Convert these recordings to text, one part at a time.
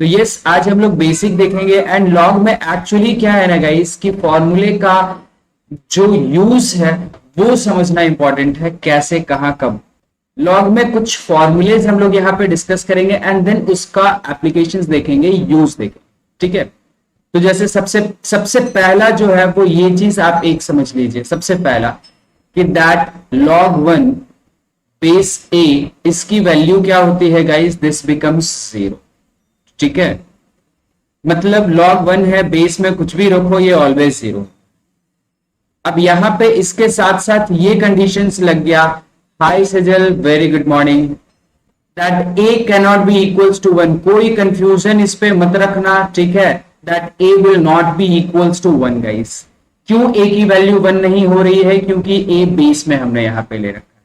तो यस, आज हम लोग बेसिक देखेंगे। एंड लॉग में एक्चुअली क्या है ना गाइस, कि फॉर्मूले का जो यूज है वो समझना इंपॉर्टेंट है, कैसे कहां कब। लॉग में कुछ फॉर्मूलेज हम लोग यहाँ पे डिस्कस करेंगे एंड देन उसका एप्लीकेशंस देखेंगे, यूज देखेंगे, ठीक है। तो जैसे सबसे सबसे पहला जो है वो ये चीज आप एक समझ लीजिए, सबसे पहला कि दैट log 1 बेस ए, इसकी वैल्यू क्या होती है गाइस, दिस बिकम्स 0, ठीक है। मतलब log 1 है, बेस में कुछ भी रखो ये ऑलवेज 0। अब यहां पे इसके साथ साथ ये कंडीशंस लग गया, hi Sejal very good morning, that a cannot be equals to 1, कोई कंफ्यूजन इस पे मत रखना, ठीक है। That a will not be equals to 1 guys. क्यों ए की वैल्यू 1 नहीं हो रही है, क्योंकि ए बेस में हमने यहां पे ले रखा है,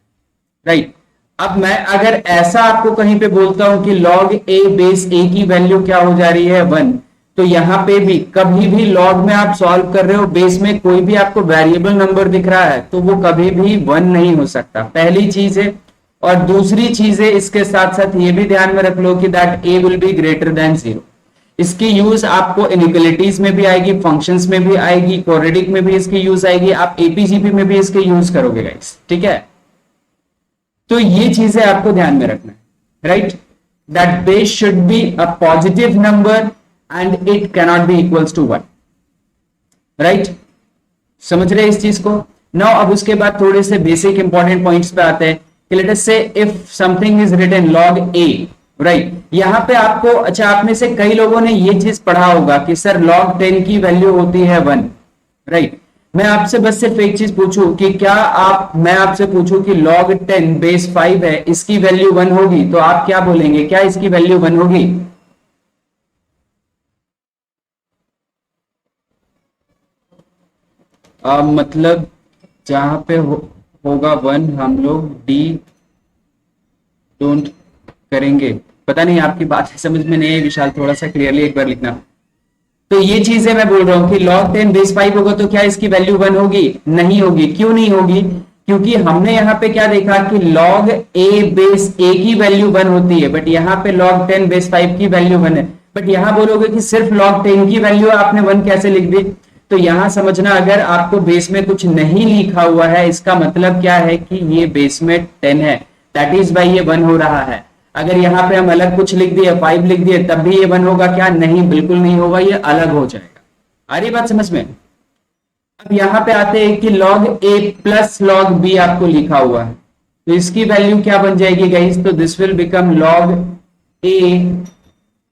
राइट। अब मैं अगर ऐसा आपको कहीं पे बोलता हूं कि log a बेस a की वैल्यू क्या हो जा रही है 1, तो यहां पे भी कभी भी log में आप सॉल्व कर रहे हो, बेस में कोई भी आपको वेरिएबल नंबर दिख रहा है तो वो कभी भी 1 नहीं हो सकता, पहली चीज है। और दूसरी चीज है, इसके साथ साथ ये भी ध्यान में रख लो कि that a will be greater than 0। इसकी यूज आपको इनइक्वालिटीज में भी आएगी, फंक्शंस में भी आएगी, क्वाड्रेटिक में भी इसकी यूज आएगी, आप एपीजीपी में भी इसके यूज करोगे गाइस, ठीक है। तो ये चीजें आपको ध्यान में रखना है, right. That base should be a positive number and it cannot be equals to 1, right. समझ रहे हैं इस चीज को। नाउ अब उसके बाद थोड़े से बेसिक इंपॉर्टेंट पॉइंट्स पे आते हैं कि let us say if something is written log a, right. यहां पे आपको, अच्छा, आप में से कई लोगों ने ये चीज पढ़ा होगा कि सर log 10 की वैल्यू होती है 1, राइट। मैं आपसे बस सिर्फ एक चीज पूछूं कि क्या मैं आपसे पूछूं कि log 10 बेस 5 है, इसकी वैल्यू 1 होगी, तो आप क्या बोलेंगे, क्या इसकी वैल्यू 1 होगी? मतलब जहां पे होगा 1 हम लोग डी डोंट करेंगे। पता नहीं आपकी बात समझ में नहीं है विशाल, थोड़ा सा क्लियरली एक बार लिखना। तो ये चीजें मैं बोल रहा हूं कि log 10 बेस 5 होगा तो क्या इसकी वैल्यू 1 होगी? नहीं होगी। क्यों नहीं होगी? क्योंकि हमने यहाँ पे क्या देखा कि log a बेस a की वैल्यू 1 होती है, बट यहाँ पे log 10 बेस 5 की वैल्यू 1 है। बट यहाँ बोलोगे कि सिर्फ log 10 की वैल्यू आपने 1 कैसे लिख दी? तो यहां समझना, अगर आपको बेस में कुछ नहीं लिखा हुआ है, इसका मतलब क्या है कि ये बेस में 10 है, दैट इज वाई ये 1 हो रहा है। अगर यहाँ पे हम अलग कुछ लिख दिए, 5 लिख दिए, तब भी ये 1 होगा क्या? नहीं, बिल्कुल नहीं होगा, ये अलग हो जाएगा। आ रही बात समझ में? अब यहाँ पे आते हैं कि log a plus log b आपको लिखा हुआ है, तो इसकी वैल्यू क्या बन जाएगी गाइस? तो this will become log a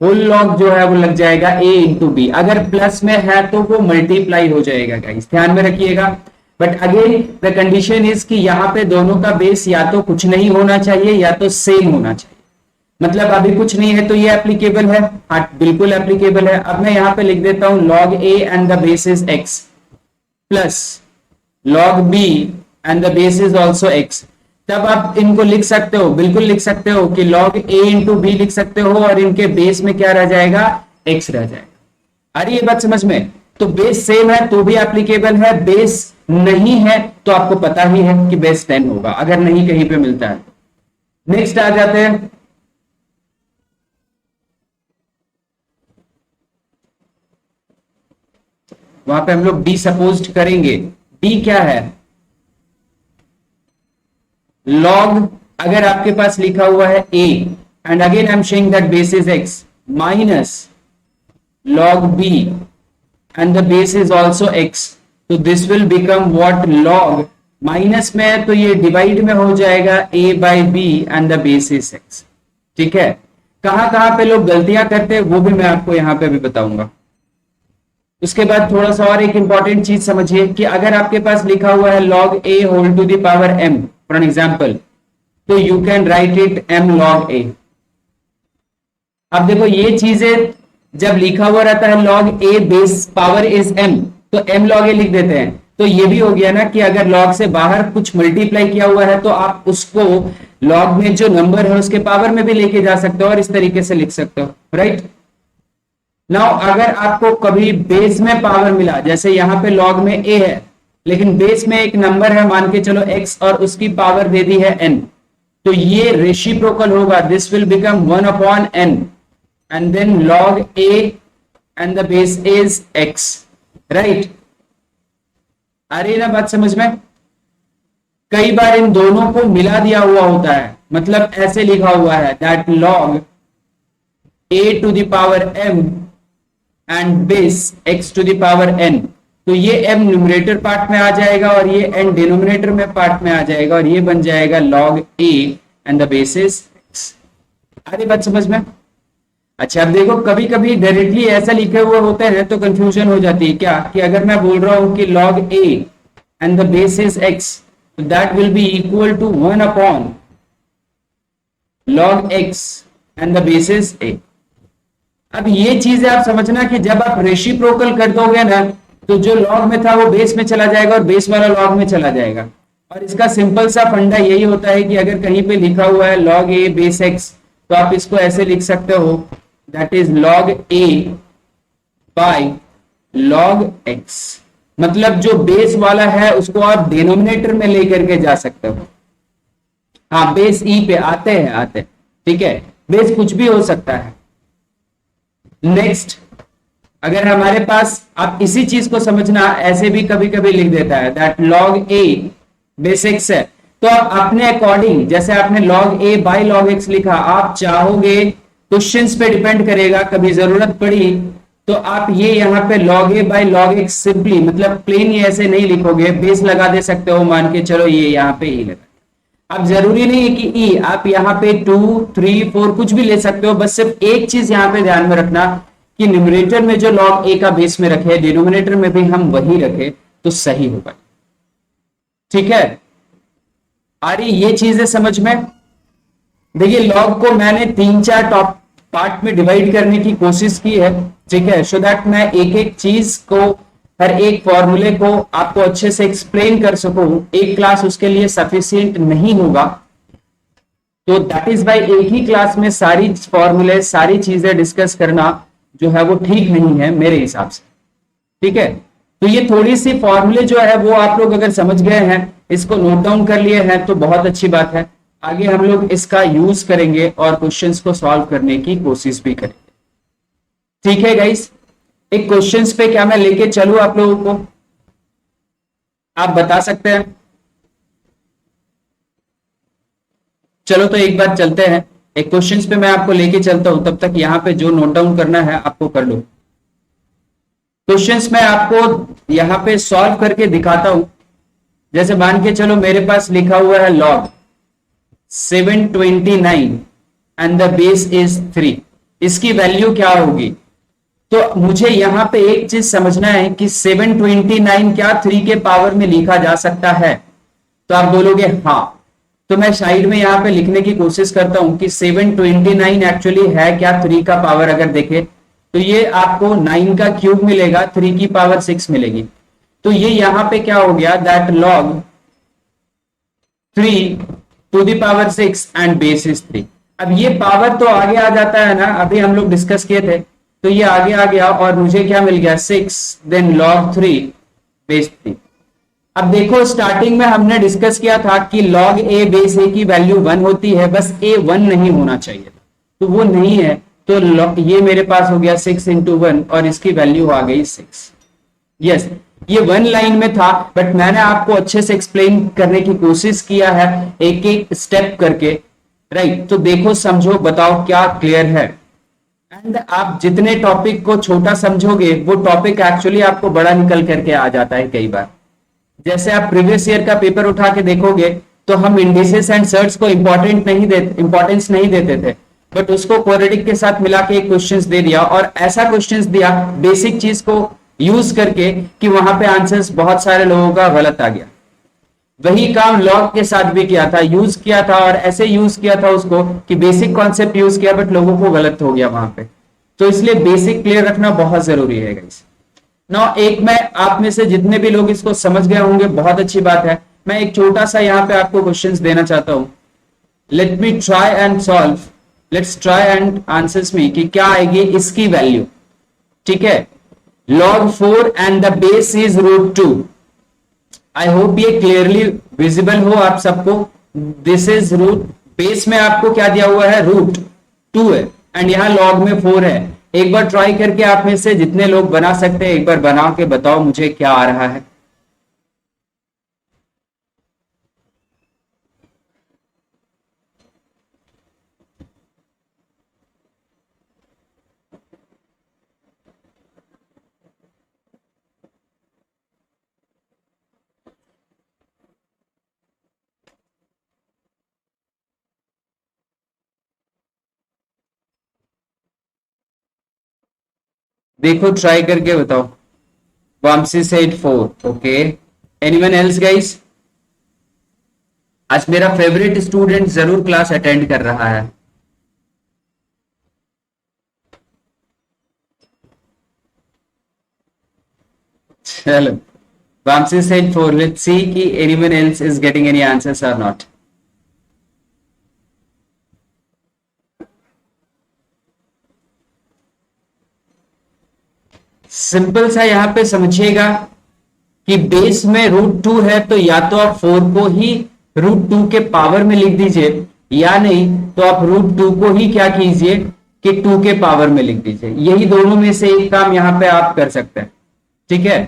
whole log जो है वो लग जाएगा a इंटू बी। अगर प्लस में है तो वो मल्टीप्लाई हो जाएगा गाइस, ध्यान में रखिएगा। But again the condition is कि यहाँ पे दोनों का बेस या तो कुछ नहीं होना चाहिए या तो सेम होना चाहिए। मतलब अभी कुछ नहीं है तो ये एप्लीकेबल है, हाँ बिल्कुल एप्लीकेबल है। अब मैं यहाँ पे लिख देता हूं log a and the base is x plus log b and the base is also x। तब आप इनको लिख सकते हो, बिल्कुल लिख सकते हो कि log a इंटू बी लिख सकते हो, और इनके बेस में क्या रह जाएगा? x रह जाएगा। अरे ये बात समझ में? तो बेस सेम है तो भी एप्लीकेबल है, बेस नहीं है तो आपको पता ही है कि बेस 10 होगा, अगर नहीं कहीं पे मिलता है। नेक्स्ट आ जाते हैं, वहां पे हम लोग डी सपोज करेंगे। डी क्या है? log, अगर आपके पास लिखा हुआ है a and again I am saying that base is x minus log b and the base is also x, तो this will become what? log, minus में है तो ये डिवाइड में हो जाएगा a by b and the base is x, ठीक है। कहां कहां पे लोग गलतियां करते हैं वो भी मैं आपको यहां पे भी बताऊंगा। उसके बाद थोड़ा सा और एक इंपॉर्टेंट चीज समझिए कि अगर आपके पास लिखा हुआ है log a whole to the power m for an example, तो you can write it m log a। अब देखो ये चीजें जब लिखा हुआ रहता है log a base power is m, तो m log a लिख देते हैं, तो ये भी हो गया ना कि अगर log से बाहर कुछ मल्टीप्लाई किया हुआ है तो आप उसको log में जो नंबर है उसके पावर में भी लेके जा सकते हो और इस तरीके से लिख सकते हो, राइट। नाउ अगर आपको कभी बेस में पावर मिला, जैसे यहां पे log में a है लेकिन बेस में एक नंबर है, मान के चलो x, और उसकी पावर दे दी है n, तो ये रेसिप्रोकल होगा, this will become 1 upon n, and then log a and the base is x, right? आ रही है ना बात समझ में? कई बार इन दोनों को मिला दिया हुआ होता है, मतलब ऐसे लिखा हुआ है that log a to the power m and base x to the power n, तो ये m न्यूमरेटर पार्ट में आ जाएगा और ये n डिनोमिनेटर में पार्ट में आ जाएगा और ये बन जाएगा log a and the base is x। आ रही बात समझ में? अच्छा अब देखो कभी कभी डायरेक्टली ऐसा लिखे हुए होते हैं तो कंफ्यूजन हो जाती है क्या, कि अगर मैं बोल रहा हूं कि log a and the base is x, तो that will be equal to 1 upon log x and the base is a। अब ये चीजें आप समझना कि जब आप रेसिप्रोकल कर दोगे ना तो जो लॉग में था वो बेस में चला जाएगा और बेस वाला लॉग में चला जाएगा। और इसका सिंपल सा फंडा यही होता है कि अगर कहीं पे लिखा हुआ है log a बेस x, तो आप इसको ऐसे लिख सकते हो that is log a by log x, मतलब जो बेस वाला है उसको आप डिनोमिनेटर में लेकर के जा सकते हो। हाँ बेस ई पे आते हैं, ठीक है, बेस कुछ भी हो सकता है। नेक्स्ट अगर हमारे पास, आप इसी चीज को समझना, ऐसे भी कभी कभी लिख देता है that log a base x है, तो आप अपने अकॉर्डिंग, जैसे आपने log a by log x लिखा, आप चाहोगे क्वेश्चंस पे डिपेंड करेगा, कभी जरूरत पड़ी तो आप ये यहाँ पे log a by log x simply, मतलब प्लेन ही ऐसे नहीं लिखोगे, बेस लगा दे सकते हो, मान के चलो ये यहाँ पे ई लगा। अब जरूरी नहीं है कि ई, आप यहाँ पे 2, 3, 4 कुछ भी ले सकते हो, बस सिर्फ एक चीज यहाँ पे ध्यान में रखना कि न्यूमरेटर में जो log a का बेस में रखे, डिनोमिनेटर में भी हम वही रखे तो सही होगा। ठीक है, आ रही ये चीजें समझ में? देखिए लॉग को मैंने 3-4 टॉप पार्ट में डिवाइड करने की कोशिश की है, ठीक है, सो दैट मैं एक एक चीज को, हर एक फॉर्मूले को आपको अच्छे से एक्सप्लेन कर सकूं। एक क्लास उसके लिए सफिशिएंट नहीं होगा, तो दैट इज बाय एक ही क्लास में सारी फॉर्मूले, सारी चीजें डिस्कस करना जो है वो ठीक नहीं है मेरे हिसाब से। ठीक है, तो ये थोड़ी सी फॉर्मूले जो है वो आप लोग अगर समझ गए हैं, इसको नोट डाउन कर लिए हैं तो बहुत अच्छी बात है। आगे हम लोग इसका यूज करेंगे और क्वेश्चंस को सॉल्व करने की कोशिश भी करेंगे। ठीक है गाइस, एक क्वेश्चंस पे क्या मैं लेके चलूं आप लोगों को, आप बता सकते हैं? चलो तो एक बार चलते हैं, एक क्वेश्चंस पे मैं आपको लेके चलता हूं, तब तक यहां पे जो नोट डाउन करना है आपको कर लो। क्वेश्चंस मैं आपको यहां पे सॉल्व करके दिखाता हूं। जैसे मान के चलो मेरे पास लिखा हुआ है log 729 and the base is 3, इसकी वैल्यू क्या होगी? तो मुझे यहां पे एक चीज समझना है कि 729 क्या 3 के पावर में लिखा जा सकता है? तो आप बोलोगे हाँ, तो मैं साइड में यहां पे लिखने की कोशिश करता हूं कि 729 एक्चुअली है क्या 3 का पावर। अगर देखें तो ये आपको 9 का क्यूब मिलेगा, 3 की पावर 6 मिलेगी, तो ये यहां पे क्या हो गया that log 3 to the power 6 and base is 3। अब ये पावर तो आगे आ जाता है ना, अभी हम लोग डिस्कस किए थे, तो ये आगे आ गया और मुझे क्या मिल गया 6, देन log 3 बेस 3। अब देखो स्टार्टिंग में हमने डिस्कस किया था कि log a बेस a की वैल्यू 1 होती है, बस a 1 नहीं होना चाहिए, तो वो नहीं है, तो ये मेरे पास हो गया 6 into 1 और इसकी वैल्यू आ गई 6। यस, ये 1 लाइन में था, बट मैंने आपको अच्छे से एक्सप्लेन करने की कोशिश किया है एक एक स्टेप करके, राइट? तो देखो, समझो, बताओ क्या क्लियर है। एंड आप जितने टॉपिक को छोटा समझोगे वो टॉपिक एक्चुअली आपको बड़ा निकल करके आ जाता है कई बार। जैसे आप प्रीवियस ईयर का पेपर उठा के देखोगे तो हम इंडिसेस एंड सर्ट्स को इंपॉर्टेंस नहीं देते थे, बट उसको क्वाड्रेटिक के साथ मिला के क्वेश्चंस दे दिया और ऐसा क्वेश्चंस दिया बेसिक चीज को यूज करके कि वहां पे आंसर्स बहुत सारे लोगों का गलत आ गया। वही काम लॉग के साथ भी किया था, यूज किया था और ऐसे यूज किया था उसको कि बेसिक कॉन्सेप्ट यूज किया बट लोगों को गलत हो गया वहां पे। तो इसलिए बेसिक क्लियर रखना बहुत जरूरी है गाइस। नाउ एक मैं आप में से जितने भी लोग इसको समझ गए होंगे, बहुत अच्छी बात है। मैं एक छोटा सा यहाँ पे आपको क्वेश्चंस देना चाहता हूं। Let me try and solve, let's try and answers me कि क्या आएगी इसकी वैल्यू। ठीक है, log 4 and the base is √2। I hope ये क्लियरली विजिबल हो आप सबको। दिस इज रूट, बेस में आपको क्या दिया हुआ है √2 है, एंड यहाँ लॉग में 4 है। एक बार ट्राई करके आप में से जितने लोग बना सकते हैं एक बार बना के बताओ मुझे क्या आ रहा है। देखो ट्राई करके बताओ। Vamsi said 4। Okay, anyone else guys? आज मेरा फेवरेट स्टूडेंट जरूर क्लास अटेंड कर रहा है। चलो, वामसी सेड 4। लेट्स सी कि anyone else is getting any answers और नॉट। सिंपल सा यहां पे समझिएगा कि बेस में √2 है तो या तो आप 4 को ही √2 के पावर में लिख दीजिए, या नहीं तो आप √2 को ही क्या कीजिए कि 2 के पावर में लिख दीजिए। यही दोनों में से एक काम यहां पे आप कर सकते हैं। ठीक है,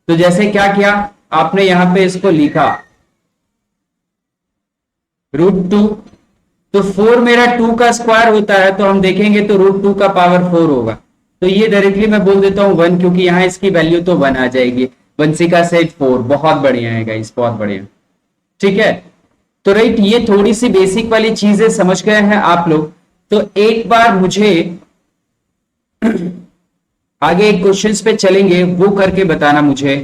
तो जैसे क्या किया आपने यहां पे इसको लिखा √2, तो 4 मेरा 2 का स्क्वायर होता है तो हम देखेंगे तो √2 का पावर 4 होगा। तो ये डायरेक्टली मैं बोल देता हूं 1, क्योंकि यहां इसकी वैल्यू तो 1 आ जाएगी। वंशिका सेट 4, बहुत बढ़िया है गाइस, बहुत बढ़िया। ठीक है, तो राइट, ये थोड़ी सी बेसिक वाली चीजें समझ गए हैं आप लोग। तो एक बार मुझे आगे एक क्वेश्चंस पे चलेंगे, वो करके बताना मुझे।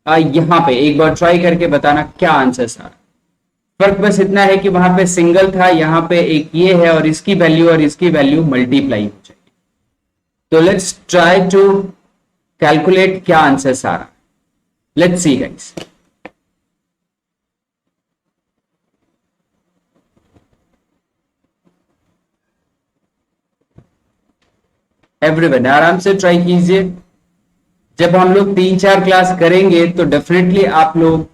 यहां पे एक बार ट्राई करके बताना क्या आंसर आ रहा। फर्क बस इतना है कि वहां पे सिंगल था, यहां पे एक ये है और इसकी वैल्यू और इसकी वैल्यू मल्टीप्लाई हो जाएगी। तो लेट्स ट्राई टू कैलकुलेट क्या आंसर आ रहा। Let's see guys. एवरीवन आराम से ट्राई कीजिए। जब हम लोग 3-4 क्लास करेंगे तो डेफिनेटली आप लोग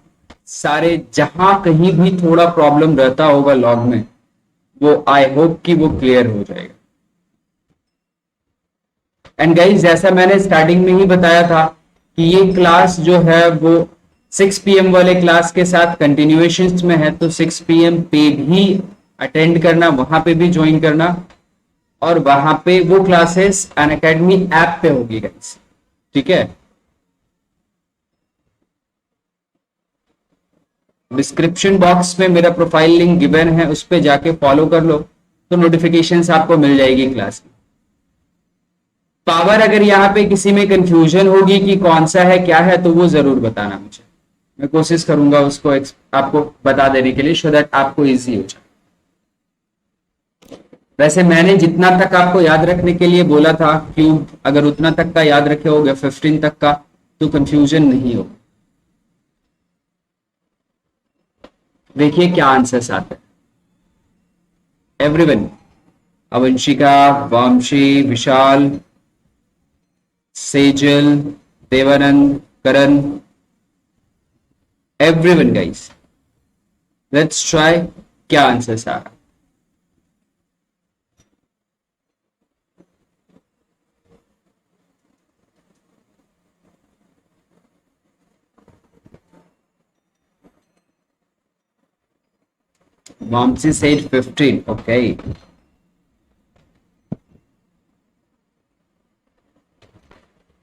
सारे, जहां कहीं भी थोड़ा प्रॉब्लम रहता होगा लॉग में, वो आई होप कि वो क्लियर हो जाएगा। एंड गाइस, जैसा मैंने स्टार्टिंग में ही बताया था कि ये क्लास जो है वो 6 PM वाले क्लास के साथ कंटिन्यूएशन में है, तो 6 PM पे भी अटेंड करना, वहां पे भी ज्वाइन करना, और वहां पे वो क्लासेस अनअकैडमी ऐप पे होगी गाइस। ठीक है, डिस्क्रिप्शन बॉक्स में मेरा प्रोफाइल लिंक गिवन है, उस पे जाके फॉलो कर लो तो नोटिफिकेशंस आपको मिल जाएगी क्लास की। पावर अगर यहाँ पे किसी में कंफ्यूजन होगी कि कौन सा है क्या है तो वो जरूर बताना मुझे, मैं कोशिश करूंगा उसको आपको बता देने के लिए, सो दैट आपको इजी हो जाए। वैसे मैंने जितना तक आपको याद रखने के लिए बोला था क्यूब, अगर उतना तक का याद रखे होगे 15 तक का, तो कंफ्यूजन नहीं होगा। देखिए क्या आंसर्स आते हैं। Everyone, Avanshika, Vamshi, Vishal, Sejal, Devanand, Karan, everyone guys, let's try क्या आंसर्स आ रहा। Vamsi said 15. Okay.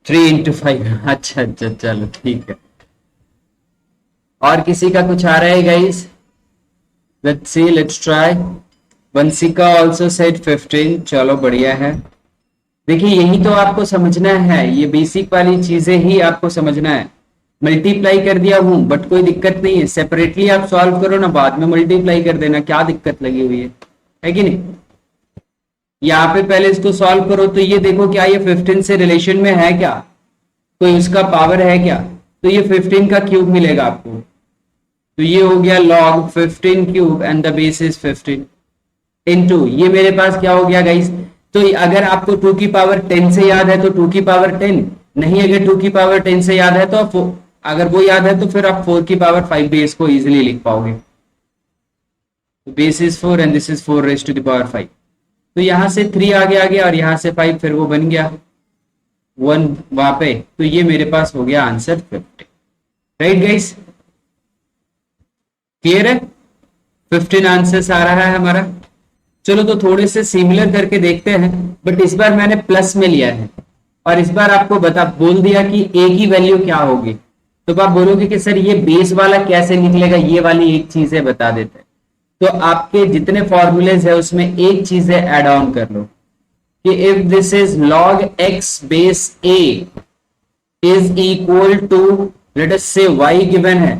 3 into 5। अच्छा अच्छा, चलो ठीक है। और किसी का कुछ आ रहा है guys? Let's see, let's try. Vanshika also said 15। चलो बढ़िया है। देखिए यही तो आपको समझना है, ये बेसिक वाली चीजें ही आपको समझना है। मल्टीप्लाई कर दिया हूं बट कोई दिक्कत नहीं है, सेपरेटली आप सॉल्व करो ना, बाद में मल्टीप्लाई कर देना, क्या दिक्कत लगी हुई है कि नहीं। यहाँ पे पहले इसको सॉल्व करो तो ये देखो क्या ये 15 से रिलेशन में है क्या, कोई उसका पावर है क्या, तो ये 15 का क्यूब मिलेगा आपको। तो ये हो गया log 15 cube and the base is 15 into, ये मेरे पास क्या हो गया गाइस। तो अगर आपको 2 की पावर 10 से याद है तो 2 की पावर 10, नहीं अगर 2 की पावर 10 से याद है तो आप, अगर वो याद है तो फिर आप 4 की पावर 5 बेस को इजीली लिख पाओगे। Base is 4 and this is 4 raise to the power 5। तो यहां से 3 आ गया और यहां से 5, फिर वो बन गया 1 वहां पे, तो ये मेरे पास हो गया आंसर 50। राइट गाइस, क्लियर है? 15 आंसर्स आ रहा है हमारा। चलो तो थोड़े से सिमिलर करके देखते हैं, बट इस बार मैंने प्लस में लिया है और इस बार आपको बोल दिया कि ए की वैल्यू क्या होगी। तो आप बोलोगे कि सर ये बेस वाला कैसे निकलेगा, ये वाली एक चीज है, बता देते हैं। तो आपके जितने फॉर्मूलेज है उसमें एक चीज है, एड ऑन कर लो कि if this is log x base a is equal to let us say y given है,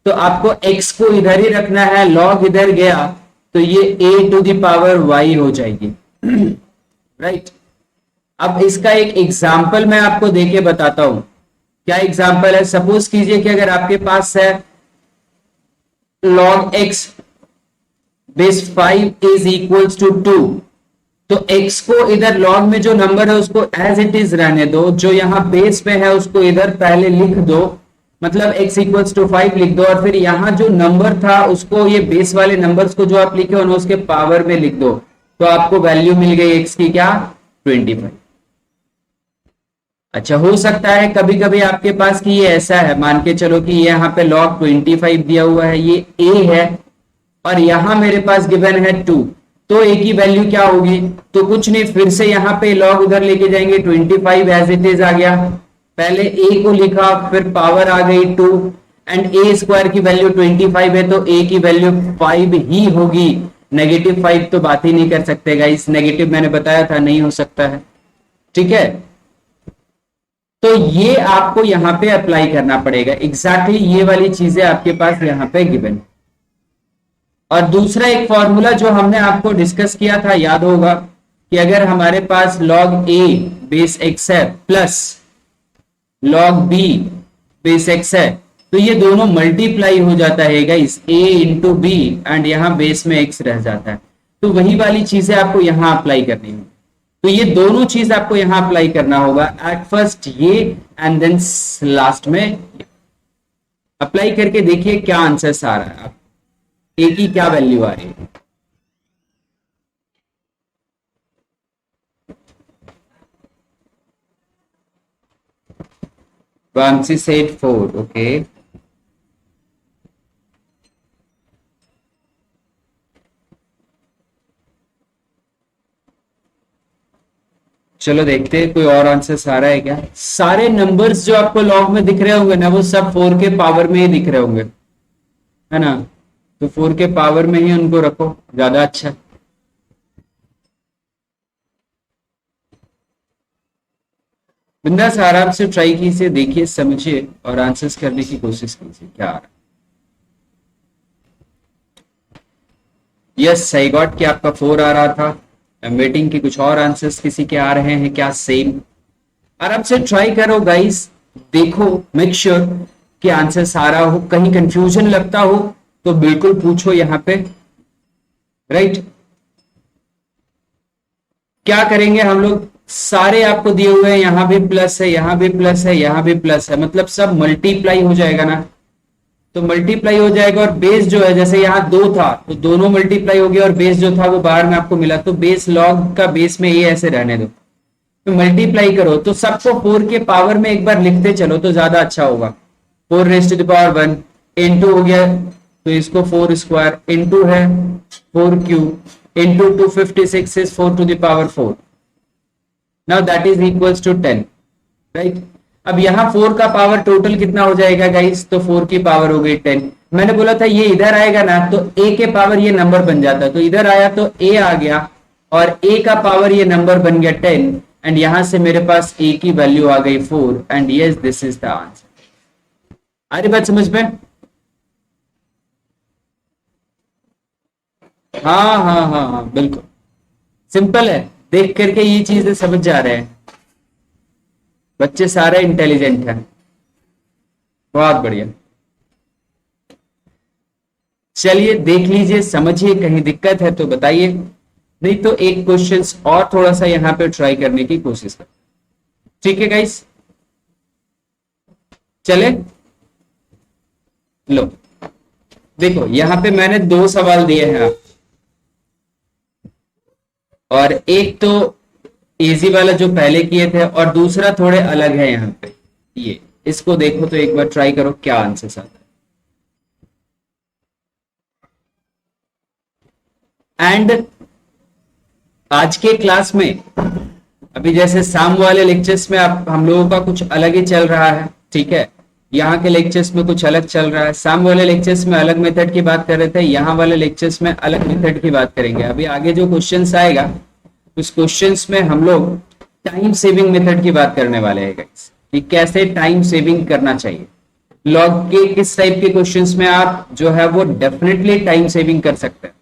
तो आपको x को इधर ही रखना है, log इधर गया तो ये a to the power y हो जाएगी। राइट अब इसका एक एग्जाम्पल मैं आपको देके बताता हूं। क्या एग्जाम्पल है? सपोज कीजिए कि अगर आपके पास है log x base 5 is equals to 2, तो x को इधर log में जो नंबर है उसको एज इट इज रहने दो, जो यहां बेस पे है उसको इधर पहले लिख दो, मतलब x इक्वल्स टू 5 लिख दो, और फिर यहां जो नंबर था उसको, ये बेस वाले नंबर्स को जो आप लिखे हो उसके पावर में लिख दो, तो आपको वैल्यू मिल गई x की क्या? 25। अच्छा, हो सकता है कभी कभी आपके पास कि ये ऐसा है, मान के चलो कि यहाँ पे log 25 दिया हुआ है, ये a है और यहां मेरे पास गिवन है 2, तो a की वैल्यू क्या होगी? तो कुछ नहीं, फिर से यहाँ पे log उधर लेके जाएंगे, 25 एज इट इज आ गया, पहले a को लिखा, फिर पावर आ गई 2, एंड a स्क्वायर की वैल्यू 25 है तो a की वैल्यू 5 ही होगी। नेगेटिव 5 तो बात ही नहीं कर सकते गाइस, नेगेटिव मैंने बताया था नहीं हो सकता है। ठीक है, तो ये आपको यहां पे अप्लाई करना पड़ेगा, एग्जैक्टली ये वाली चीजें आपके पास यहां पे गिवन। और दूसरा एक फॉर्मूला जो हमने आपको डिस्कस किया था, याद होगा कि अगर हमारे पास log a बेस x है plus log b base x है, तो ये दोनों मल्टीप्लाई हो जाता है guys, a into b, and यहां बेस में x रह जाता है। तो वही वाली चीजें आपको यहां अप्लाई करनी होगी। तो ये दोनों चीज आपको यहां अप्लाई करना होगा, एट फर्स्ट ये एंड देन लास्ट में अप्लाई करके देखिए क्या आंसर आ रहा है, ए की क्या वैल्यू आ रही है। Vamsi said 4, okay. चलो देखते हैं कोई और आंसर आ रहा है क्या। सारे नंबर्स जो आपको लॉग में दिख रहे होंगे ना, वो सब 4 के पावर में ही दिख रहे होंगे, है ना? तो 4 के पावर में ही उनको रखो, ज्यादा अच्छा। बिंदास आराम से ट्राई कीजिए, देखिए, समझिए और आंसर्स करने की कोशिश कीजिए क्या आ रहा है। यस, सही गॉट कि आपका 4 आ रहा था। आई एम वेटिंग कि कुछ और आंसर्स किसी के आ रहे हैं क्या सेम। आराम से ट्राई करो गाइस, देखो, मेक श्योर कि आंसर्स आ रहा हो। कहीं कंफ्यूजन लगता हो तो बिल्कुल पूछो यहाँ पे। राइट, क्या करेंगे हम लोग, सारे आपको दिए हुए हैं, यहां भी प्लस है, यहां भी प्लस है, यहां भी प्लस है, मतलब सब मल्टीप्लाई हो जाएगा ना। तो मल्टीप्लाई हो जाएगा, और बेस जो है, जैसे यहाँ 2 था तो दोनों मल्टीप्लाई हो गया, और बेस जो था वो बाहर में आपको मिला, तो बेस लॉग का बेस में ये ऐसे रहने दो, तो मल्टीप्लाई करो, तो सबको 4 के पावर में एक बार लिखते चलो तो ज्यादा अच्छा होगा। 4 raise to the power 1 into हो गया, तो इसको 4 स्क्वायर इंटू है 4 cube into 256 is 4 to the power 4, now that is equals to 10। Right, अब यहाँ 4 का पावर टोटल कितना हो जाएगा गाइस, तो 4 की पावर हो गई 10। मैंने बोला था ये इधर आएगा ना तो a के पावर ये नंबर बन जाता है, तो इधर आया तो a आ गया, और a का पावर ये नंबर बन गया 10, एंड यहां से मेरे पास a की वैल्यू आ गई 4, and yes this is the answer. आ रही बात समझ में? हाँ हाँ हाँ हाँ, बिल्कुल सिंपल है, देख करके ये चीजें समझ जा रहे हैं, बच्चे सारे इंटेलिजेंट हैं, बहुत बढ़िया। चलिए देख लीजिए, समझिए, कहीं दिक्कत है तो बताइए, नहीं तो एक क्वेश्चन और थोड़ा सा यहाँ पे ट्राई करने की कोशिश कर। ठीक है गाइस, चले, लो देखो, यहाँ पे मैंने 2 सवाल दिए हैं आप, और एक तो इजी वाला जो पहले किए थे और दूसरा थोड़े अलग है यहाँ पे। ये इसको देखो तो एक बार ट्राई करो क्या आंसर आता है। एंड आज के क्लास में अभी जैसे शाम वाले लेक्चर्स में आप हम लोगों का कुछ अलग ही चल रहा है, ठीक है। यहाँ के लेक्चर्स में कुछ अलग चल रहा है। शाम वाले लेक्चर्स में अलग मेथड की बात कर रहे थे, यहाँ वाले लेक्चर्स में अलग मेथड की बात करेंगे। अभी आगे जो क्वेश्चंस आएगा उस क्वेश्चंस में हम लोग टाइम सेविंग मेथड की बात करने वाले हैं गाइस, कि कैसे टाइम सेविंग करना चाहिए। लॉग के किस टाइप के क्वेश्चंस में आप जो है वो डेफिनेटली टाइम सेविंग कर सकते हैं,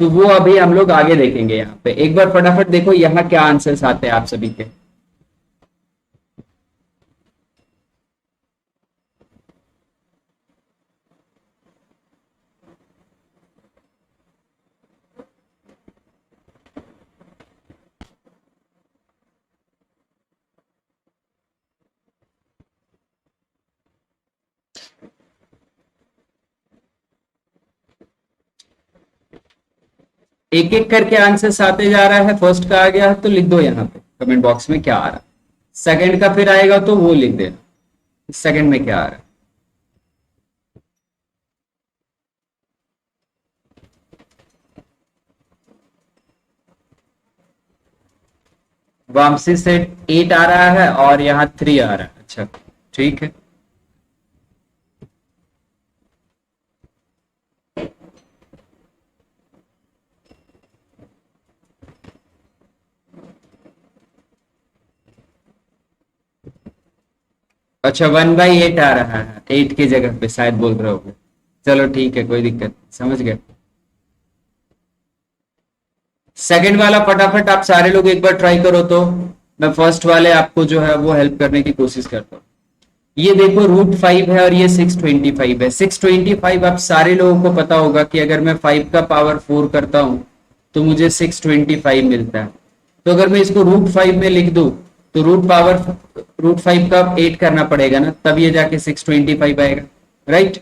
तो वो अभी हम लोग आगे देखेंगे। यहाँ पे एक बार फटाफट देखो यहाँ क्या आंसर्स आते हैं आप सभी के। एक एक करके आंसर्स आते जा रहा है। फर्स्ट का आ गया तो लिख दो यहाँ पे कमेंट बॉक्स में क्या आ रहा है। सेकंड का फिर आएगा तो वो लिख देना सेकंड में क्या आ रहा है। वामसी से 8 आ रहा है और यहाँ 3 आ रहा है। अच्छा ठीक है, अच्छा 1/8 आ रहा है, 8 की जगह पे शायद बोल रहे हो। चलो ठीक है, कोई दिक्कत, समझ गए। सेकंड वाला फटाफट आप सारे लोग एक बार ट्राई करो, तो मैं फर्स्ट वाले आपको जो है वो हेल्प करने की कोशिश करता हूँ। ये देखो √5 है और ये 625 है। 625 आप सारे लोगों को पता होगा कि अगर मैं 5 का पावर 4 करता हूं तो मुझे 625 मिलता है। तो अगर मैं इसको √5 में लिख दूं तो √5 का 8 करना पड़ेगा ना, तब ये जाके 625 आएगा, राइट।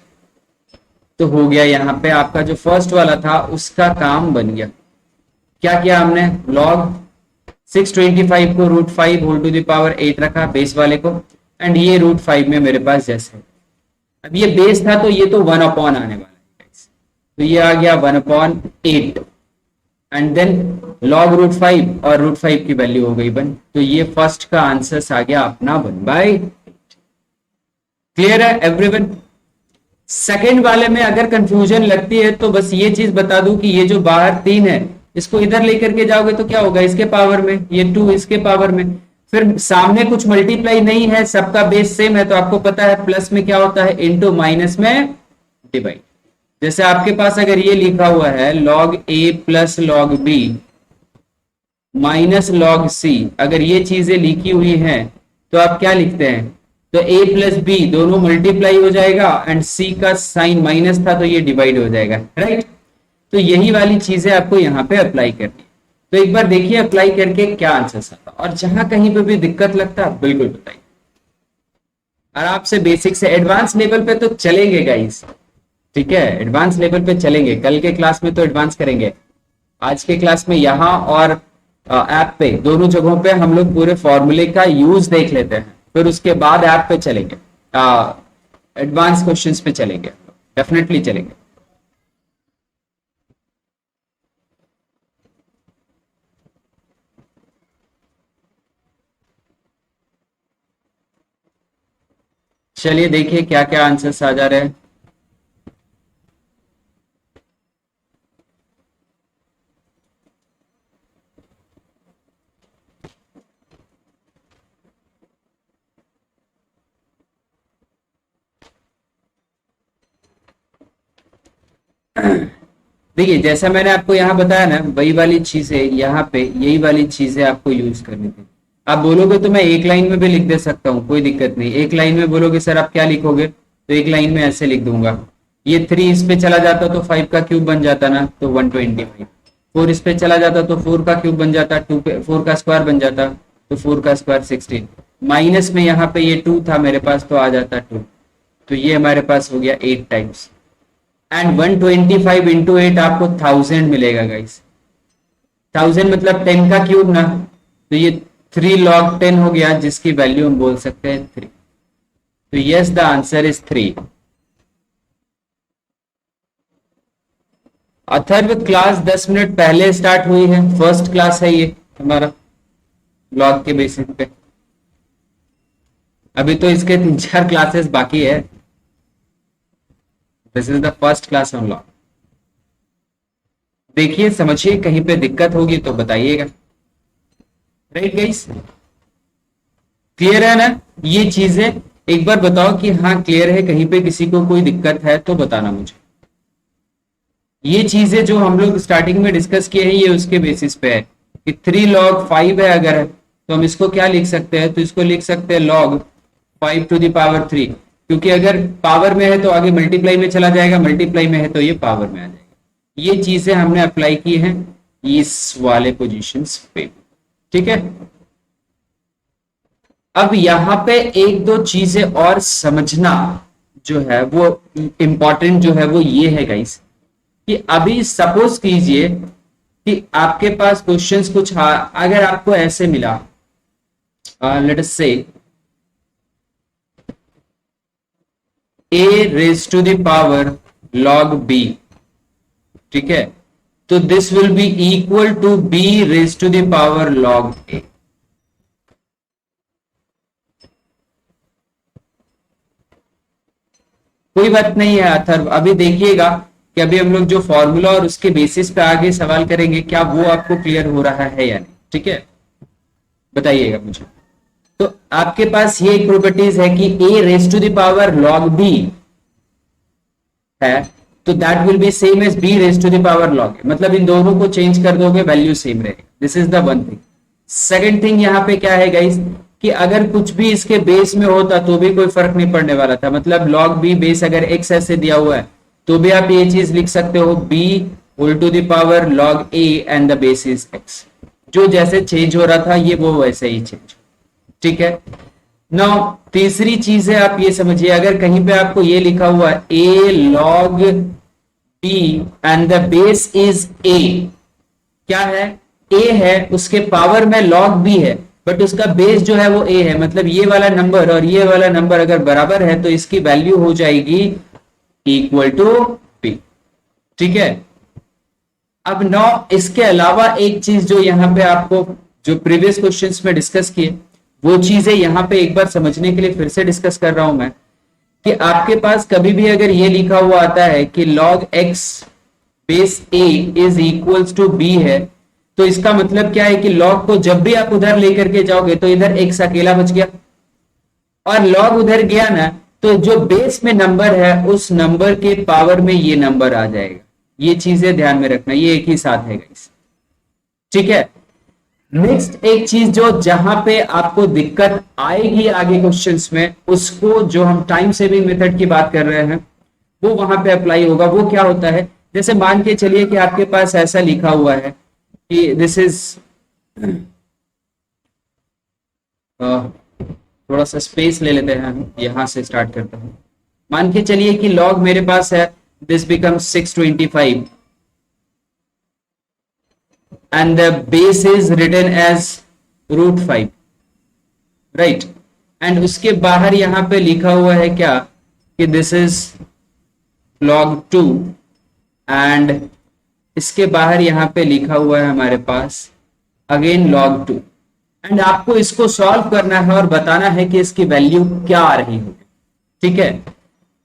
तो हो गया यहाँ पे आपका जो फर्स्ट वाला था उसका काम बन गया। क्या किया हमने, लॉग 625 को √5 होल टू द पावर 8 रखा बेस वाले को, एंड ये √5 में मेरे पास जैसे है। अब ये बेस था तो ये तो 1 अपॉन आने वाला है, तो ये आ गया 1/8 एंड देन लॉग √5 और √5 की वैल्यू हो गई 1। तो ये फर्स्ट का आंसर आ गया अपना 1/8। क्लियर है एवरीवन। सेकेंड वाले में अगर कंफ्यूजन लगती है तो बस ये चीज बता दूं कि ये जो बाहर 3 है इसको इधर लेकर के जाओगे तो क्या होगा, इसके पावर में, ये 2 इसके पावर में, फिर सामने कुछ मल्टीप्लाई नहीं है, सबका बेस सेम है, तो आपको पता है प्लस में क्या होता है, इनटू, माइनस में डिवाइड। जैसे आपके पास अगर ये लिखा हुआ है log a plus log b minus log c, अगर ये चीजें लिखी हुई हैं तो आप क्या लिखते हैं, तो a प्लस b दोनों मल्टीप्लाई हो जाएगा एंड c का साइन माइनस था तो ये डिवाइड हो जाएगा, राइट। तो यही वाली चीजें आपको यहाँ पे अप्लाई करनी है। तो एक बार देखिए अप्लाई करके क्या आंसर आता, और जहां कहीं पे भी दिक्कत लगता है बिल्कुल बताइए। और आपसे बेसिक से एडवांस लेवल पे तो चलेंगे गाइस, ठीक है, एडवांस लेवल पे चलेंगे। कल के क्लास में तो एडवांस करेंगे, आज के क्लास में यहाँ और ऐप पे दोनों जगहों पे हम लोग पूरे फॉर्मूले का यूज देख लेते हैं, फिर उसके बाद ऐप पे चलेंगे, एडवांस क्वेश्चंस पे चलेंगे, डेफिनेटली चलेंगे। चलिए देखिए क्या क्या आंसर्स आ जा रहे हैं। देखिए जैसा मैंने आपको यहाँ बताया ना, वही वाली चीजें यहाँ पे, यही वाली चीजें आपको यूज करनी थी। आप बोलोगे तो मैं एक लाइन में भी लिख दे सकता हूँ, कोई दिक्कत नहीं। एक लाइन में बोलोगे सर आप क्या लिखोगे, तो एक लाइन में ऐसे लिख दूंगा। ये 3 इस पे चला जाता तो 5 का क्यूब बन जाता ना, तो 125। 4 इस पे चला जाता तो 4 का क्यूब बन जाता, 2 पे 4 का स्क्वायर बन जाता, तो 4 का स्क्वायर 16। माइनस में यहाँ पे ये 2 था मेरे पास तो आ जाता 2, तो ये हमारे पास हो गया 8 टाइम्स। एंड 125 इंटू 8 आपको 1000 मिलेगा गाइस। 1000 मतलब 10 का क्यूब ना, तो ये 3 log 10 हो गया, जिसकी वैल्यू हम बोल सकते हैं 3। तो yes, the answer is 3। Atharva class 10 minute पहले स्टार्ट हुई है, फर्स्ट क्लास है ये हमारा लॉग के बेसिस पे। अभी तो इसके 3-4 क्लासेस बाकी है। This is the first class on log. देखिए समझिए, कहीं पे दिक्कत होगी तो बताइएगा। राइट गाइस, क्लियर है ना ये चीजें? एक बार बताओ कि हाँ क्लियर है, कहीं पे किसी को कोई दिक्कत है तो बताना मुझे। ये चीजें जो हम लोग स्टार्टिंग में डिस्कस किए हैं, ये उसके बेसिस पे है कि 3 log 5 है अगर है, तो हम इसको क्या लिख सकते हैं? तो इसको लिख सकते हैं log 5 to the power 3, क्योंकि अगर पावर में है तो आगे मल्टीप्लाई में चला जाएगा, मल्टीप्लाई में है तो ये पावर में आ जाएगा। ये चीजें हमने अप्लाई की हैं इस वाले पोजीशंस पे, ठीक है। अब यहां पे एक दो चीजें और समझना जो है वो इंपॉर्टेंट जो है वो ये है गाइस, कि अभी सपोज कीजिए कि आपके पास क्वेश्चंस कुछ अगर आपको ऐसे मिला, लेट अस से a raised to the power log b, ठीक है, तो this will be equal to b raised to the power log a। कोई बात नहीं है अथर्व, अभी देखिएगा कि अभी हम लोग जो फॉर्मूला और उसके बेसिस पे आगे सवाल करेंगे, क्या वो आपको क्लियर हो रहा है या नहीं, ठीक है, बताइएगा मुझे। तो आपके पास ये एक प्रॉपर्टीज है कि a raise to the power log b है, तो that will be same as b raise to the power log a, मतलब इन दोनों को चेंज कर दोगे वैल्यू सेम रहेगी। This is the one thing. Second thing यहाँ पे क्या है गाइस, कि अगर कुछ भी इसके बेस में होता तो भी कोई फर्क नहीं पड़ने वाला था, मतलब log b बेस अगर x ऐसे दिया हुआ है तो भी आप ये चीज लिख सकते हो b whole to the power log a and the base is x। जो जैसे चेंज हो रहा था ये वो वैसे ही चेंज, ठीक है। नाउ तीसरी चीज है, आप ये समझिए, अगर कहीं पे आपको ये लिखा हुआ है a log b and the base is a, क्या है? a है, उसके पावर में log b है, बट उसका बेस जो है वो a है, मतलब ये वाला नंबर और ये वाला नंबर अगर बराबर है तो इसकी वैल्यू हो जाएगी इक्वल टू b, ठीक है। अब नौ इसके अलावा एक चीज जो यहाँ पे आपको जो प्रीवियस क्वेश्चंस में डिस्कस किए, वो चीजें यहाँ पे एक बार समझने के लिए फिर से डिस्कस कर रहा हूं मैं, कि आपके पास कभी भी अगर ये लिखा हुआ आता है कि log x base a is equals to b है, तो इसका मतलब क्या है कि log को जब भी आप उधर लेकर के जाओगे तो इधर x अकेला बच गया, और log उधर गया ना तो जो बेस में नंबर है उस नंबर के पावर में ये नंबर आ जाएगा। ये चीजें ध्यान में रखना, ये एक ही साथ है गाइस, ठीक है। नेक्स्ट एक चीज जो जहां पे आपको दिक्कत आएगी आगे क्वेश्चंस में, उसको जो हम टाइम सेविंग मेथड की बात कर रहे हैं वो वहां पे अप्लाई होगा। वो क्या होता है, जैसे मान के चलिए कि आपके पास ऐसा लिखा हुआ है कि दिस इज, थोड़ा सा स्पेस ले लेते हैं हम, यहां से स्टार्ट करते हैं। मान के चलिए कि log मेरे पास है, this becomes 625 and the base is written as √5, right, and उसके बाहर यहां पे लिखा हुआ है क्या, कि दिस इज log 2 and इसके बाहर यहां पे लिखा हुआ है हमारे पास अगेन log 2, एंड आपको इसको सॉल्व करना है और बताना है कि इसकी वैल्यू क्या आ रही होगी, ठीक है।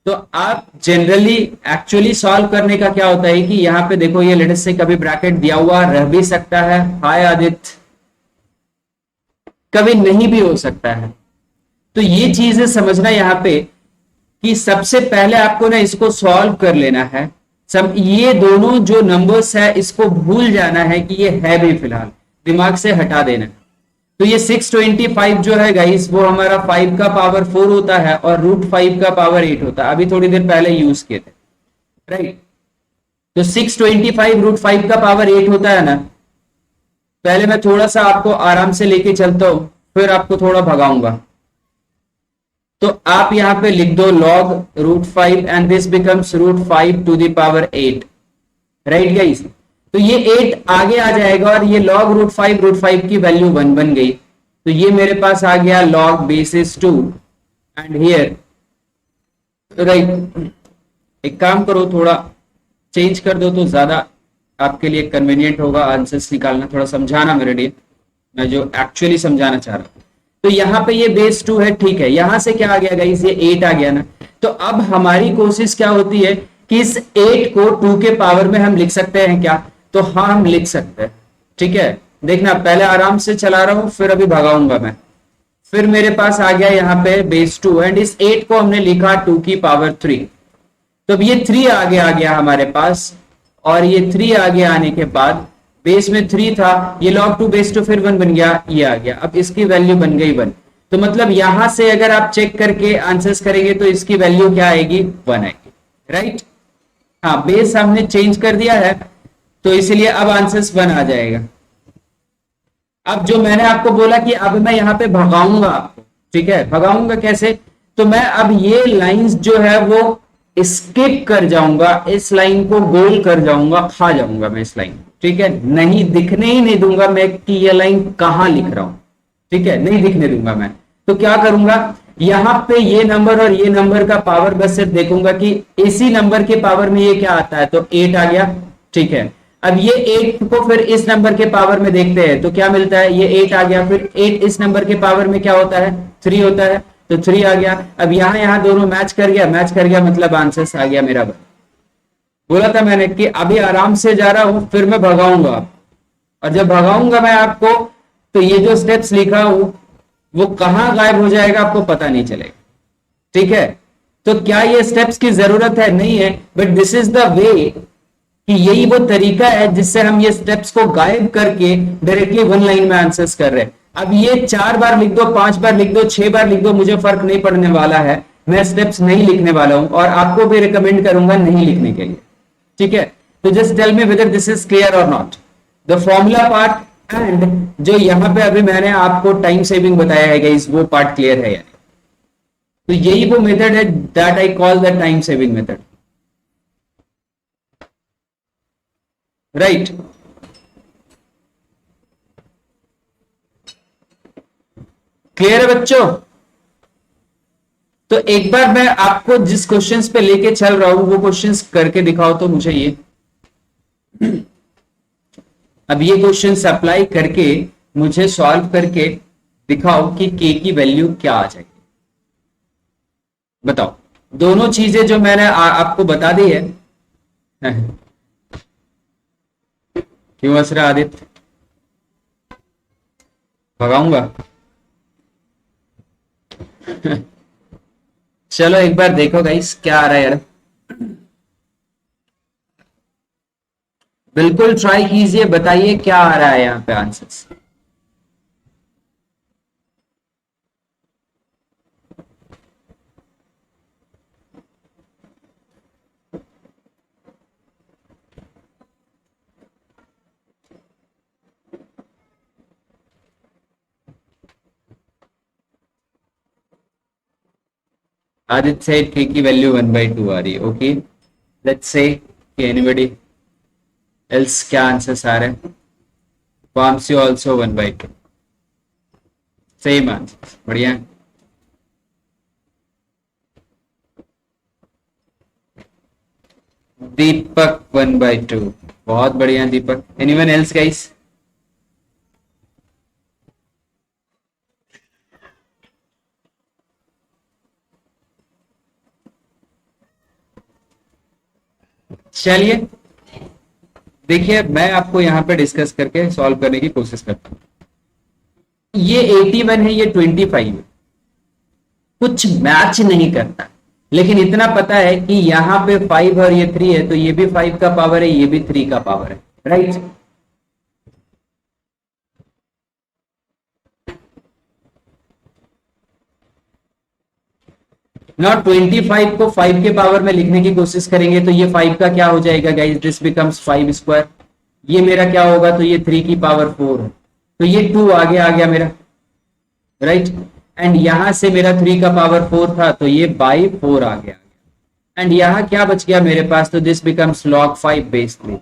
तो आप जनरली एक्चुअली सॉल्व करने का क्या होता है कि यहाँ पे देखो, ये लेटेस्ट से कभी ब्रैकेट दिया हुआ रह भी सकता है, हाय आदित्य, कभी नहीं भी हो सकता है। तो ये चीजें समझना यहाँ पे कि सबसे पहले आपको ना इसको सॉल्व कर लेना है। सब ये दोनों जो नंबर्स है इसको भूल जाना है कि ये है भी, फिलहाल दिमाग से हटा देना है। तो ये 625 जो है गाइस वो हमारा 5 का पावर 4 होता है और √5 का पावर 8 होता है, अभी थोड़ी देर पहले यूज किए थे, राइट। तो 625 √5 का पावर 8 होता है ना। पहले मैं थोड़ा सा आपको आराम से लेके चलता हूं, फिर आपको थोड़ा भगाऊंगा। तो आप यहां पे लिख दो log √5 and this becomes √5 to the power 8, right guys. तो ये 8 आगे आ जाएगा और ये log √5 की वैल्यू 1 बन गई। तो ये मेरे पास आ गया log basis 2 and here right. एक काम करो, थोड़ा चेंज कर दो तो ज्यादा आपके लिए कन्वीनियंट होगा आंसर्स निकालना। थोड़ा समझाना मेरे लिए, मैं जो एक्चुअली समझाना चाह रहा हूं। तो यहाँ पे ये बेस 2 है, ठीक है। यहां से क्या आ गया गाइस, ये 8 आ गया ना। तो अब हमारी कोशिश क्या होती है कि इस 8 को 2 के पावर में हम लिख सकते हैं क्या? तो हाँ, हम लिख सकते हैं, ठीक है। देखना, पहले आराम से चला रहा हूं, फिर अभी भगाऊंगा मैं। फिर मेरे पास आ गया यहाँ पे बेस 2 एंड इस 8 को हमने लिखा 2 की पावर 3। तो अब ये 3 आगे आ गया हमारे पास, और ये 3 आगे आने के बाद बेस में 3 था, ये log 2 बेस 2 फिर 1 बन गया, ये आ गया। अब इसकी वैल्यू बन गई 1। तो मतलब यहां से अगर आप चेक करके आंसर्स करेंगे तो इसकी वैल्यू क्या आएगी, 1 आएगी, राइट। हाँ, बेस हमने चेंज कर दिया है तो इसलिए अब आंसर्स 1 आ जाएगा। अब जो मैंने आपको बोला कि अब मैं यहाँ पे भगाऊंगा आपको, ठीक है। भगाऊंगा कैसे? तो मैं अब ये लाइंस जो है वो स्किप कर जाऊंगा, इस लाइन को गोल कर जाऊंगा, खा जाऊंगा मैं इस लाइन, ठीक है। नहीं दिखने ही नहीं दूंगा मैं कि ये लाइन कहां लिख रहा हूं, ठीक है, नहीं दिखने दूंगा मैं। तो क्या करूंगा, यहां पे ये नंबर और ये नंबर का पावर बस सिर्फ देखूंगा कि इसी नंबर के पावर में ये क्या आता है। तो 8 आ गया, ठीक है। अब ये 8 को फिर इस नंबर के पावर में देखते हैं तो क्या मिलता है, ये 8 आ गया। फिर 8 इस नंबर के पावर में क्या होता है, 3 होता है, तो 3 आ गया। अब यहां दोनों मैच कर गया, मैच कर गया, मतलब आंसर आ गया मेरा। बोला था मैंने कि अभी आराम से जा रहा हूं, फिर मैं भगाऊंगा, और जब भगाऊंगा मैं आपको तो ये जो स्टेप्स लिखा हूं वो कहां गायब हो जाएगा आपको पता नहीं चलेगा, ठीक है। तो क्या ये स्टेप्स की जरूरत है? नहीं है, but this is the way, कि यही वो तरीका है जिससे हम ये स्टेप्स को गायब करके डायरेक्टली 1 लाइन में आंसर्स कर रहे हैं। अब ये 4 बार लिख दो, 5 बार लिख दो, 6 बार लिख दो, मुझे फर्क नहीं पड़ने वाला है। मैं स्टेप्स नहीं लिखने वाला हूं और आपको भी रिकमेंड करूंगा नहीं लिखने के लिए, ठीक है। तो just tell me whether this is clear और not, the formula part and जो यहां पे अभी मैंने आपको टाइम सेविंग बताया है गाइस, वो पार्ट क्लियर है यानी। तो यही वो मेथड है that I call the time saving method, right. Clear है बच्चों? तो एक बार मैं आपको जिस क्वेश्चंस पे लेके चल रहा हूं वो क्वेश्चंस करके दिखाओ तो मुझे ये। अब ये क्वेश्चंस अप्लाई करके मुझे सॉल्व करके दिखाओ कि के की वैल्यू क्या आ जाएगी। बताओ, दोनों चीजें जो मैंने आपको बता दी है। क्यों हंस रहा आदित्य? भगाऊंगा? चलो एक बार देखो गाइस क्या आ रहा है यार। बिल्कुल ट्राई कीजिए, बताइए क्या आ रहा है यहाँ पे आंसर्स। आदित्य said k की वैल्यू 1/2 आ रही है। Okay, let's say anybody else क्या आंसर्स आ रहे हैं। वामसी ऑल्सो 1/2, सेम आंसर, बढ़िया। दीपक 1/2, बहुत बढ़िया दीपक। Anyone else guys? चलिए देखिए, मैं आपको यहां पे डिस्कस करके सॉल्व करने की कोशिश करता हूं। ये 81 है, ये 25 है, कुछ मैच नहीं करता, लेकिन इतना पता है कि यहां पे 5 और ये 3 है, तो ये भी 5 का पावर है, ये भी 3 का पावर है, राइट। ना 25 को 5 के पावर में लिखने की कोशिश करेंगे तो ये 5 का क्या हो जाएगा गाइस, दिस बिकम्स 5 स्क्वायर। ये मेरा क्या होगा, तो ये 3 की पावर 4 है, तो ये 2 आगे आ गया मेरा, राइट। एंड यहां से मेरा 3 का पावर 4 था, तो ये बाई 4 आ गया। एंड यहां क्या बच गया मेरे पास, तो दिस बिकम्स log 5 बेस 3।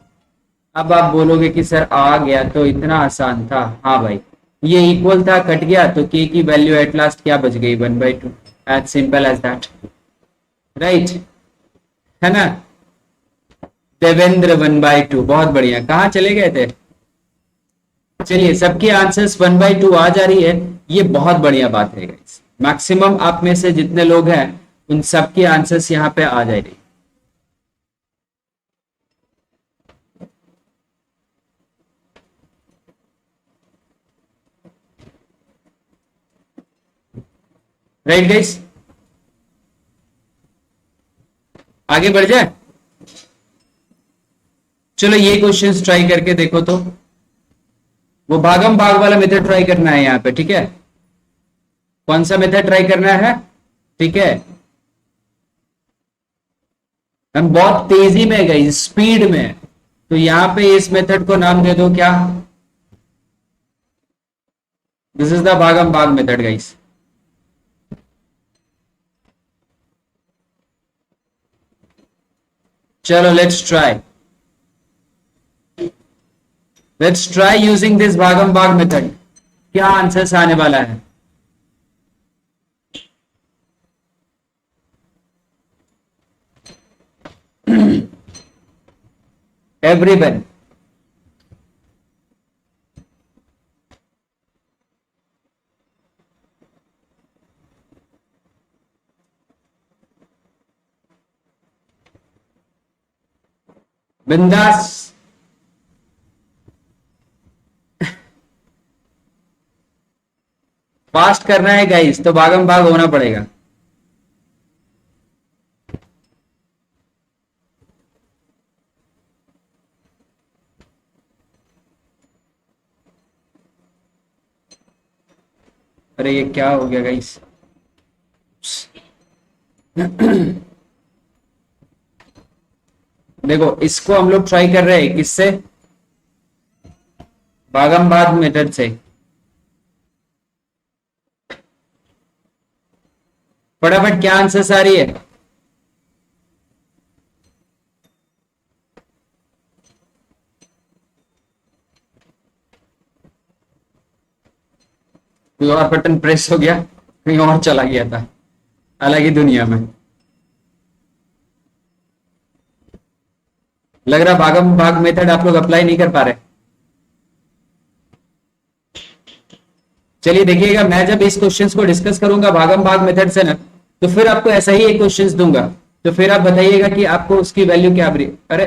अब आप बोलोगे कि सर आ गया तो इतना आसान था। हाँ भाई, ये इक्वल था, कट गया तो के की वैल्यू एट लास्ट क्या बच गई, 1/2। As simple as that, right, है ना। देवेंद्र 1/2, बहुत बढ़िया। कहाँ चले गए थे? चलिए, सबके आंसर्स 1/2 आ जा रही है, ये बहुत बढ़िया बात है गाइस। मैक्सिमम आप में से जितने लोग हैं उन सबके आंसर्स यहाँ पे आ जा रही। राइट गाइस, आगे बढ़ जाए। चलो ये क्वेश्चंस ट्राई करके देखो तो। वो भागम भाग वाला मेथड ट्राई करना है यहाँ पे, ठीक है। कौन सा मेथड ट्राई करना है? ठीक है, हम बहुत तेजी में गई, स्पीड में, तो यहां पे इस मेथड को नाम दे दो क्या? दिस इज द भागम भाग मेथड गाइस। चलो लेट्स ट्राई यूजिंग दिस भागम भाग मेथड। क्या आंसर्स आने वाला है? एवरीवन, बिंदास। फास्ट करना है गाइस तो भागम भाग होना पड़ेगा। अरे ये क्या हो गया गाइस? देखो, इसको हम लोग ट्राई कर रहे हैं किससे? भागम भाग मेथड से। फटाफट क्या आंसर्स आ रही है? कोई और बटन प्रेस हो गया, कहीं और चला गया था, अलग ही दुनिया में। लग रहा भागम भाग मेथड आप लोग अप्लाई नहीं कर पा रहे। चलिए देखिएगा, मैं जब इस क्वेश्चंस को डिस्कस करूंगा भागम भाग मेथड से ना, तो फिर आपको ऐसा ही एक क्वेश्चंस दूंगा, तो फिर आप बताइएगा कि आपको उसकी वैल्यू क्या बनी। अरे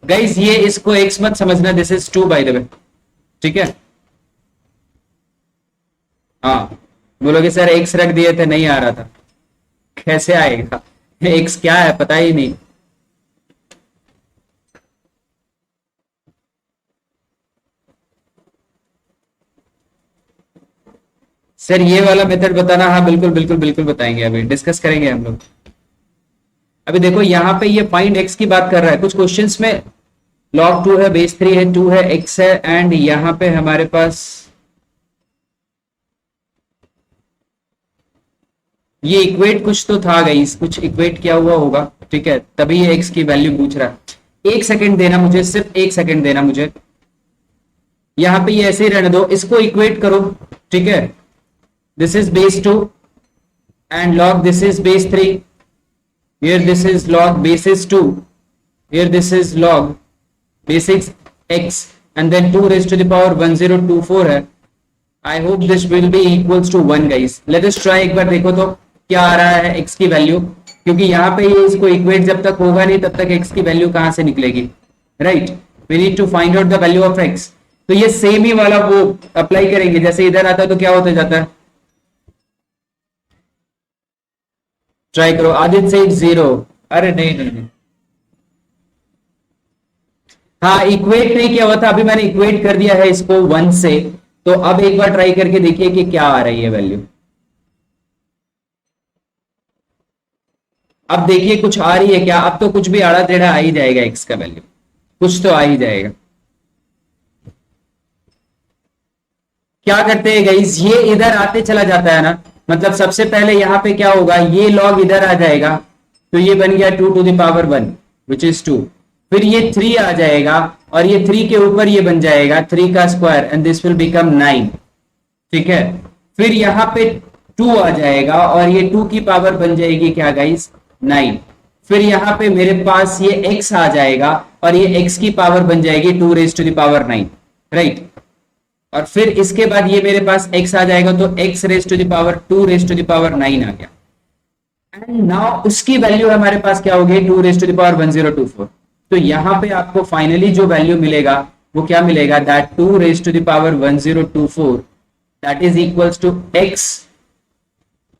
गाइस, ये इसको एक्स मत समझना, this is 2 by the way, ठीक है। हाँ, बोलोगे सर एक्स रख दिए थे नहीं आ रहा था, कैसे आएगा? एक्स क्या है पता ही नहीं। सर ये वाला मेथड बताना, हाँ बिल्कुल बिल्कुल बिल्कुल बताएंगे, अभी डिस्कस करेंगे हम लोग। अभी देखो यहाँ पे ये फाइंड एक्स की बात कर रहा है, कुछ क्वेश्चंस में log 2 है, बेस 3 है, 2 है, x है, एंड यहाँ पे हमारे पास ये इक्वेट कुछ तो था गाइस, कुछ इक्वेट किया हुआ होगा, ठीक है, तभी ये x की वैल्यू पूछ रहा है। एक सेकंड देना मुझे, सिर्फ एक सेकंड देना मुझे। यहाँ पे ये ऐसे ही रहने दो, इसको इक्वेट करो, ठीक है। This is base 2 and log this is base 3, here this is log basis 2, here this is log basis x, and then 2 raised to the power 1024 है। I hope this will be equals to 1 guys। let us try एक बार, देखो तो क्या आ रहा है x की value, क्योंकि यहाँ पे ये इसको इक्वेट जब तक होगा नहीं तब तक x की वैल्यू कहां से निकलेगी, right. We need to find out the value of x। तो ये सेम ही वाला वो अप्लाई करेंगे, जैसे इधर आता है तो क्या होता जाता है, ट्राई करो। आदित्य से 0, अरे नहीं नहीं नहीं, हाँ इक्वेट नहीं किया हुआ था, अभी मैंने इक्वेट कर दिया है इसको 1 से, तो अब एक बार ट्राई करके देखिए कि क्या आ रही है वैल्यू। अब देखिए कुछ आ रही है क्या? अब तो कुछ भी आड़ा टेढ़ा आ ही जाएगा, एक्स का वैल्यू कुछ तो आ ही जाएगा। क्या करते हैं गाइस, ये इधर आते चला जाता है ना, मतलब सबसे पहले यहाँ पे क्या होगा, ये लॉग इधर आ जाएगा, तो ये बन गया 2 to the power 1 which is 2। फिर ये 3 आ जाएगा और ये 3 के ऊपर ये बन जाएगा 3 का square and this will become 9। ठीक है, फिर यहाँ पे 2 आ जाएगा और ये 2 की पावर बन जाएगी क्या गाइस 9। फिर यहाँ पे मेरे पास ये x आ जाएगा और ये x की पावर बन जाएगी 2 raise to the power 9, right. और फिर इसके बाद ये मेरे पास x आ जाएगा तो x raise to the power 2 raise to the power 9 आ गया। एंड नाउ उसकी वैल्यू हमारे पास क्या होगी 2 रेज टू द पावर 1024। तो यहां पे आपको फाइनली जो वैल्यू मिलेगा वो क्या मिलेगा, that 2 raise to the power 1024 that is equals to x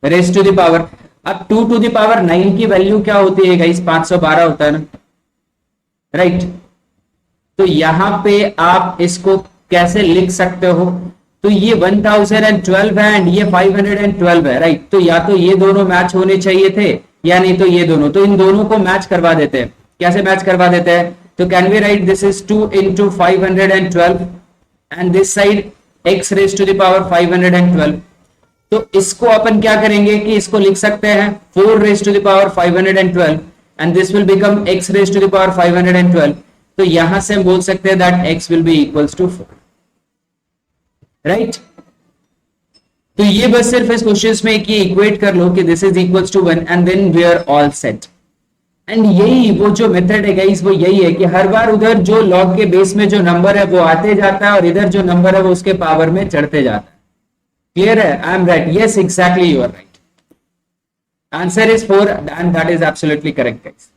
raise to the power, अब 2 टू द पावर 9 की वैल्यू क्या होती है गाइस 512 होता है ना, राइट। तो यहां पे आप इसको कैसे लिख सकते हो, तो ये 1012 है एंड ये 512 है, राइट। तो या तो ये दोनों मैच होने चाहिए थे या नहीं तो ये दोनों, तो इन दोनों को मैच करवा देते हैं। कैसे मैच करवा देते हैं, तो can we write this is 2 into 512 and this side x raise to the power 512। तो इसको अपन क्या करेंगे कि इसको लिख सकते हैं 4 raise to the power 512 and this will become x raise to the power 512। तो यहां से हम बोल सकते हैं that x will be equals to 4, right. तो ये बस सिर्फ इस क्वेश्चंस में कि इक्वेट कर लो कि this is equals to 1 and then we are all set. And यही वो जो मेथड है गाइस वो यही है कि हर बार उधर जो लॉग के बेस में जो नंबर है वो आते जाता है और इधर जो नंबर है वो उसके पावर में चढ़ते जाता है। क्लियर है, I am right, yes exactly you are right, answer is 4 and that is absolutely correct guys.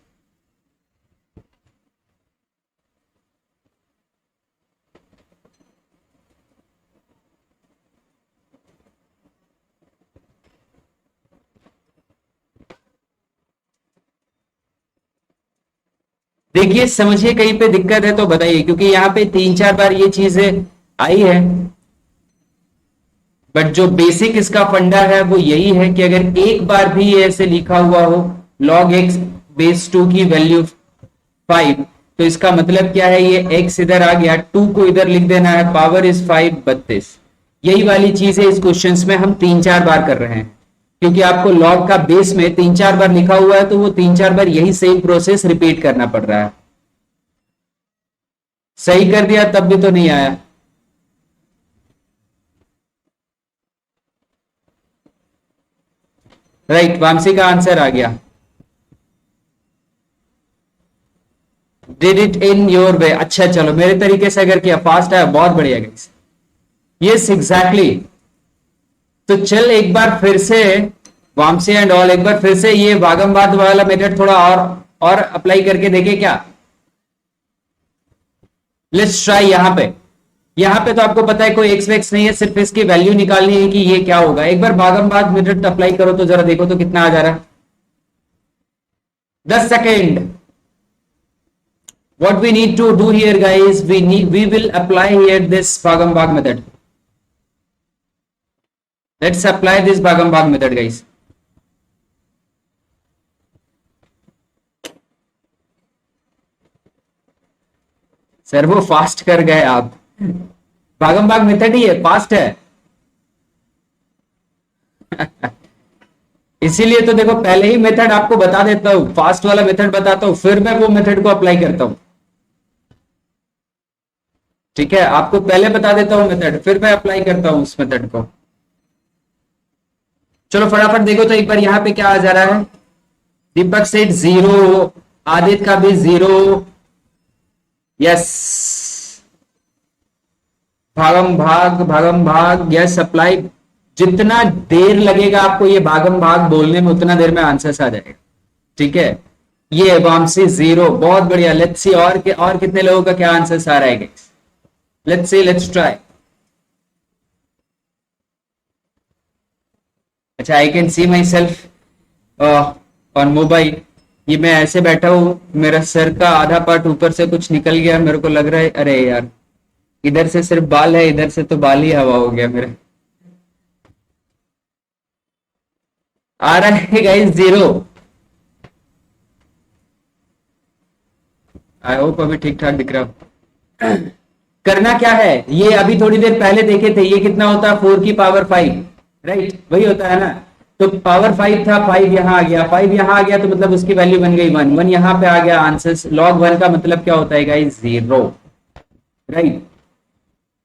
देखिए समझिए कहीं पे दिक्कत है तो बताइए, क्योंकि यहाँ पे 3-4 बार ये चीजें आई है, बट जो बेसिक इसका फंडा है वो यही है कि अगर एक बार भी ऐसे लिखा हुआ हो log x बेस 2 की वैल्यू 5, तो इसका मतलब क्या है, ये x इधर आ गया, 2 को इधर लिख देना है, पावर इज 5 32। यही वाली चीज है इस क्वेश्चंस में हम 3-4 बार कर रहे हैं, क्योंकि आपको लॉग का बेस में 3-4 बार लिखा हुआ है तो वो 3-4 बार यही सेम प्रोसेस रिपीट करना पड़ रहा है। सही कर दिया तब भी तो नहीं आया, राइट। वामसी का आंसर आ गया, did it in your way. अच्छा चलो मेरे तरीके से अगर किया, फास्ट है, बहुत बढ़िया गाइस, यस एग्जैक्टली। तो चल एक बार फिर से वामसी एंड ऑल, एक बार फिर से ये भागमवाद वाला मेथड थोड़ा और अप्लाई करके देखे क्या। Let's try. यहाँ पे तो आपको पता है कोई एक्स वेक्स नहीं है, सिर्फ इसकी वैल्यू निकालनी है कि ये क्या होगा। एक बार भागमवाद मेथड अप्लाई करो तो जरा देखो तो कितना आ जा रहा है। 10 second. What we need to do here guys, we will apply here this Bhagam-Bhag method. Let's apply this Bhagam-Bhag method guys. Sir वो फास्ट कर गए आप, भागम-भाग मेथड ही है, फास्ट है। इसीलिए तो देखो पहले ही मेथड आपको बता देता हूं, फास्ट वाला मेथड बताता हूं, फिर मैं वो मेथड को अप्लाई करता हूं। ठीक है, आपको पहले बता देता हूं मेथड, फिर मैं अप्लाई करता हूं उस मेथड को। चलो फटाफट देखो तो एक बार यहां पे क्या आ जा रहा है। दीपक सेठ 0, आदित्य का भी 0, यस। भागम भाग यस अप्लाई। जितना देर लगेगा आपको ये भागम भाग बोलने में उतना देर में आंसर आ जाएगा। ठीक है, ये वामसी 0, बहुत बढ़िया। लेट्स सी और कितने लोगों का क्या आंसर आ रहा है। Let's see, let's try. अच्छा, I can see myself on mobile. ये मैं ऐसे बैठा हूं, मेरा सर का आधा पार्ट ऊपर से कुछ निकल गया, मेरे को लग रहा है अरे यार इधर से सिर्फ बाल है, इधर से तो बाल ही हवा हो गया मेरे। आ रहा है गाइस 0। आई होप अभी ठीक ठाक दिख रहा हो। करना क्या है, ये अभी थोड़ी देर पहले देखे थे, ये कितना होता है 4 की पावर 5, राइट, वही होता है ना। तो पावर 5 था, 5 यहाँ आ गया, 5 यहाँ आ गया, तो मतलब उसकी वैल्यू बन गई 1, 1 यहाँ पे आ गया आंसर। लॉग 1 का मतलब क्या होता है गाइस? 0, राइट।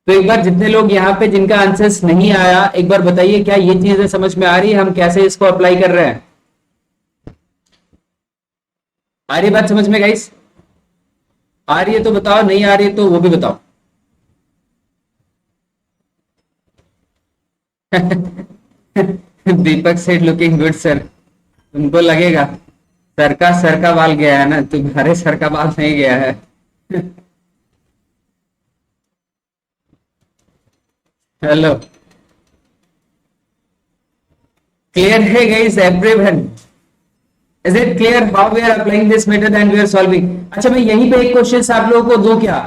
तो एक बार जितने लोग यहाँ पे जिनका आंसर्स नहीं आया, एक बार बताइए क्या ये चीजें समझ में आ रही है, हम कैसे इसको अप्लाई कर रहे हैं? आ रही बात समझ में गाइस? आ रही है तो बताओ, नहीं आ रही है तो वो भी बताओ। दीपक सेठ लुकिंग गुड सर। तुमको लगेगा सर का बाल गया है ना, तुम्हारे सर का बाल नहीं गया है। हेलो, क्लियर है guys everyone? Is it clear how we are applying this method and we are solving? अच्छा, मैं यहीं पे एक क्वेश्चन आप लोगों को दूं क्या?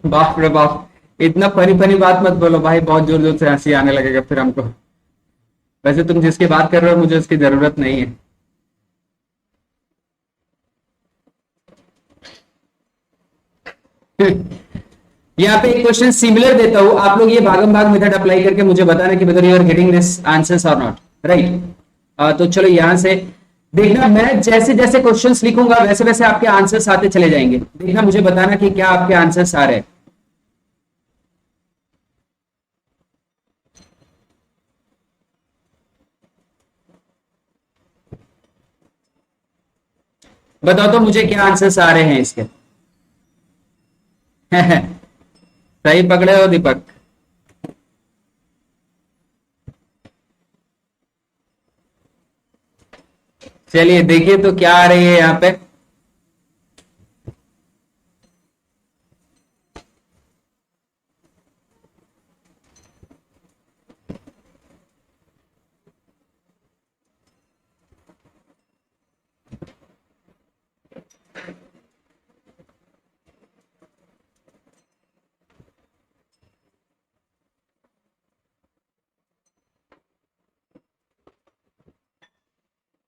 बाप रे बाप, इतना फनी फनी बात मत बोलो भाई, बहुत जोर जोर से हंसी आने लगेगा फिर हमको। वैसे तुम जिसकी बात कर रहे हो मुझे उसकी जरूरत नहीं है। यहाँ पे एक क्वेश्चन सिमिलर देता हूं, आप लोग ये भागम भाग मेथड अप्लाई करके मुझे बताना कि whether you are getting this answers और नॉट, राइट। तो चलो यहां से देखना, मैं जैसे जैसे क्वेश्चंस लिखूंगा वैसे वैसे आपके आंसर्स आते चले जाएंगे, देखना मुझे बताना कि क्या आपके आंसर्स आ रहे हैं। बताओ तो मुझे क्या आंसर्स आ रहे हैं इसके। सही पकड़े हो दीपक। चलिए देखिए तो क्या आ रही है यहाँ पे।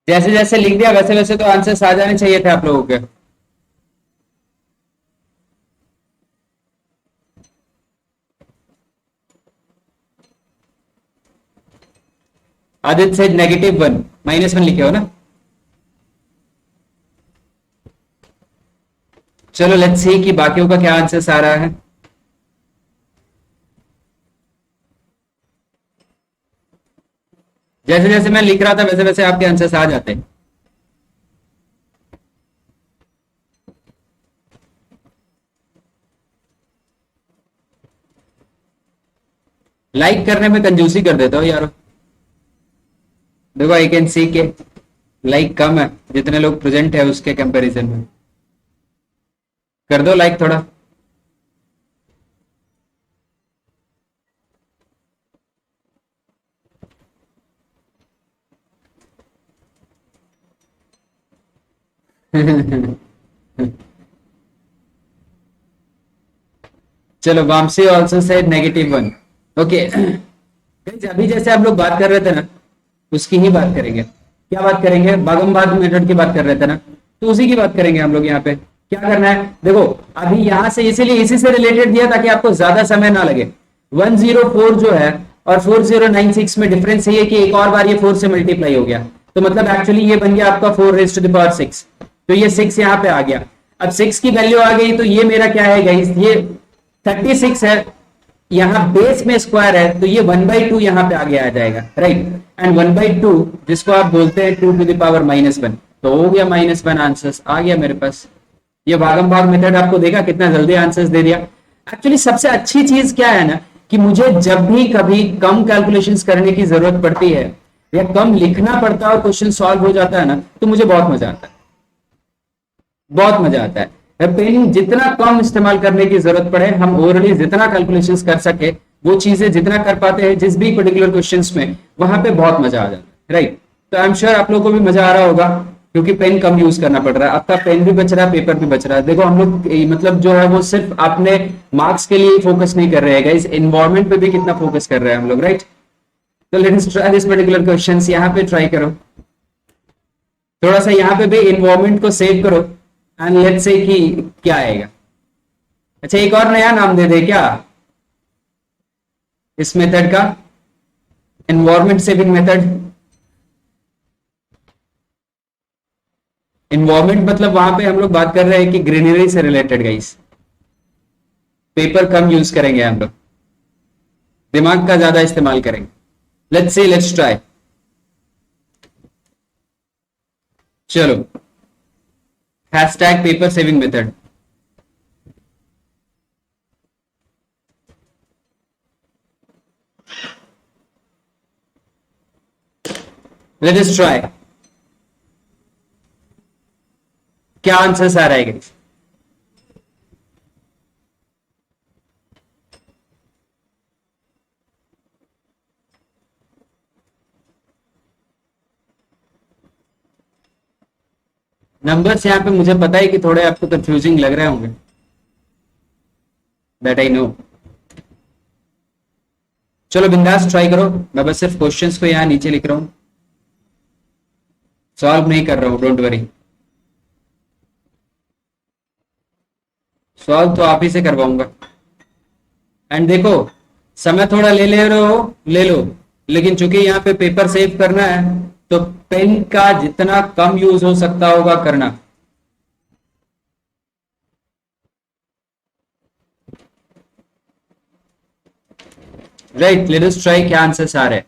जैसे जैसे लिख दिया वैसे वैसे तो आंसर्स आ जाने चाहिए थे आप लोगों के। आदित्य से -1, -1 लिखे हो ना? चलो लेट्स सी कि बाकियों का क्या आंसर्स आ रहा है। जैसे जैसे मैं लिख रहा था वैसे वैसे आपके आंसर्स आ जाते हैं। लाइक करने में कंजूसी कर देता हो यार। देखो आई कैन सी के लाइक कम है जितने लोग प्रेजेंट है उसके कंपैरिजन में। कर दो लाइक थोड़ा। चलो वामसी ऑल्सो सेड -1। ओके, अभी जैसे आप लोग बात कर रहे थे ना उसकी ही बात करेंगे। क्या बात करेंगे? भागम भाग मेथड की बात कर रहे थे ना, तो उसी की बात करेंगे हम लोग। यहाँ पे क्या करना है देखो, अभी यहां से इसीलिए इसी से रिलेटेड दिया ताकि आपको ज्यादा समय ना लगे। 104 जो है और 4096 में डिफरेंस ये है कि एक और बार ये 4 से मल्टीप्लाई हो गया, तो मतलब एक्चुअली ये बन गया आपका 4 raised to the power 6। तो ये 6 यहाँ पे आ गया। अब 6 की वैल्यू आ गई तो ये मेरा क्या है गाइस? ये 36 है, यहाँ बेस में स्क्वायर है तो ये 1/2 यहाँ पे आगे आ जाएगा, राइट। एंड 1/2 जिसको आप बोलते हैं 2 to the power -1, तो हो गया -1 आंसर्स आ गया मेरे पास। ये भागम भाग मेथड आपको देखा कितना जल्दी आंसर्स दे दिया। एक्चुअली सबसे अच्छी चीज क्या है ना कि मुझे जब भी कभी कम कैलकुलेशंस करने की जरूरत पड़ती है या कम लिखना पड़ता है और क्वेश्चन सॉल्व हो जाता है ना, तो मुझे बहुत मजा आता है, बहुत मजा आता है। पेन जितना कम इस्तेमाल करने की जरूरत पड़े, हम ओरली जितना कैलकुलेशंस कर सके, वो चीजें जितना कर पाते हैं जिस भी पर्टिकुलर क्वेश्चंस में, वहां पे बहुत मजा आ जाता है, राइट। तो आई एम श्योर आप लोगों को भी मजा आ रहा होगा क्योंकि पेन कम यूज करना पड़ रहा है, आपका पेन भी बच रहा है, पेपर भी बच रहा है। देखो हम लोग मतलब जो है वो सिर्फ अपने मार्क्स के लिए फोकस नहीं कर रहे हैं, इस एनवायरमेंट पे भी कितना फोकस कर रहे हैं हम लोग, राइट। तो let's try this particular questions. यहाँ पे ट्राई करो थोड़ा सा, यहाँ पे भी एनवायरमेंट को सेव करो एंड लेट्स से कि क्या आएगा। अच्छा, एक और नया नाम दे दे क्या? इस मेथड का, एनवायरमेंट सेविंग मेथड। एनवायरमेंट मतलब वहां पे हम लोग बात कर रहे हैं कि ग्रीनरी से रिलेटेड गाइस, पेपर कम यूज करेंगे हम लोग, दिमाग का ज्यादा इस्तेमाल करेंगे। Let's see, let's try. चलो, hashtag paper saving method. Let us try. क्या आंसर्स आ रहा है गाइस? नंबर्स यहाँ पे मुझे पता है कि थोड़े आपको कंफ्यूजिंग लग रहे होंगे, दैट आई नो। चलो बिंदास ट्राई करो, मैं बस सिर्फ क्वेश्चंस को यहाँ नीचे लिख रहा हूं, सॉल्व नहीं कर रहा हूं, डोंट वरी। सॉल्व तो आप ही से करवाऊंगा। एंड देखो, समय थोड़ा ले ले रहे हो, ले लो, लेकिन चूंकि यहाँ पे पेपर सेव करना है तो पेन का जितना कम यूज हो सकता होगा करना। Right, late us try. क्या आंसर्स आ रहे हैं?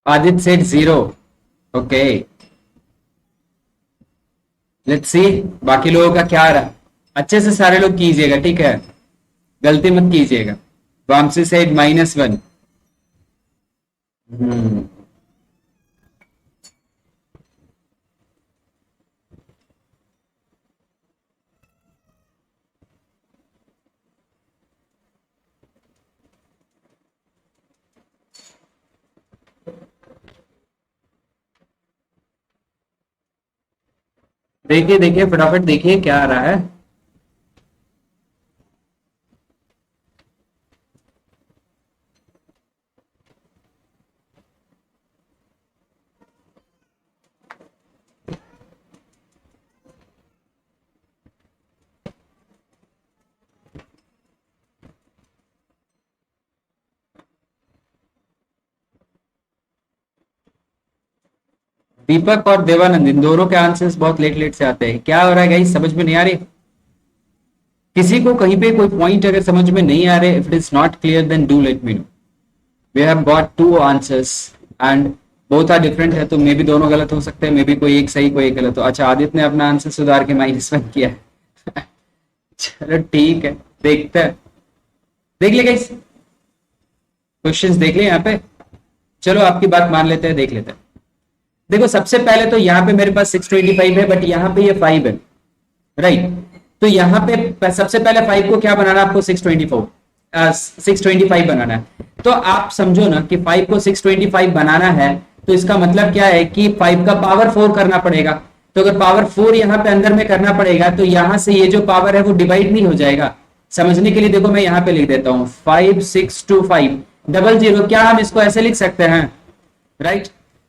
आदित्य सेठ 0। ओके, लेट्स सी बाकी लोगों का क्या आ रहा है। अच्छे से सारे लोग कीजिएगा, ठीक है, गलती मत कीजिएगा। वामसी सेठ -1। हम्म, देखिए देखिए फटाफट देखिए क्या आ रहा है। दीपक और देवानंद इन दोनों के आंसर्स बहुत लेट लेट से आते हैं। क्या हो रहा है गाइस, समझ में नहीं आ रही? किसी को कहीं पे कोई पॉइंट अगर समझ में नहीं आ रहे, if it is not clear then do let me know. We have got two answers and both are different है, तो मे भी दोनों गलत हो सकते हैं, मे भी कोई एक सही कोई एक गलत हो। अच्छा, आदित्य ने अपना आंसर सुधार के -1 किया है। चलो ठीक है, देखते हैं। देख ले गाइस, क्वेश्चंस देख ले यहाँ पे। चलो आपकी बात मान लेते हैं, देख लेते हैं। देखो सबसे पहले तो यहाँ पे मेरे पास 625 है, बट यहाँ पे ये 5 है, राइट। तो यहाँ पे सबसे पहले 5 को क्या बनाना है आपको, 625 बनाना है। तो आप समझो ना कि 5 को 625 बनाना है, तो इसका मतलब क्या है कि 5 का पावर 4 करना पड़ेगा। तो अगर पावर 4 यहाँ पे अंदर में करना पड़ेगा, तो यहां से ये जो पावर है वो डिवाइड नहीं हो जाएगा। समझने के लिए देखो मैं यहाँ पे लिख देता हूँ 562500। क्या हम इसको ऐसे लिख सकते हैं, राइट?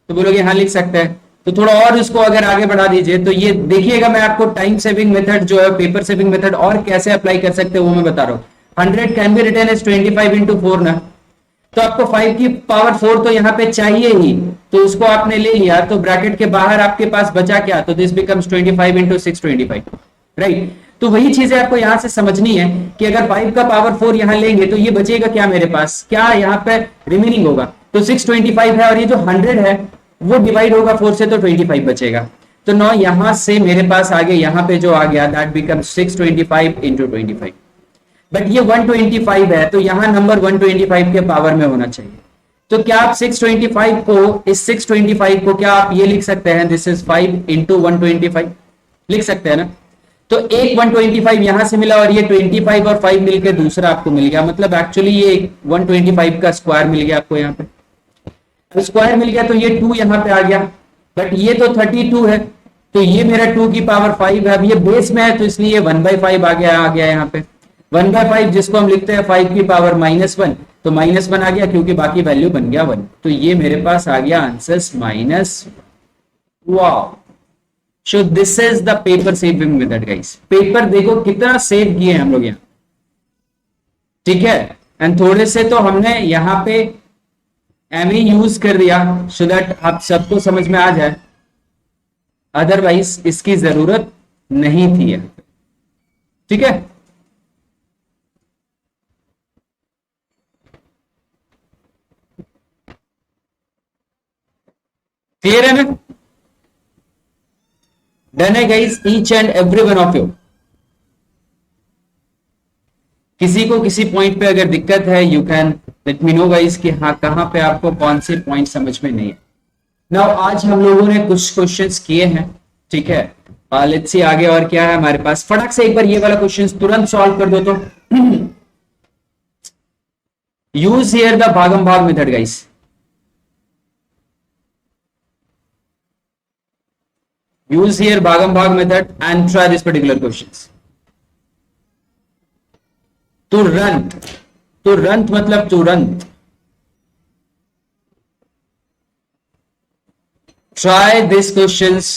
तो बोलोगे हाँ लिख सकते हैं। तो थोड़ा और इसको अगर आगे बढ़ा दीजिए, तो ये देखिएगा मैं आपको टाइम सेविंग मेथड जो है, पेपर सेविंग मेथड और कैसे अप्लाई कर सकते हैं वो मैं बता रहा हूँ। 100 can be written as 25 into 4 ना, तो आपको 5 की पावर 4 तो यहाँ पे चाहिए ही, तो उसको आपने ले लिया, तो ब्रैकेट के बाहर आपके पास बचा क्या, तो दिस बिकम्स 25 into 625, राइट। तो वही चीजें आपको यहां से समझनी है कि अगर 5 का पावर 4 यहां लेंगे तो ये बचेगा क्या मेरे पास, क्या यहाँ पे रिमेनिंग होगा, तो 625 है, और ये जो 100 है वो डिवाइड होगा 4 से, तो 25 बचेगा। तो 9 यहां से मेरे पास आगे यहाँ पे जो आ गया, दैट बिकम 625 into 25। बट ये 125 है, तो यहां नंबर 125 के पावर में होना चाहिए। तो क्या आप 625 को, इस 625 को क्या आप ये लिख सकते हैं, दिस इज 5 इंटू 125, लिख सकते हैं ना। तो एक 125 यहां से मिला और ये 25 और 5 मिलकर दूसरा आपको मिल गया, मतलब एक्चुअली ये 125 का स्क्वायर मिल गया आपको यहाँ पे। स्क्वायर मिल गया तो ये 2 यहाँ पे आ गया, बट ये तो 32 है, तो ये मेरा 2 की पावर 5 है। अब ये बेस में है तो इसलिए ये 1/5 आ गया यहाँ पे। 1/5 जिसको हम लिखते हैं 5 की पावर -1, तो -1 आ गया क्योंकि बाकी वैल्यू बन गया 1। तो ये मेरे पास आ गया answer minus. Wow, so this is the paper saving method guys. Paper देखो कितना सेव किए हम लोग यहाँ, ठीक है। एंड थोड़े से तो हमने यहाँ पे एमई यूज कर दिया सो दैट आप सबको समझ में आ जाए, अदरवाइज इसकी जरूरत नहीं थी, ठीक है। क्लियर है ना, डन है guys, each and every one of you. किसी को किसी पॉइंट पे अगर दिक्कत है you can let me no guys कि हाँ कहां पे आपको कौन से पॉइंट समझ में नहीं है। नाउ आज हम लोगों ने कुछ क्वेश्चंस किए हैं, ठीक है। लेट्स सी आगे और क्या है हमारे पास। फटाक से एक बार ये वाला क्वेश्चन तुरंत सॉल्व कर दो तो। यूज हियर द भागम भाग मेथड गाइस। use here भागम भाग method and try this particular questions। तुरंत मतलब तुरंत। try these questions।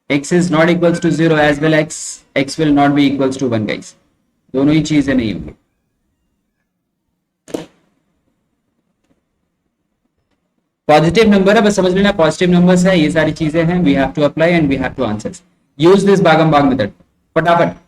x is not equals to 0 as well x will not be equals to 1 guys, दोनों ही चीजें नहीं होंगी। पॉजिटिव नंबर है, बस समझ लेना पॉजिटिव नंबर्स है, ये सारी चीजें हैं, we have to apply and we have to answer. Use this भागम भाग मेथड फटाफट।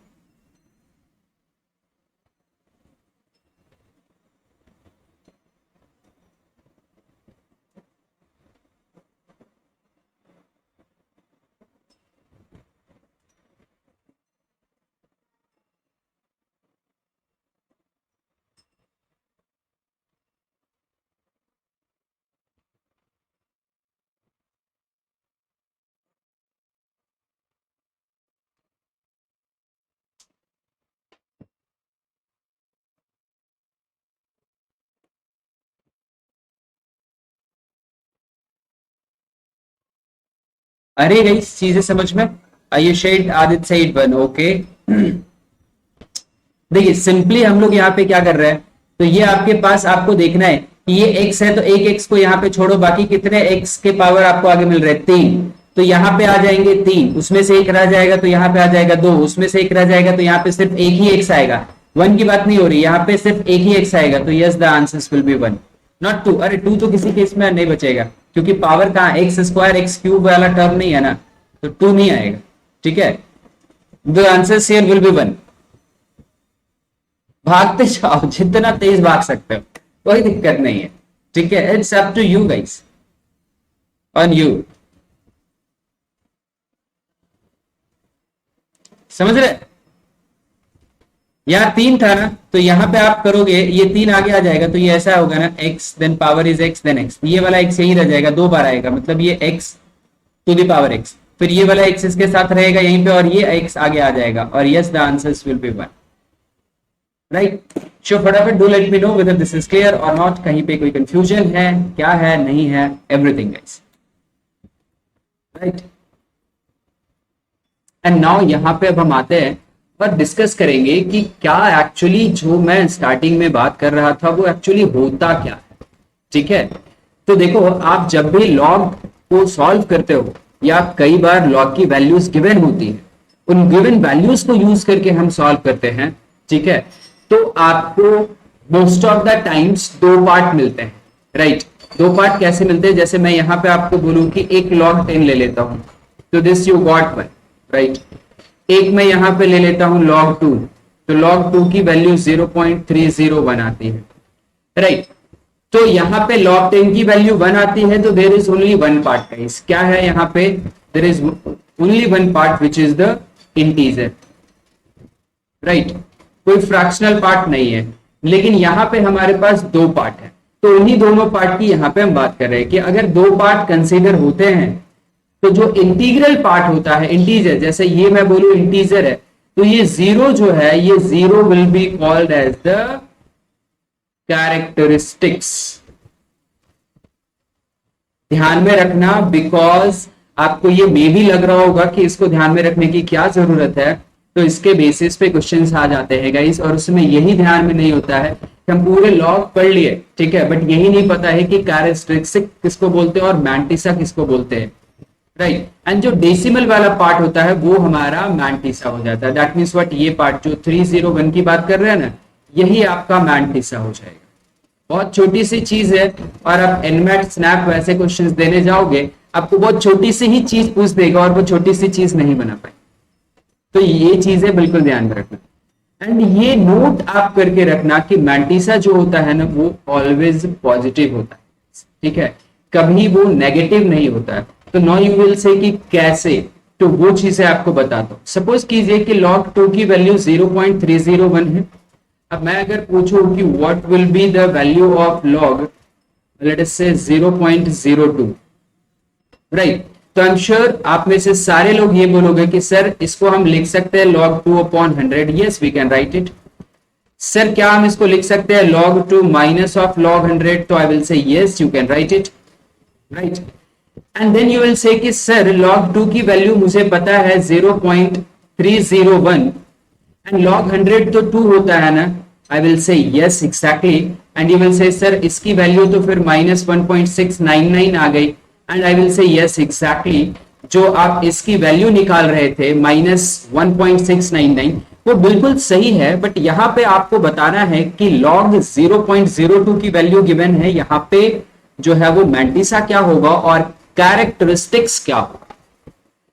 अरे गई चीजें समझ में आइए। शेड आदित्य सईद वन ओके। देखिए सिंपली हम लोग यहाँ पे क्या कर रहे हैं, तो ये आपके पास आपको देखना है कि ये x है, तो एक x को यहाँ पे छोड़ो, बाकी कितने x के पावर आपको आगे मिल रहे हैं 3, तो यहाँ पे आ जाएंगे 3, उसमें से एक रह जाएगा तो यहाँ पे आ जाएगा 2, उसमें से एक रह जाएगा तो यहाँ पे सिर्फ एक ही x आएगा। 1 की बात नहीं हो रही, यहाँ पे सिर्फ एक ही x आएगा, तो yes the answer will be 1 not 2। अरे 2 तो किसी केस में नहीं बचेगा क्योंकि पावर कहाँ x स्क्वायर x क्यूब वाला टर्म नहीं है ना, तो 2 नहीं आएगा, ठीक है। The answer here will be 1। भागते जाओ, जितना तेज भाग सकते हो कोई दिक्कत नहीं है, ठीक है। It's up to you guys, on you. समझ रहे, यहाँ 3 था ना, तो यहाँ पे आप करोगे ये 3 आगे आ जाएगा, तो ये ऐसा होगा ना x then power is x then x, ये वाला x यही रह जाएगा, 2 बार आएगा, मतलब ये x to the power x, फिर ये वाला x इसके साथ रहेगा यहीं पे और ये x आगे आ जाएगा, और yes the answer will be 1 right. So फटाफट do let me know whether this is clear और नॉट, कहीं पे कोई कंफ्यूजन है, क्या है नहीं है, everything guys right. And now यहाँ पे अब हम आते हैं और डिस्कस करेंगे कि क्या एक्चुअली जो मैं स्टार्टिंग में बात कर रहा था वो एक्चुअली होता क्या है, ठीक है। तो देखो आप जब भी लॉग को सॉल्व करते हो या कई बार लॉग की वैल्यूज गिवन होती है, उन गिवन वैल्यूज को यूज करके हम सॉल्व करते हैं, ठीक है। तो आपको most of the times 2 part मिलते हैं राइट। 2 पार्ट कैसे मिलते हैं, जैसे मैं यहाँ पे आपको बोलूं कि एक log 10 ले लेता हूं, तो दिस यू गॉट 1 राइट। एक मैं यहाँ पे ले लेता हूं log 2, तो log 2 की वैल्यू 0.301 आती है राइट। तो यहाँ पे log 10 की वैल्यू 1 आती है, तो there is only one part guys. क्या है यहाँ पे? There is only one part which is the integer, right. कोई फ्रैक्शनल पार्ट नहीं है, लेकिन यहाँ पे हमारे पास दो पार्ट है, तो उन्हीं दोनों पार्ट की यहाँ पे हम बात कर रहे हैं कि अगर दो पार्ट कंसीडर होते हैं तो जो इंटीग्रल पार्ट होता है इंटीजर, जैसे ये मैं बोलूं इंटीजर है, तो ये जीरो जो है, ये zero will be called as the characteristics. ध्यान में रखना, बिकॉज आपको ये मे भी लग रहा होगा कि इसको ध्यान में रखने की क्या जरूरत है, तो इसके बेसिस पे क्वेश्चंस आ जाते हैं गाइस, और उसमें यही ध्यान में नहीं होता है कि हम पूरे लॉग पढ़ लिए, ठीक है, बट यही नहीं पता है कि कैरेक्टरिस्टिक किसको बोलते हैं और मैंटिसा किसको बोलते हैं, राइट। एंड जो डेसिमल वाला पार्ट होता है वो हमारा मैंटिसा हो जाता है। दैट मीन्स व्हाट, ये पार्ट जो 301 की बात कर रहे हैं ना, यही आपका मैंटिसा हो जाएगा। बहुत छोटी सी चीज है, और आप एनमैट स्नैप वैसे क्वेश्चंस देने जाओगे, आपको बहुत छोटी सी ही चीज पूछ देगा और वो छोटी सी चीज नहीं बना पाए। तो ये चीजें बिल्कुल ध्यान में रखना। एंड ये नोट आप करके रखना कि मैंटिसा जो होता है ना, वो ऑलवेज पॉजिटिव होता है, ठीक है, कभी वो नेगेटिव नहीं होता है। तो नाउ यू विल से कि कैसे, तो वो चीजें आपको बताता हूं। सपोज कीजिए कि log 2 की वैल्यू 0.301 है। अब मैं अगर पूछूं कि what will be the value of log, late us से 0.02, राइट। तो आई एम श्योर आप में से सारे लोग ये बोलोगे कि सर इसको हम लिख सकते हैं log 2/100। Yes, we can write it. Sir क्या हम इसको लिख सकते हैं log 2 माइनस ऑफ log 100? तो I will say yes, you can write it, right. And then you will say कि सर log 2 की वैल्यू मुझे पता है 0.301 एंड log 100 तो 2 होता है ना। आई will say yes, exactly. And you will से सर इसकी वैल्यू तो फिर -1.699 आ गई। And I will say yes, exactly. जो आप इसकी वैल्यू निकाल रहे थे -1.699, वो बिल्कुल सही है, बट यहां पे आपको बताना है कि log 0.02 की वैल्यू गिवन है, यहां पे जो है वो मैंटिसा क्या होगा और कैरेक्टरिस्टिक्स क्या होगा।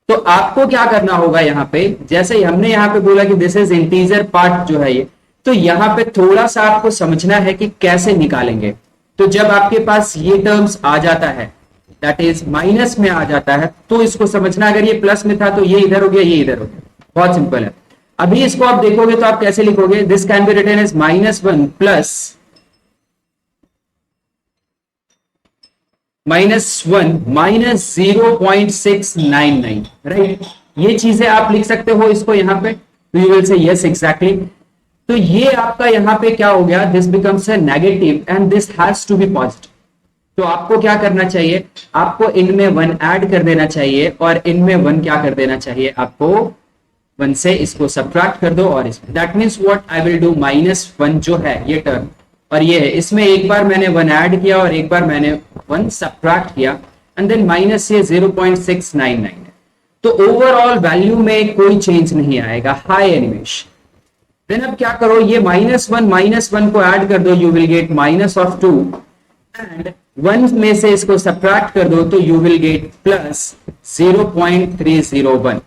तो आपको क्या करना होगा यहाँ पे, जैसे ही हमने यहाँ पे बोला कि दिस इज इंटीजर पार्ट जो है ये, तो यहाँ पे थोड़ा सा आपको समझना है कि कैसे निकालेंगे। तो जब आपके पास ये टर्म्स आ जाता है, दैट इज माइनस में आ जाता है, तो इसको समझना, अगर ये प्लस में था तो ये इधर हो गया, ये इधर हो गया, बहुत सिंपल है। अभी इसको आप देखोगे तो आप कैसे लिखोगे, this can be written as -1 plus -1 minus 0.699, right. ये चीजें आप लिख सकते हो इसको यहाँ पे, तो you will say yes, exactly. तो ये आपका यहाँ पे क्या हो गया, this becomes a negative and this has to be positive. तो आपको क्या करना चाहिए, आपको इनमें 1 ऐड कर देना चाहिए और इनमें 1 क्या कर देना चाहिए, आपको 1 से इसको सब्ट्रैक्ट कर दो और इसमें, that means what I will do, -1 जो है ये टर्म और ये है, इसमें एक बार मैंने 1 ऐड किया और एक बार मैंने 1 सब्ट्रैक्ट किया, एंड देन माइनस ये 0.699 है। तो ओवरऑल वैल्यू में कोई चेंज नहीं आएगा, हाई एनिमेश। देन अब क्या करो, ये -1 को ऐड कर दो, यू विल गेट -2 एंड 1 में से इसको सब्ट्रैक्ट कर दो तो यू विल गेट +0.301,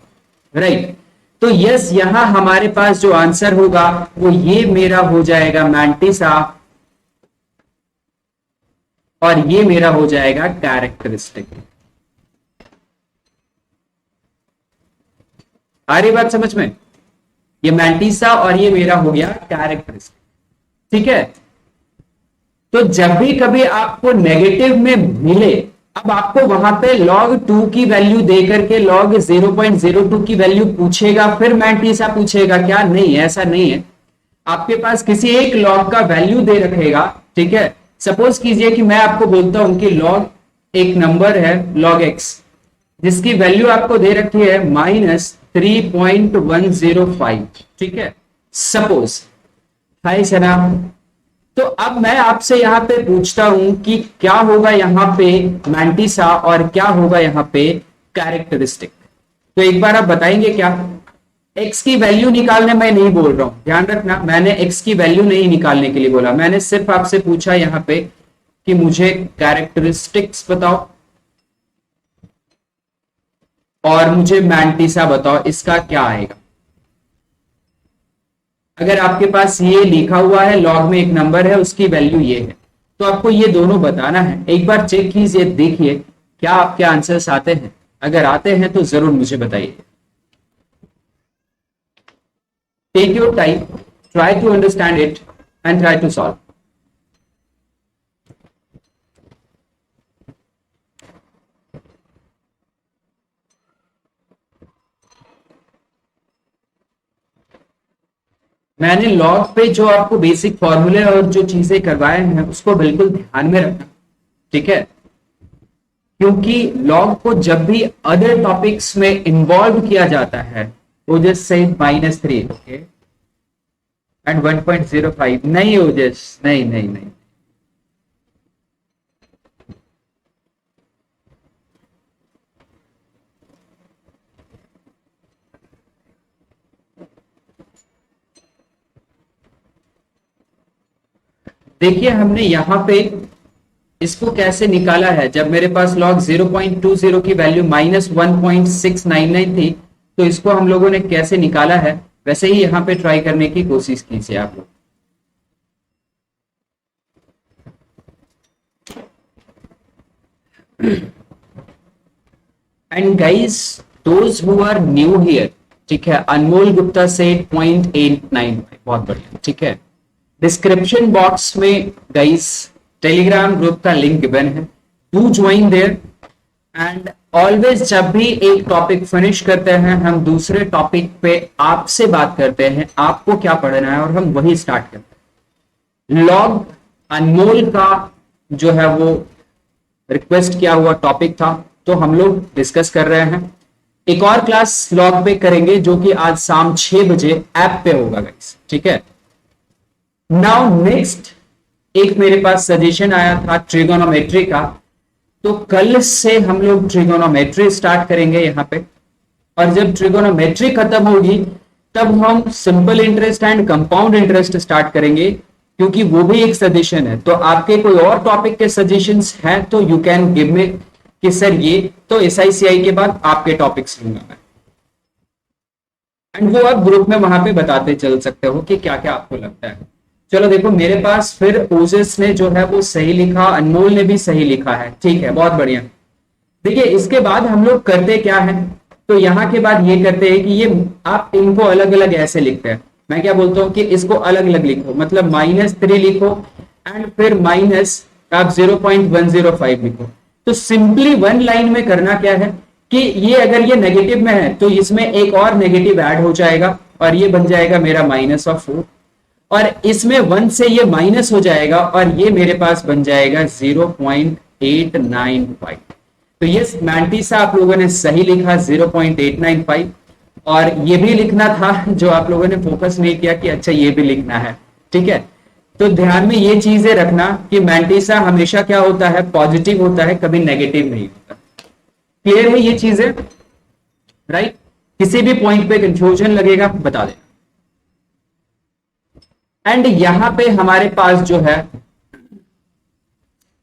राइट। तो यस, यहां हमारे पास जो आंसर होगा वो ये मेरा हो जाएगा मैंटिसा और ये मेरा हो जाएगा कैरेक्टरिस्टिक। आ रही बात समझ में, ये मैंटिसा और ये मेरा हो गया कैरेक्टरिस्टिक, ठीक है। तो जब भी कभी आपको नेगेटिव में मिले, अब आपको वहां पे log 2 की वैल्यू देकर के log 0.02 की वैल्यू पूछेगा, फिर मैंटिसा पूछेगा क्या? नहीं, ऐसा नहीं है। आपके पास किसी एक log का वैल्यू दे रखेगा, ठीक है। सपोज कीजिए कि मैं आपको बोलता हूं कि log एक नंबर है log x, जिसकी वैल्यू आपको दे रखी है -3.105, ठीक है, सपोज। हाय सना, तो अब मैं आपसे यहां पे पूछता हूं कि क्या होगा यहां पे मैंटिसा और क्या होगा यहां पे कैरेक्टरिस्टिक। तो एक बार आप बताएंगे क्या? x की वैल्यू निकालने मैं नहीं बोल रहा हूं, ध्यान रखना, मैंने x की वैल्यू नहीं निकालने के लिए बोला, मैंने सिर्फ आपसे पूछा यहां पे कि मुझे कैरेक्टरिस्टिक्स बताओ और मुझे मैंटिसा बताओ, इसका क्या आएगा। अगर आपके पास ये लिखा हुआ है लॉग में एक नंबर है, उसकी वैल्यू ये है, तो आपको ये दोनों बताना है। एक बार चेक कीजिए, देखिए क्या आपके आंसर्स आते हैं। अगर आते हैं तो जरूर मुझे बताइए। Take your time, try to understand it and try to solve. मैंने लॉग पे जो आपको बेसिक फॉर्मूले और जो चीजें करवाए हैं उसको बिल्कुल ध्यान में रखना, ठीक है? क्योंकि लॉग को जब भी अदर टॉपिक्स में इन्वॉल्व किया जाता है, ओजस से -3, ओके, एंड 1.05, नहीं ओजस, नहीं नहीं नहीं, देखिए हमने यहां पे इसको कैसे निकाला है। जब मेरे पास लॉग 0.20 की वैल्यू -1.699 थी, तो इसको हम लोगों ने कैसे निकाला है, वैसे ही यहां पे ट्राई करने की कोशिश कीजिए आप लोग। And guys, those who are new here, ठीक है, अनमोल गुप्ता से 0.895, बहुत बढ़िया, ठीक है। डिस्क्रिप्शन बॉक्स में गाइस टेलीग्राम ग्रुप का लिंक गिवन है, do join there. And always जब भी एक टॉपिक फिनिश करते हैं, हम दूसरे टॉपिक पे आपसे बात करते हैं, आपको क्या पढ़ना है, और हम वही स्टार्ट करते हैं। लॉग अनमोल का जो है वो रिक्वेस्ट किया हुआ टॉपिक था, तो हम लोग डिस्कस कर रहे हैं। एक और क्लास लॉग पे करेंगे जो कि आज शाम 6 बजे ऐप पे होगा गाइस, ठीक है। नाउ नेक्स्ट, एक मेरे पास सजेशन आया था ट्रिगोनोमेट्री का, तो कल से हम लोग ट्रिगोनोमेट्री स्टार्ट करेंगे यहां पे। और जब ट्रिगोनोमेट्री खत्म होगी तब हम simple interest and compound interest start करेंगे, क्योंकि वो भी एक सजेशन है। तो आपके कोई और टॉपिक के सजेशंस हैं तो यू कैन गिव मी कि सर ये, तो SICI के बाद आपके टॉपिक्स लूंगा मैं, एंड वो आप ग्रुप में वहां पे बताते चल सकते हो कि क्या क्या आपको लगता है। चलो देखो, मेरे पास फिर ओजस ने जो है वो सही लिखा, अनमोल ने भी सही लिखा है, ठीक है, बहुत बढ़िया। देखिए इसके बाद हम लोग करते क्या है, तो यहां के बाद ये करते हैं कि ये आप इनको अलग अलग ऐसे लिखते हैं। मैं क्या बोलता हूं कि इसको अलग अलग लिखो, मतलब -3 लिखो एंड फिर माइनस आप 0.105 लिखो। तो सिंपली वन लाइन में करना क्या है कि ये अगर ये नेगेटिव में है तो इसमें एक और नेगेटिव ऐड हो जाएगा और ये बन जाएगा मेरा -4, और इसमें 1 से ये माइनस हो जाएगा और ये मेरे पास बन जाएगा 0.895। तो ये मैंटिसा आप लोगों ने सही लिखा 0.895, और ये भी लिखना था जो आप लोगों ने फोकस नहीं किया कि अच्छा ये भी लिखना है, ठीक है। तो ध्यान में ये चीजें रखना कि मैंटिसा हमेशा क्या होता है, पॉजिटिव होता है, कभी नेगेटिव नहीं होता। क्लियर है ये चीजें, राइट? किसी भी पॉइंट पे कंफ्यूजन लगेगा बता देना। एंड यहां पे हमारे पास जो है,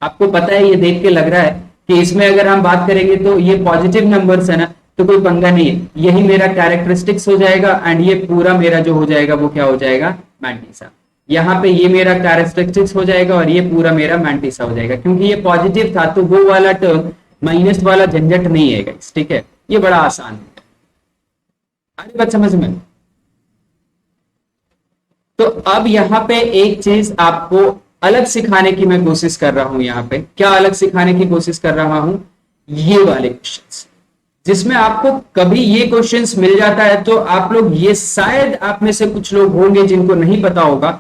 आपको पता है, ये देख के लग रहा है कि इसमें अगर हम बात करेंगे तो ये पॉजिटिव नंबर्स है ना, तो कोई पंगा नहीं है, यही मेरा कैरेक्टरिस्टिक्स हो जाएगा एंड ये पूरा मेरा जो हो जाएगा वो क्या हो जाएगा, मैंटिसा। यहाँ पे ये मेरा कैरेक्टरिस्टिक्स हो जाएगा और ये पूरा मेरा मैंटिसा हो जाएगा, क्योंकि ये पॉजिटिव था तो वो वाला टर्म माइनस वाला झंझट नहीं है गाइस, ठीक है। ये बड़ा आसान है, आगे बात समझ में। तो अब यहाँ पे एक चीज आपको अलग सिखाने की मैं कोशिश कर रहा हूं। यहाँ पे क्या अलग सिखाने की कोशिश कर रहा हूं, ये वाले क्वेश्चंस, जिसमें आपको कभी ये क्वेश्चंस मिल जाता है तो आप लोग, ये शायद आप में से कुछ लोग होंगे जिनको नहीं पता होगा,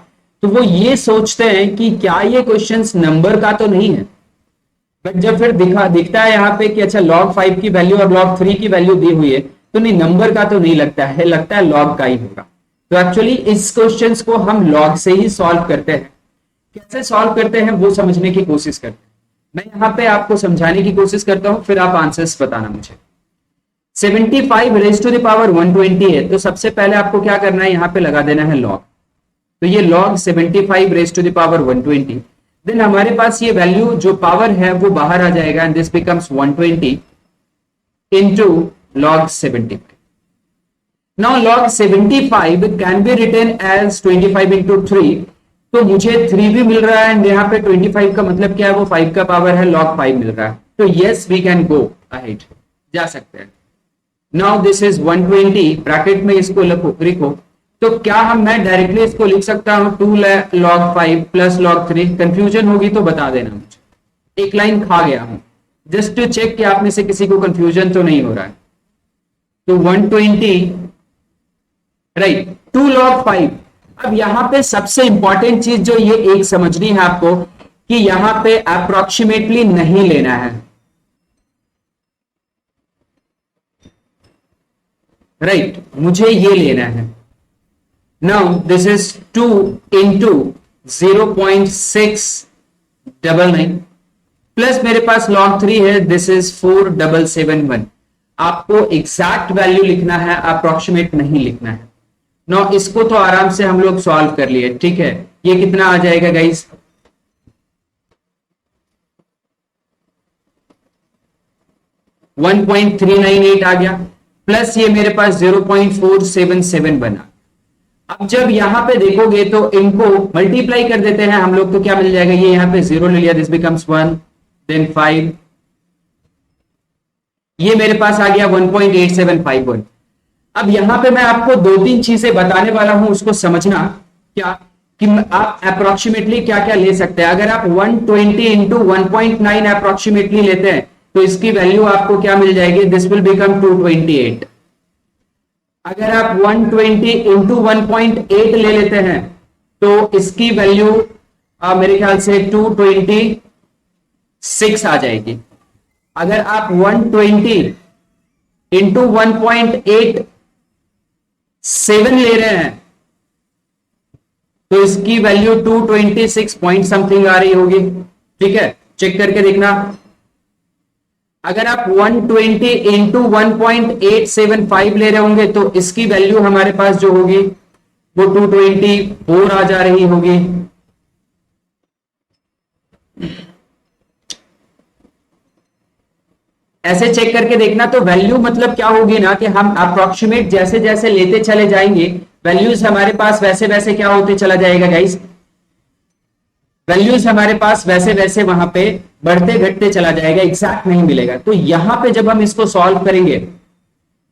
तो वो ये सोचते हैं कि क्या ये क्वेश्चंस नंबर का तो नहीं है। बट जब फिर दिखता है यहाँ पे कि अच्छा log 5 की वैल्यू और log 3 की वैल्यू दी हुई है, तो नहीं, नंबर का तो नहीं लगता है, लगता है log का ही होगा। तो एक्चुअली इस क्वेश्चंस को हम log से ही सॉल्व करते हैं। कैसे सॉल्व करते हैं वो समझने की कोशिश करते हैं। मैं यहाँ पे आपको समझाने की कोशिश करता हूं, फिर आप आंसर्स बताना मुझे। 75 रेज़ टू द पावर 120 है, तो सबसे पहले आपको क्या करना है, यहाँ पे लगा देना है log। तो ये log 75 raise to the power 120, then हमारे पास ये वैल्यू जो पावर है वो बाहर आ जाएगा and this becomes 120 into log 75. Now log 75 can be written as 25 into 3 तो मुझे 3 भी मिल रहा है एंड यहाँ पे 25 का मतलब क्या है, वो 5 का पावर है, log 5 मिल रहा है। तो yes we can go ahead, जा सकते हैं। नाउ दिस इज 120, ब्रैकेट में इसको लिखो। तो क्या मैं डायरेक्टली इसको लिख सकता हूं 2 log 5 प्लस log 3? कंफ्यूजन होगी तो बता देना मुझे, एक लाइन खा गया हूं, जस्ट टू चेक कि आप में से किसी को कंफ्यूजन तो नहीं हो रहा है। तो 120 राइट, 2 log 5। अब यहां पे सबसे इंपॉर्टेंट चीज जो ये एक समझनी है आपको कि यहां पे अप्रोक्सीमेटली नहीं लेना है, राइट मुझे ये लेना है। Now this is 2 into 0.699 plus मेरे पास log 3 है, दिस इज 4771। आपको एग्जैक्ट वैल्यू लिखना है, अप्रोक्सीमेट नहीं लिखना है। नो इसको तो आराम से हम लोग सॉल्व कर लिए, ठीक है। ये कितना आ जाएगा गाइस, 1.398 आ गया, प्लस ये मेरे पास 0.477 बना। अब जब यहां पे देखोगे तो इनको मल्टीप्लाई कर देते हैं हम लोग, तो क्या मिल जाएगा, ये यहां पे 0 ले लिया, दिस बिकम्स 1 देन 5, ये मेरे पास आ गया 1.8751। अब यहां पे मैं आपको 2-3 चीजें बताने वाला हूं, उसको समझना क्या कि आप अप्रोक्सीमेटली क्या क्या ले सकते हैं। अगर आप 120 इंटू 1.9 अप्रोक्सीमेटली लेते हैं तो इसकी वैल्यू आपको क्या मिल जाएगी, दिस विल बिकम 228। अगर आप 120 इंटू 1.8 ले लेते हैं तो इसकी वैल्यू मेरे ख्याल से 226 आ जाएगी। अगर आप 120 इंटू 1.87 ले रहे हैं तो इसकी वैल्यू 226 पॉइंट समथिंग आ रही होगी, ठीक है, चेक करके देखना। अगर आप 120 इंटू 1.875 ले रहे होंगे तो इसकी वैल्यू हमारे पास जो होगी वो 224 आ जा रही होगी। ऐसे चेक करके देखना। तो वैल्यू मतलब क्या होगी ना कि हम अप्रोक्सीमेट जैसे जैसे लेते चले जाएंगे, वैल्यूज हमारे पास वैसे वैसे क्या होते चला जाएगा गाइस, वैल्यूज हमारे पास वैसे वैसे वहां पे बढ़ते घटते चला जाएगा, एग्जैक्ट नहीं मिलेगा। तो यहां पे जब हम इसको सॉल्व करेंगे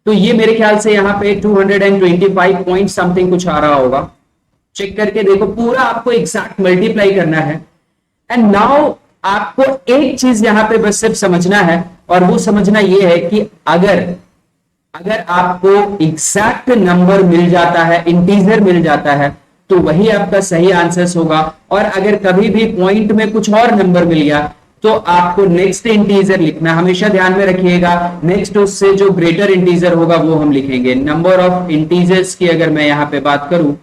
तो ये मेरे ख्याल से यहां पे 225 पॉइंट समथिंग कुछ आ रहा होगा। चेक करके देखो, पूरा आपको एग्जैक्ट मल्टीप्लाई करना है। एंड नाउ आपको एक चीज यहां पे बस सिर्फ समझना है, और वो समझना ये है कि अगर आपको एग्जैक्ट नंबर मिल जाता है, इंटीजर मिल जाता है, तो वही आपका सही आंसर होगा। और अगर कभी भी पॉइंट में कुछ और नंबर मिल गया तो आपको नेक्स्ट इंटीजर लिखना, हमेशा ध्यान में रखिएगा। नेक्स्ट उससे जो ग्रेटर इंटीजर होगा वो हम लिखेंगे। नंबर ऑफ इंटीजर्स की अगर मैं यहां पे बात करूं,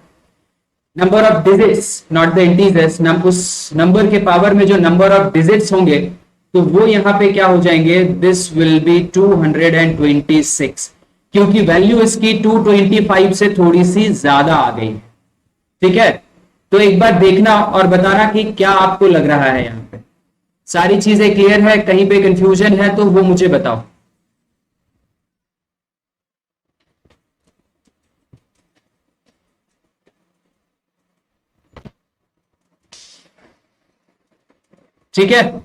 number of digits not the integers, उस नंबर के पावर में जो नंबर ऑफ डिजिट्स होंगे तो वो यहां पे क्या हो जाएंगे, दिस विल बी 226, क्योंकि वैल्यू इसकी 225 से थोड़ी सी ज्यादा आ गई, ठीक है। तो एक बार देखना और बताना कि क्या आपको लग रहा है, यहां पे सारी चीजें क्लियर है, कहीं पे कंफ्यूजन है तो वो मुझे बताओ। ठीक है,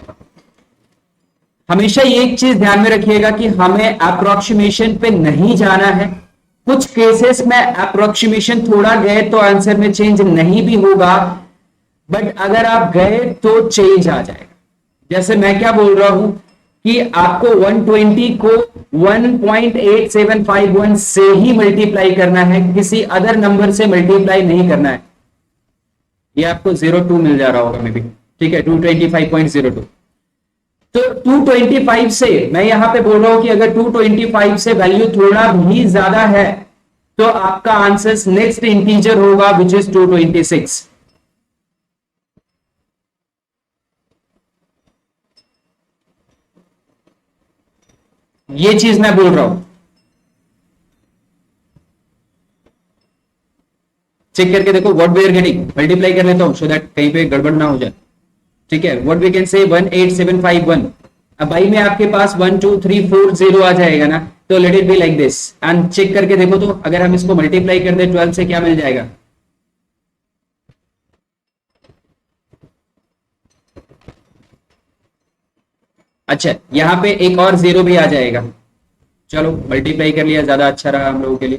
हमेशा ये एक चीज ध्यान में रखिएगा कि हमें अप्रोक्सीमेशन पे नहीं जाना है। कुछ केसेस में अप्रोक्सीमेशन थोड़ा गए तो आंसर में चेंज नहीं भी होगा, बट अगर आप गए तो चेंज आ जाएगा। जैसे मैं क्या बोल रहा हूं कि आपको 120 को 1.8751 से ही मल्टीप्लाई करना है, किसी अदर नंबर से मल्टीप्लाई नहीं करना है। ये आपको 02 मिल जा रहा होगा मे बी, ठीक है, 225.02। तो 225 से मैं यहां पे बोल रहा हूं कि अगर 225 से वैल्यू थोड़ा भी ज्यादा है तो आपका आंसर नेक्स्ट इंटीजर होगा विच इज 226। ये चीज मैं बोल रहा हूं, चेक करके देखो what we are getting. Multiply कर लेता हूं सो दैट कहीं पे गड़बड़ ना हो जाए, ठीक है। What we can say 18751। अब भाई में आपके पास 1 2 3 4 0 आ जाएगा ना, तो let it be like this. And check करके देखो तो अगर हम इसको मल्टीप्लाई कर दे 12 से क्या मिल जाएगा, अच्छा, यहाँ पे एक और जीरो भी आ जाएगा, चलो मल्टीप्लाई कर लिया, ज्यादा अच्छा रहा हम लोगों के लिए।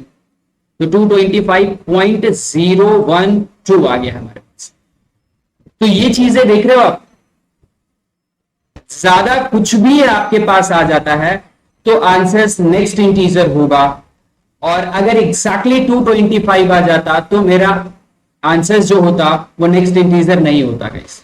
तो 225.012 आ गया हमारे पास। तो ये चीजें देख रहे हो आप, ज्यादा कुछ भी आपके पास आ जाता है तो आंसर नेक्स्ट इंटीजर होगा, और अगर एग्जैक्टली 225 आ जाता तो मेरा आंसर जो होता वो नेक्स्ट इंटीजर नहीं होता गाइस।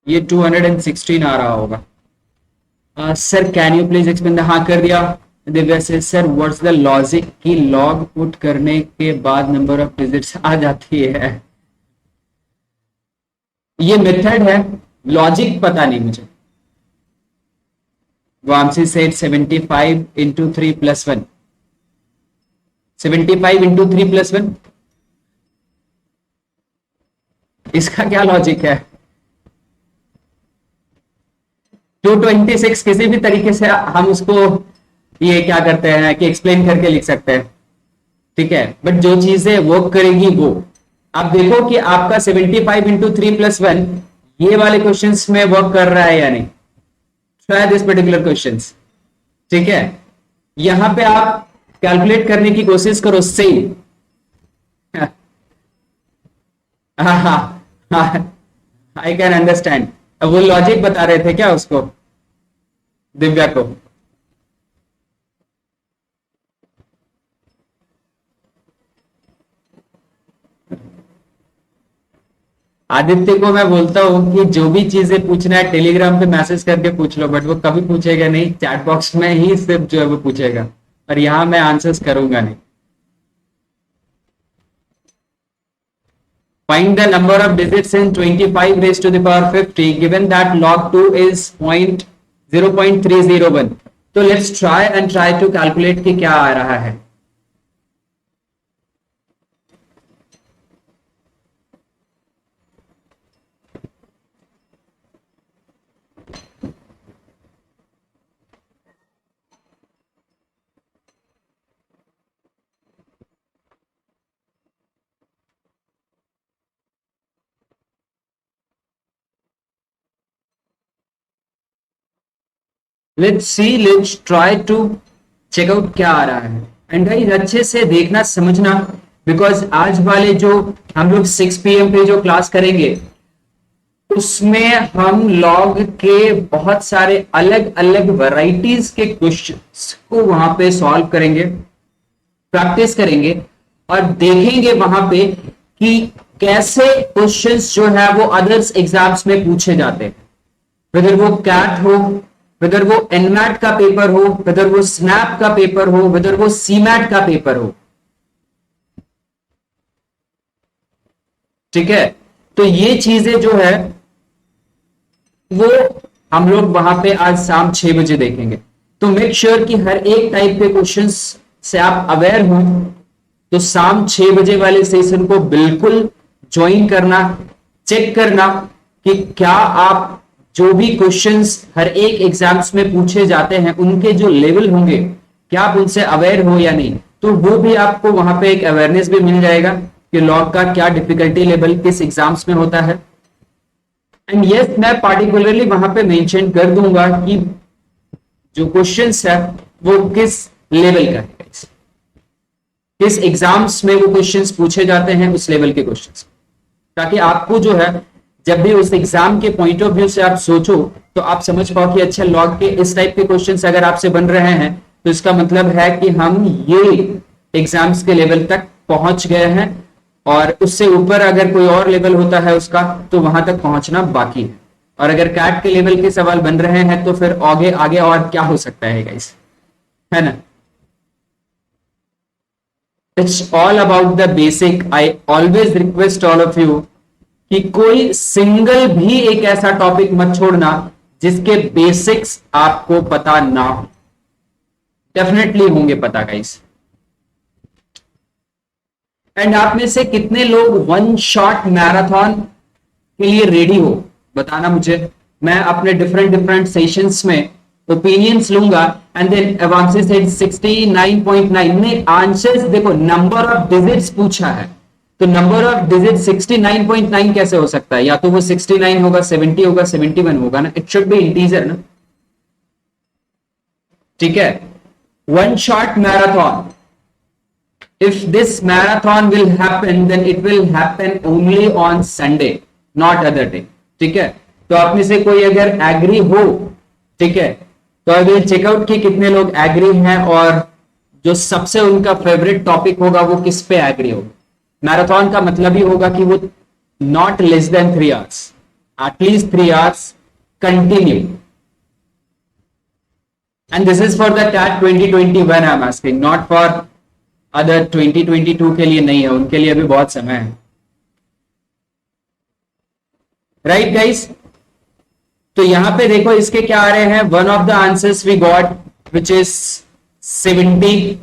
ये 216 आ रहा होगा। Sir can you please explain, हाँ कर दिया। दिव्या से सर व्हाट्स द लॉजिक की लॉग पुट करने के बाद नंबर ऑफ डिजिट्स आ जाती है। ये मेथड है, लॉजिक पता नहीं मुझे। वामसी सेड 75 इंटू 3+1, 75 इंटू 3+1, इसका क्या लॉजिक है? 226 किसी भी तरीके से हम उसको ये क्या करते हैं कि एक्सप्लेन करके लिख सकते हैं, ठीक है, बट जो चीजें वर्क करेगी वो आप देखो कि आपका 75 इंटू 3+1 ये वाले क्वेश्चंस में वर्क कर रहा है या नहीं। ट्राई दिस पर्टिकुलर क्वेश्चंस, ठीक है। यहां पे आप कैलकुलेट करने की कोशिश करो, सेम। हाँ हाँ हाँ, आई कैन अंडरस्टैंड। वो लॉजिक बता रहे थे क्या उसको, दिव्या को? आदित्य को मैं बोलता हूं कि जो भी चीजें पूछना है टेलीग्राम पे मैसेज करके पूछ लो, बट वो कभी पूछेगा नहीं, चैट बॉक्स में ही सिर्फ जो है वो पूछेगा, और यहां मैं आंसर्स करूंगा नहीं। Find the number of digits in 25 raised to the power 50 given that log 2 is 0.301। तो let's try and try to calculate कि क्या आ रहा है। Let's see, let's try to check out क्या आ रहा है। एंड गाइस अच्छे से देखना समझना, बिकॉज आज वाले जो हम लोग 6 PM पे जो क्लास करेंगे उसमें हम लॉग के बहुत सारे अलग अलग वैरायटीज के क्वेश्चंस को वहां पे सॉल्व करेंगे, प्रैक्टिस करेंगे, और देखेंगे वहां पे कि कैसे क्वेश्चंस जो है वो अदर्स एग्जाम्स में पूछे जाते हैं, वेदर वो कैट हो, वेदर वो एनमैट का पेपर हो, वेदर वो स्नैप का पेपर हो, वेदर वो सीमैट का पेपर हो, ठीक है। तो ये चीजें जो है वो हम लोग वहां पे आज शाम 6 बजे देखेंगे। तो मेक श्योर कि हर एक टाइप के क्वेश्चंस से आप अवेयर हो, तो शाम 6 बजे वाले सेशन को बिल्कुल ज्वाइन करना, चेक करना कि क्या आप जो भी क्वेश्चंस हर एक एग्जाम्स में पूछे जाते हैं उनके जो लेवल होंगे क्या आप उनसे अवेयर हो या नहीं। तो वो भी आपको वहां पे एक अवेयरनेस भी मिल जाएगा कि लॉग का क्या डिफिकल्टी लेवल किस एग्जाम्स में होता है। एंड यस, मैं पार्टिकुलरली वहां पे मेंशन कर दूंगा कि जो क्वेश्चंस है वो किस लेवल का है, किस एग्जाम्स में वो क्वेश्चंस पूछे जाते हैं, उस लेवल के क्वेश्चंस, ताकि आपको जो है जब भी उस एग्जाम के पॉइंट ऑफ व्यू से आप सोचो तो आप समझ पाओ कि अच्छा लॉग के इस टाइप के क्वेश्चंस अगर आपसे बन रहे हैं तो इसका मतलब है कि हम ये एग्जाम्स के लेवल तक पहुंच गए हैं, और उससे ऊपर अगर कोई और लेवल होता है उसका तो वहां तक पहुंचना बाकी है। और अगर कैट के लेवल के सवाल बन रहे हैं तो फिर आगे आगे और क्या हो सकता है गाइस, है ना। It's all about the basic. I always request all of you कि कोई सिंगल भी एक ऐसा टॉपिक मत छोड़ना जिसके बेसिक्स आपको पता ना हो। डेफिनेटली होंगे पता गाइस। एंड आप में से कितने लोग वन शॉट मैराथन के लिए रेडी हो, बताना मुझे। मैं अपने डिफरेंट डिफरेंट सेशंस में ओपिनियंस लूंगा। एंड देन अवांशी सेड 69.9 में आंसर्स देखो, नंबर ऑफ डिजिट्स पूछा है, तो नंबर ऑफ डिजिट 69.9 कैसे हो सकता है? या तो वो 69 होगा, 70 होगा, 71 होगा ना, इट शुड बी इंटीजर ना। ठीक है, one shot marathon, if this marathon will happen then it will happen only on Sunday, not other day। ठीक है, तो आप में से कोई अगर एग्री हो, ठीक है, तो आई विल चेकआउट कि कितने लोग एग्री हैं और जो सबसे उनका फेवरेट टॉपिक होगा वो किस पे एग्री होगा। मैराथन का मतलब ही होगा कि वो not less than 3 hours, at least 3 hours continue. And this is for the TET 2021 I am asking, not for other 2022 के लिए नहीं है, उनके लिए अभी बहुत समय है। राइट गाइस, तो यहां पे देखो इसके क्या आ रहे हैं, one of the answers we got which is 70।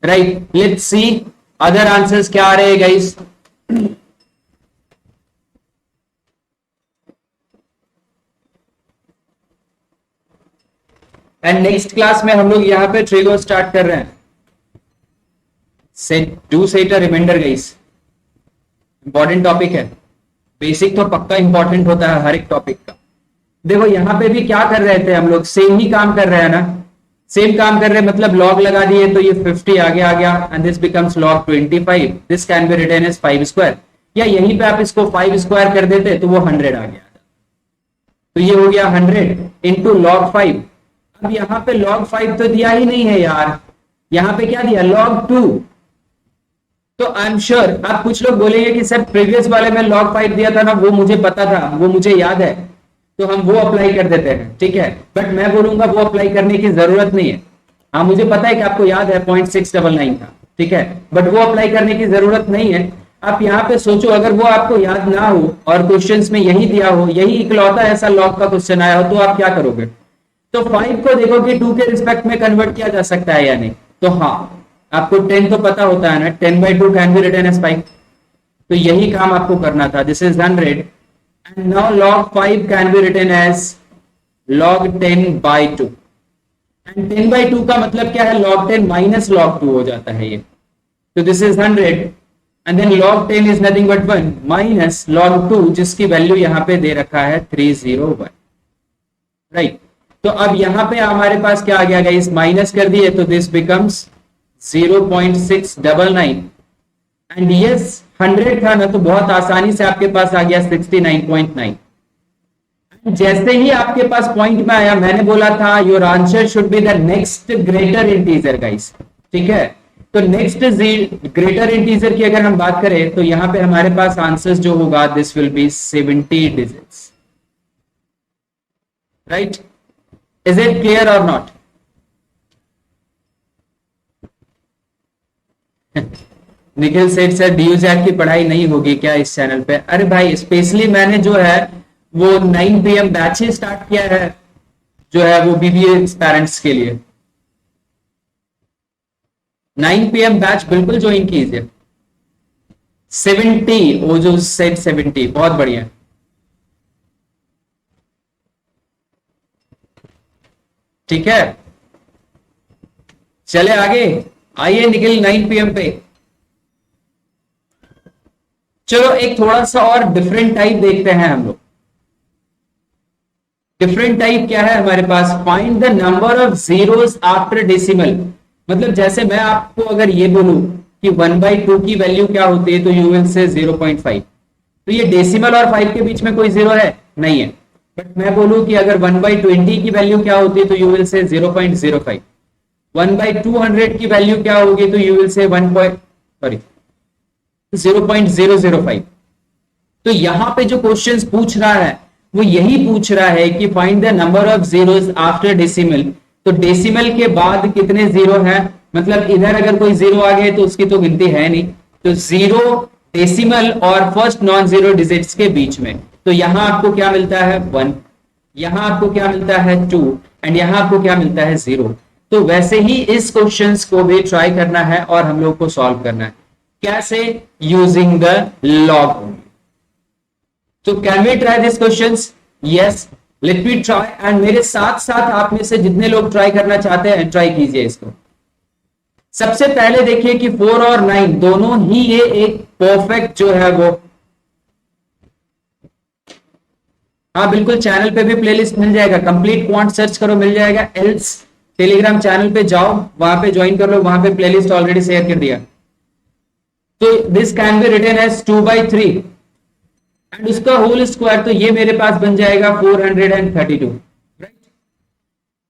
Right, let's see other answers क्या आ रहे हैं गाइस। एंड नेक्स्ट क्लास में हम लोग यहां पे ट्रिगो स्टार्ट कर रहे हैं। Set a reminder guys, important topic है। बेसिक तो पक्का इंपॉर्टेंट होता है हर एक टॉपिक का। देखो यहां पे भी क्या कर रहे थे हम लोग, सेम ही काम कर रहे हैं ना, सेम काम कर रहे हैं, मतलब लॉग लगा दिए तो ये 50 आगे आ गया and this becomes log 25, this can be written as 5 square, या यहीं पे आप इसको 5 स्क्वायर कर देते तो वो 100 आ गया, तो ये हो गया 100 इंटू log 5। अब यहां पे log 5 तो दिया ही नहीं है यार, यहां पे क्या दिया, log 2। तो आई एम श्योर आप कुछ लोग बोलेंगे कि सर प्रीवियस वाले में log 5 दिया था ना, वो मुझे पता था, वो मुझे याद है, तो हम वो अप्लाई कर देते हैं। ठीक है, बट मैं बोलूंगा वो अप्लाई करने की जरूरत नहीं है। हाँ मुझे पता है कि आपको याद है 0.699 था, ठीक है, बट वो अप्लाई करने की जरूरत नहीं है। आप यहाँ पे सोचो, अगर वो आपको याद ना हो और क्वेश्चंस में यही दिया हो, यही इकलौता ऐसा log का क्वेश्चन आया हो, तो आप क्या करोगे? तो 5 को देखो कि 2 के रिस्पेक्ट में कन्वर्ट किया जा सकता है या नहीं। तो हाँ, आपको 10 तो पता होता है ना, 10/2 कैन बी रिटन एज 5, तो यही काम आपको करना था। This is 100 and now log 5 can be written as log 10/2 and 10/2 का मतलब क्या है, log 10 माइनस log 2 हो जाता है ये। तो this is 100 and then log 10 is nothing but 1 minus log 2 जिसकी वैल्यू यहां पे दे रखा है 301। राइट, तो अब यहां पे हमारे पास क्या आ गया गाइस, माइनस कर दिए तो दिस बिकम्स 0.699 एंड यस 100 था ना, तो बहुत आसानी से आपके पास आ गया 69.9। जैसे ही आपके पास पॉइंट में आया, मैंने बोला था your answer should be the next greater integer guys. ठीक है, तो नेक्स्ट ग्रेटर इंटीजर की अगर हम बात करें तो यहां पे हमारे पास आंसर्स जो होगा this will B 70 digits. Right, is it clear और नॉट? निखिल सेठ सर डीयूजैक की पढ़ाई नहीं होगी क्या इस चैनल पे? अरे भाई स्पेशली मैंने जो है वो 9 PM बैच ही स्टार्ट किया है, जो है वो बीबीए पेरेंट्स के लिए। 9 PM बैच बिल्कुल ज्वाइन कीजिए। 70 वो जो सेट 70 बहुत बढ़िया। ठीक है, चले आगे, आइए निखिल 9 PM पे। चलो एक थोड़ा सा और डिफरेंट टाइप देखते हैं हम लोग। डिफरेंट टाइप क्या है हमारे पास, find the number of zeros after decimal. मतलब जैसे मैं आपको अगर ये बोलूं कि 1/2 की वैल्यू क्या होती है, तो यू विल से 0.5। तो ये डेसिमल और 5 के बीच में कोई जीरो है नहीं है। बट मैं बोलूं कि अगर 1/20 की वैल्यू क्या होती है, तो यू विल से 0.05। 1/200 की वैल्यू क्या होगी, तो यू विल से 0.005। तो यहां पे जो क्वेश्चंस पूछ रहा है वो यही पूछ रहा है कि find the number of zeros after decimal. तो डेसिमल के बाद कितने जीरो हैं, मतलब इधर अगर कोई जीरो आ गए तो उसकी तो गिनती है नहीं, तो जीरो डेसिमल और फर्स्ट नॉन जीरो डिजिट्स के बीच में। तो यहां आपको क्या मिलता है 1, यहां आपको क्या मिलता है 2 एंड यहां आपको क्या मिलता है 0। तो वैसे ही इस क्वेश्चंस को भी ट्राई करना है और हम लोग को सॉल्व करना है। कैसे? Using the log. तो can we try this questions? Yes, let me try, and मेरे साथ साथ आप में से जितने लोग ट्राई करना चाहते हैं ट्राई कीजिए इसको। सबसे पहले देखिए कि 4 और 9 दोनों ही ये एक परफेक्ट जो है वो, हाँ बिल्कुल, चैनल पे भी प्लेलिस्ट मिल जाएगा, कंप्लीट क्वांट सर्च करो मिल जाएगा, एल्स टेलीग्राम चैनल पे जाओ, वहां पे ज्वाइन कर लो, वहां पे प्लेलिस्ट ऑलरेडी शेयर कर दिया। तो this can be written as 2/3 and उसका होल स्क्वायर, तो ये मेरे पास बन जाएगा 432।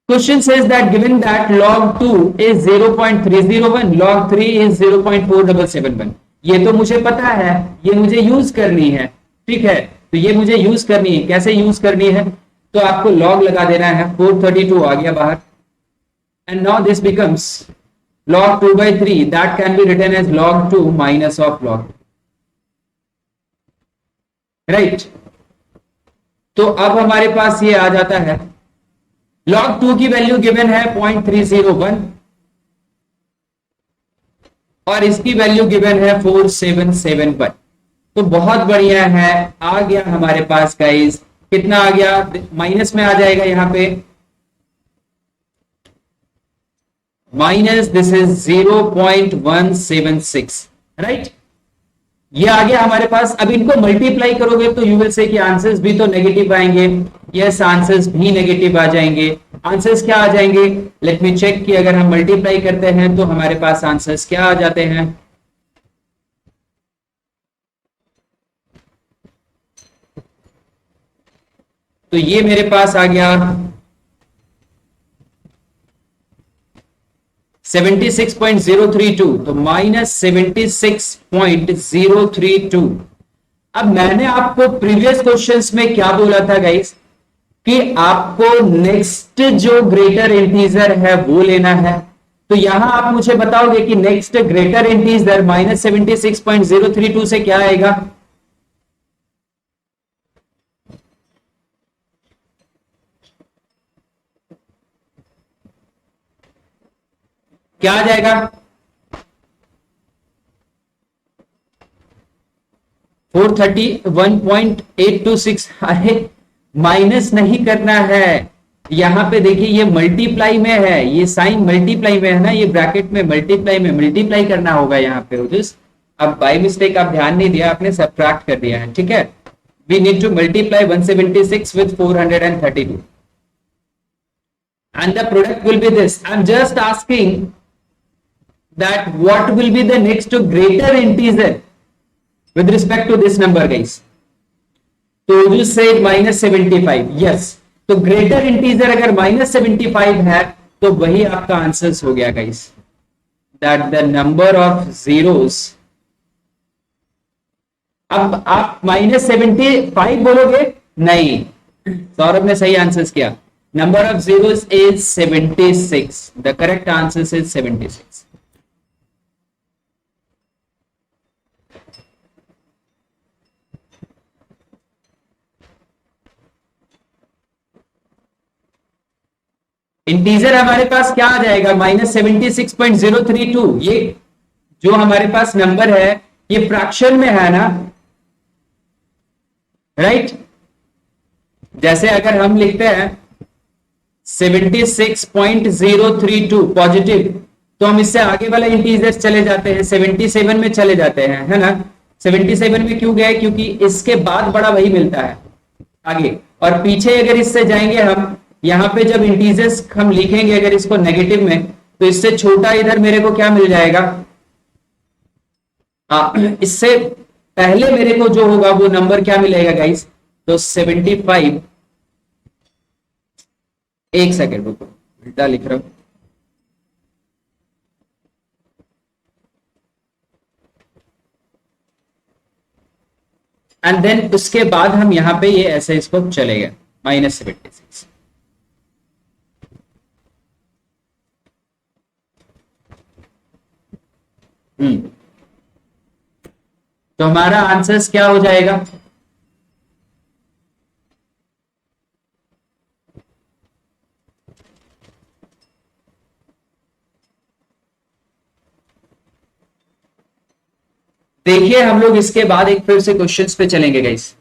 Question says that given that log 2 is 0.301, log 3 is 0.4771। ये तो मुझे पता है, ये मुझे यूज करनी है, ठीक है, तो ये मुझे यूज करनी है। कैसे यूज करनी है? तो आपको log लगा देना है, 432 आ गया बाहर, and now this becomes log 2/3 that can be written as log 2 minus of log, right. तो अब हमारे पास ये आ जाता है, log 2 की वैल्यू गिवन है 0.301 और इसकी वैल्यू गिवन है 4771। तो बहुत बढ़िया है, आ गया हमारे पास गाइस, कितना आ गया? माइनस में आ जाएगा यहां पे, माइनस दिस इज 0.176, राइट। ये आ गया हमारे पास। अब इनको मल्टीप्लाई करोगे तो यू विल से कि आंसर्स भी तो नेगेटिव आएंगे। यस, आंसर्स भी नेगेटिव आ जाएंगे। आंसर्स क्या आ जाएंगे? लेट मी चेक कि अगर हम मल्टीप्लाई करते हैं तो हमारे पास आंसर्स क्या आ जाते हैं। तो ये मेरे पास आ गया 76.032, तो -76.032। अब मैंने आपको प्रीवियस क्वेश्चंस में क्या बोला था गाइस, कि आपको नेक्स्ट जो ग्रेटर इंटीजर है वो लेना है। तो यहां आप मुझे बताओगे कि नेक्स्ट ग्रेटर इंटीजर -76.032 से क्या आएगा? क्या आ जाएगा? 431.826। अरे माइनस नहीं करना है, यहां पे देखिए ये मल्टीप्लाई में है, ये साइन मल्टीप्लाई में है ना, ये ब्रैकेट में मल्टीप्लाई में मल्टीप्लाई करना होगा यहाँ पे। अब बाय मिस्टेक आप ध्यान नहीं दिया, आपने सब्ट्रैक्ट कर दिया है, ठीक है। We need to multiply 176 with 432 and the product will be this. I'm just asking that what will be the next greater integer with respect to this number guys. तो you said -75, yes, तो greater integer अगर -75 है तो वही आपका answer हो गया guys, that the number of zeros. अब आप -75 बोलोगे, नहीं, सौरभ ने सही आंसर किया। Number of zeros is 76, the correct answer is 76। Integer हमारे पास क्या आ जाएगा? -76.032। ये जो हमारे पास नंबर है ये फ्रैक्शन में है ना, राइट। जैसे अगर हम लिखते हैं 76.032 पॉजिटिव, तो हम इससे आगे वाला इंटीजर चले जाते हैं, 77 में चले जाते हैं, है ना। 77 में क्यों गए? क्योंकि इसके बाद बड़ा वही मिलता है आगे। और पीछे अगर इससे जाएंगे हम, यहां पे जब इंटीजर्स हम लिखेंगे अगर इसको नेगेटिव में, तो इससे छोटा इधर मेरे को क्या मिल जाएगा? इससे पहले मेरे को जो होगा वो नंबर क्या मिलेगा गाइस? तो 75, एक सेकेंड रुको, उल्टा लिख रहा हूं। एंड देन उसके बाद हम यहां पे ये ऐसे इसको चलेगा -76। तो हमारा आंसर क्या हो जाएगा? देखिए हम लोग इसके बाद एक फिर से क्वेश्चंस पे चलेंगे गाइस।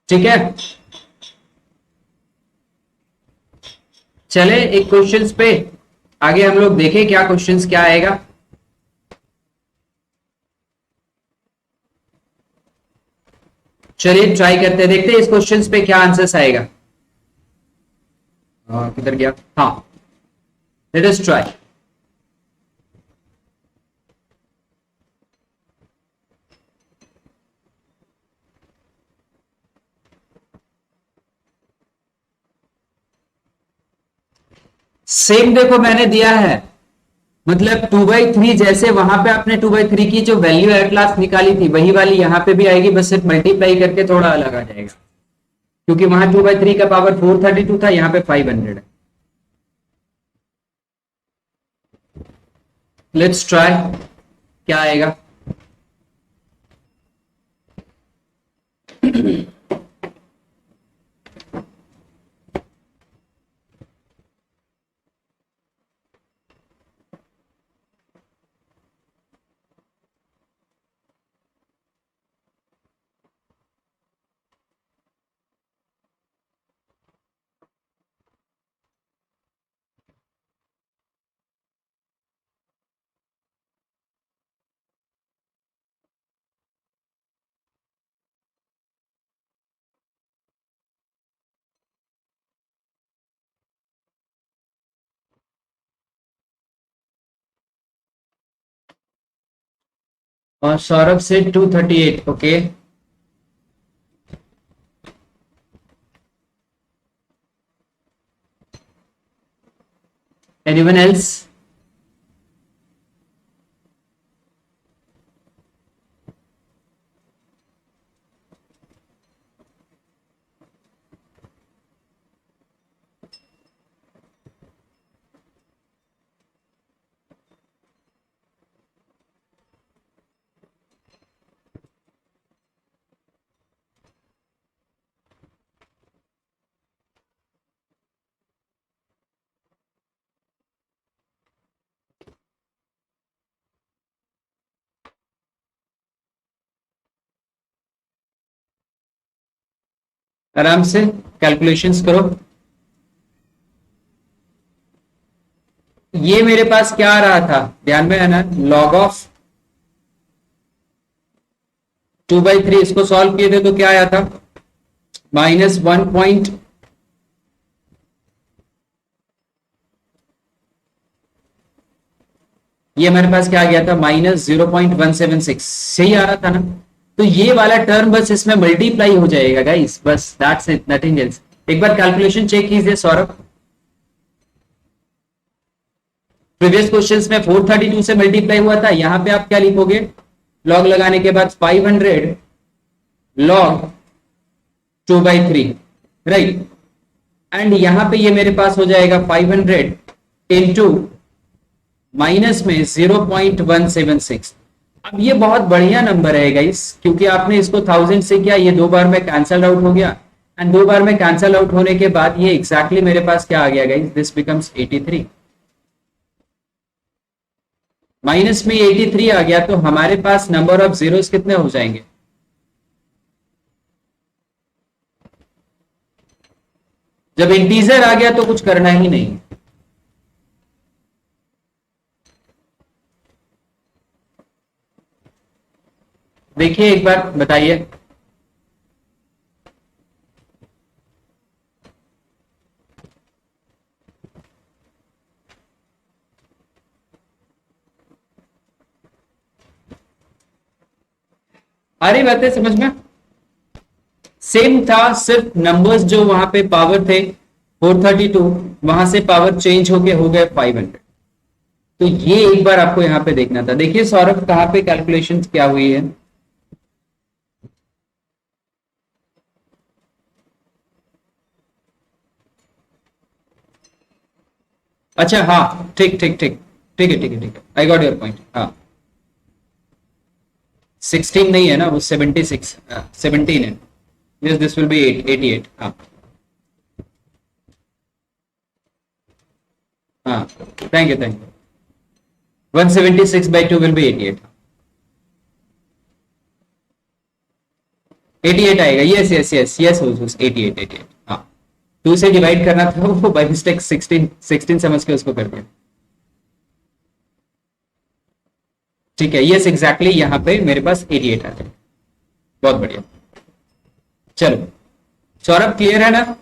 ठीक है, चले एक क्वेश्चंस पे आगे हम लोग देखें क्या क्वेश्चंस क्या आएगा। चलिए ट्राई करते हैं, देखते हैं इस क्वेश्चंस पे क्या आंसर्स आएगा। किधर गया, हाँ, लेट अस ट्राई। सेम देखो मैंने दिया है, मतलब 2/3 जैसे वहां पे आपने 2/3 की जो वैल्यू एट लास्ट निकाली थी वही वाली यहां पे भी आएगी, बस सिर्फ मल्टीप्लाई करके थोड़ा अलग आ जाएगा, क्योंकि वहां 2/3 का पावर 432 था, यहाँ पे 500 है। लेट्स ट्राई क्या आएगा। और सौरभ से 238, ओके। Anyone else? आराम से कैलकुलेशंस करो। ये मेरे पास क्या आ रहा था, ध्यान में है ना, लॉग ऑफ 2/3, इसको सॉल्व किए थे तो क्या आया था, -1 ये हमारे पास क्या आ गया था, -0.176, सही आ रहा था ना। तो ये वाला टर्म बस इसमें मल्टीप्लाई हो जाएगा गाइस, बस दैट्स इट, नथिंग एल्स। एक बार कैलकुलेशन चेक कीजिए सौरभ। प्रीवियस क्वेश्चंस में 432 से मल्टीप्लाई हुआ था, यहां पे आप क्या लिखोगे, लॉग लगाने के बाद 500 लॉग 2/3, राइट। एंड यहां पे ये मेरे पास हो जाएगा 500 इंटू माइनस में 0.176। अब ये बहुत बढ़िया नंबर है गाइस, क्योंकि आपने इसको 1000 से किया, ये दो बार में कैंसल आउट हो गया, एंड दो बार में कैंसल आउट होने के बाद ये एग्जैक्टली मेरे पास क्या आ गया गाइस, दिस बिकम्स 83। माइनस में 83 आ गया, तो हमारे पास नंबर ऑफ जीरोस कितने हो जाएंगे, जब इंटीजर आ गया तो कुछ करना ही नहीं। देखिए एक बार बताइए, आ रही बात है समझ में? सेम था, सिर्फ नंबर्स जो वहां पे पावर थे 432, वहां से पावर चेंज होके हो गए 500। तो ये एक बार आपको यहां पे देखना था। देखिए सौरभ कहां पे कैलकुलेशंस क्या हुई है, अच्छा हाँ, ठीक ठीक ठीक, ठीक है ठीक है ठीक है, आई गॉट योर पॉइंट, हाँ। 16 नहीं है ना, वो 76 17 है। Yes this will B 88। हाँ हाँ, थैंक यू। 176/2 will be 88। 88 आएगा। Yes yes yes yes 88। हाँ, 2 से डिवाइड करना था, वो बाई मिस्टेक 16 समझ के उसको कर दिया। ठीक है, यस एग्जैक्टली, यहाँ पे मेरे पास 88 आ जाएगा। बहुत बढ़िया। चलो सौरभ, क्लियर है ना?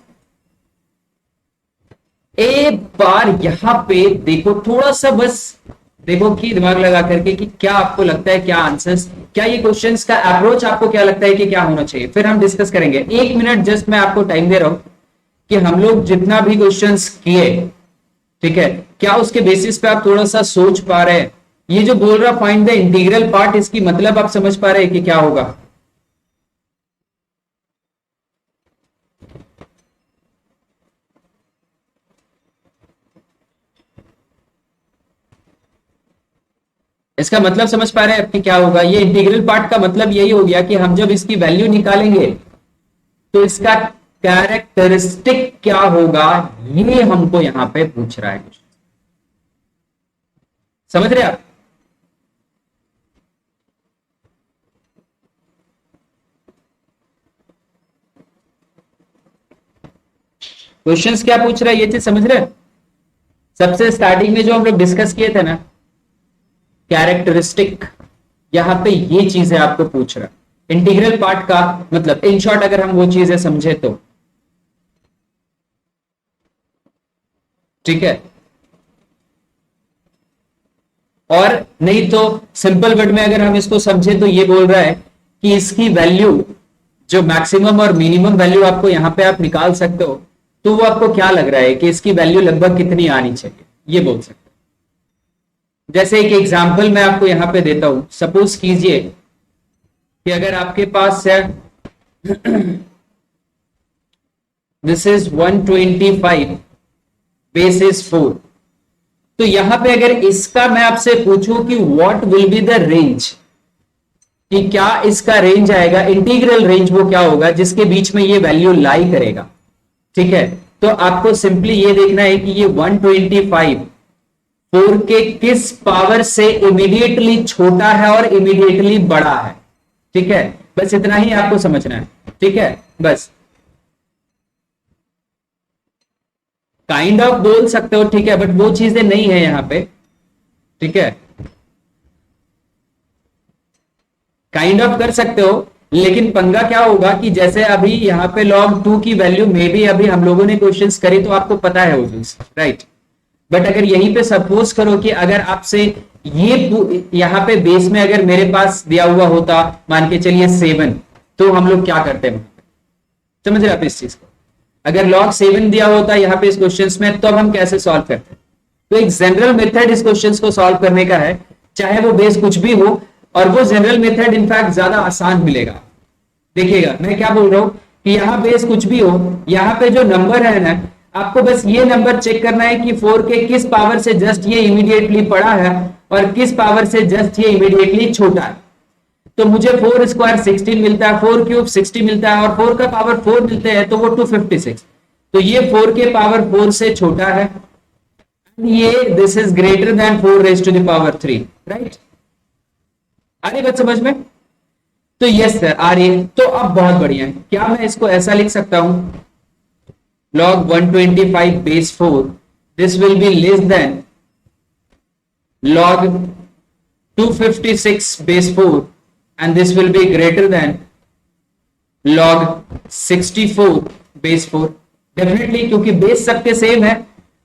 एक बार यहां पे देखो, थोड़ा सा बस देखो कि दिमाग लगा करके कि क्या आपको लगता है, क्या आंसर्स, क्या ये क्वेश्चंस का अप्रोच आपको क्या लगता है कि क्या होना चाहिए, फिर हम डिस्कस करेंगे। 1 मिनट जस्ट मैं आपको टाइम दे रहा हूं कि हम लोग जितना भी क्वेश्चंस किए, ठीक है, क्या उसके बेसिस पे आप थोड़ा सा सोच पा रहे हैं? ये जो बोल रहा फाइंड द इंटीग्रल पार्ट, इसकी मतलब आप समझ पा रहे हैं कि क्या होगा? इसका मतलब समझ पा रहे हैं आपकी क्या होगा? ये इंटीग्रल पार्ट का मतलब यही हो गया कि हम जब इसकी वैल्यू निकालेंगे तो इसका कैरेक्टरिस्टिक क्या होगा, ये हमको यहां पे पूछ रहा है कुछ। समझ रहे आप? क्वेश्चंस क्या पूछ रहा है, ये चीज समझ रहे हैं? सबसे स्टार्टिंग में जो हम लोग डिस्कस किए थे ना, कैरेक्टरिस्टिक, यहां पे ये चीजें आपको पूछ रहा है। इंटीग्रल पार्ट का मतलब इन शॉर्ट अगर हम वो चीजें समझे तो, ठीक है, और नहीं तो सिंपल वर्ड में अगर हम इसको समझे तो ये बोल रहा है कि इसकी वैल्यू जो मैक्सिमम और मिनिमम वैल्यू आपको यहां पे आप निकाल सकते हो, तो वो आपको क्या लग रहा है कि इसकी वैल्यू लगभग कितनी आनी चाहिए, ये बोल सकते हो। जैसे एक एग्जांपल मैं आपको यहां पे देता हूं। सपोज कीजिए कि अगर आपके पास है दिस इज 125 बेस इज 4, तो यहां पे अगर इसका मैं आपसे पूछूं कि what will be the range, कि क्या इसका रेंज आएगा, इंटीग्रल रेंज वो क्या होगा जिसके बीच में ये वैल्यू लाई करेगा, ठीक है, तो आपको सिंपली ये देखना है कि ये 125 4 के किस पावर से इमीडिएटली छोटा है और इमीडिएटली बड़ा है। ठीक है, बस इतना ही आपको समझना है। ठीक है, बस काइंड ऑफ बोल सकते हो, ठीक है, बट वो चीजें नहीं है यहां पे। ठीक है, काइंड ऑफ कर सकते हो, लेकिन पंगा क्या होगा कि जैसे अभी यहां पे log 2 की वैल्यू में भी अभी हम लोगों ने क्वेश्चंस करी तो आपको पता है वो चीज, राइट। बट अगर यहीं पे सपोज करो कि अगर आपसे ये यहां पे बेस में अगर मेरे पास दिया हुआ होता, मान के चलिए 7, तो हम लोग क्या करते हैं? समझ रहे आप इस चीज को? अगर log 7 दिया होता यहाँ पे इस क्वेश्चंस में, तो अब हम कैसे सॉल्व करते हैं? तो एक जनरल मेथड इस क्वेश्चंस को सॉल्व करने का है, चाहे वो बेस कुछ भी हो, और वो जनरल मेथड इनफैक्ट ज्यादा आसान मिलेगा। देखिएगा मैं क्या बोल रहा हूं कि यहाँ बेस कुछ भी हो, यहाँ पे जो नंबर है ना, आपको बस ये नंबर चेक करना है कि 4 के किस पावर से जस्ट ये इमीडिएटली बड़ा है और किस पावर से जस्ट ये इमीडिएटली छोटा है। तो मुझे 4 स्क्वायर 16 मिलता है, 4 क्यूब 60 मिलता है, और 4 का पावर 4 मिलते हैं, तो वो 256। तो ये 4 के पावर 4 से छोटा है, ये this is greater than 4 raise to the power 3, right. आ रही बात समझ में? तो यस सर आ रही है। तो अब बहुत बढ़िया है, क्या मैं इसको ऐसा लिख सकता हूं, log 125 base 4, this will be less than log 256 base 4, and this will be greater than log 64 base 4। Definitely, क्योंकि बेस सबके सेम है,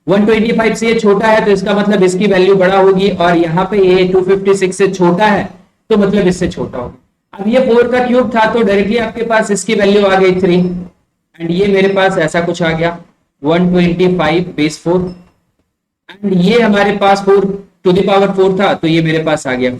125 से ये छोटा है तो इसका मतलब इसकी वैल्यू बड़ा होगी, और यहाँ पे ये 256 से छोटा है तो मतलब इससे छोटा होगा। अब ये 4 का क्यूब था तो डायरेक्टली आपके पास इसकी वैल्यू आ गई 3, एंड ये मेरे पास ऐसा कुछ आ गया 125 बेस 4, एंड ये हमारे पास 4 टू द पावर 4 था, तो ये मेरे पास आ गया।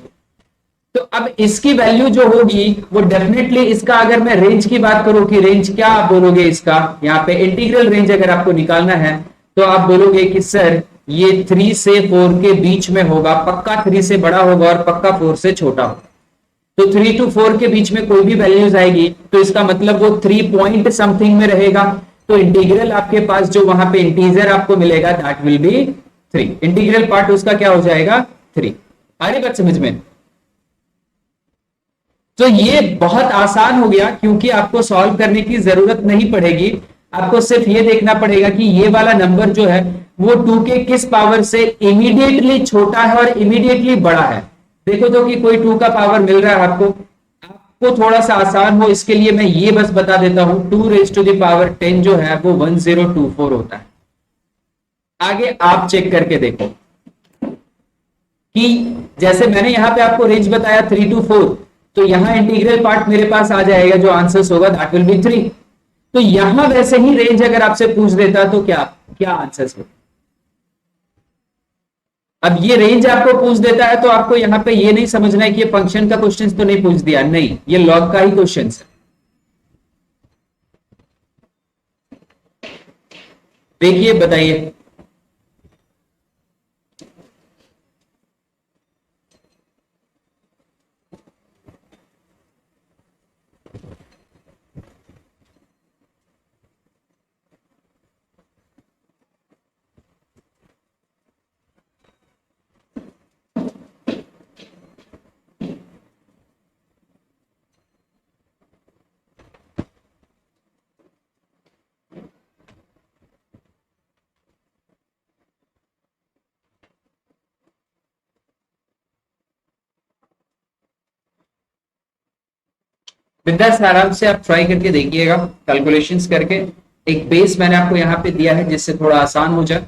तो अब इसकी वैल्यू जो होगी वो डेफिनेटली, इसका अगर मैं रेंज की बात करूं कि रेंज क्या आप बोलोगे इसका, यहाँ पे इंटीग्रल रेंज अगर आपको निकालना है तो आप बोलोगे कि सर ये 3 से 4 के बीच में होगा, पक्का 3 से बड़ा होगा और पक्का 4 से छोटा होगा। तो 3 to 4 के बीच में कोई भी वैल्यूज आएगी तो इसका मतलब वो 3 पॉइंट समथिंग में रहेगा। तो इंटीग्रल आपके पास जो वहां पे इंटीजर आपको मिलेगा that will B 3। Integral part उसका क्या हो जाएगा 3। आ रही बात समझ में? तो ये बहुत आसान हो गया क्योंकि आपको सॉल्व करने की जरूरत नहीं पड़ेगी। आपको सिर्फ ये देखना पड़ेगा कि ये वाला नंबर जो है वो 2 के किस पावर से इमीडिएटली छोटा है और इमीडिएटली बड़ा है। देखो तो कि कोई 2 का पावर मिल रहा है आपको। आपको थोड़ा सा आसान हो इसके लिए मैं ये बस बता देता हूं 2 रेज टू द पावर 10 जो है वो 1024 होता है। आगे आप चेक करके देखो कि जैसे मैंने यहां पे आपको रेंज बताया 3 to 4, तो यहां इंटीग्रल पार्ट मेरे पास आ जाएगा जो आंसर्स होगा दैट विल बी 3। तो यहां वैसे ही रेंज अगर आपसे पूछ देता तो क्या क्या आंसर्स होते? अब ये रेंज आपको पूछ देता है तो आपको यहां पे ये नहीं समझना है कि ये फंक्शन का क्वेश्चन तो नहीं पूछ दिया, नहीं, ये लॉग का ही क्वेश्चन है। देखिए बताइए। बिंदास आराम से आप ट्राई करके देखिएगा कैलकुलेशंस करके। एक बेस मैंने आपको यहाँ पे दिया है जिससे थोड़ा आसान हो जाए।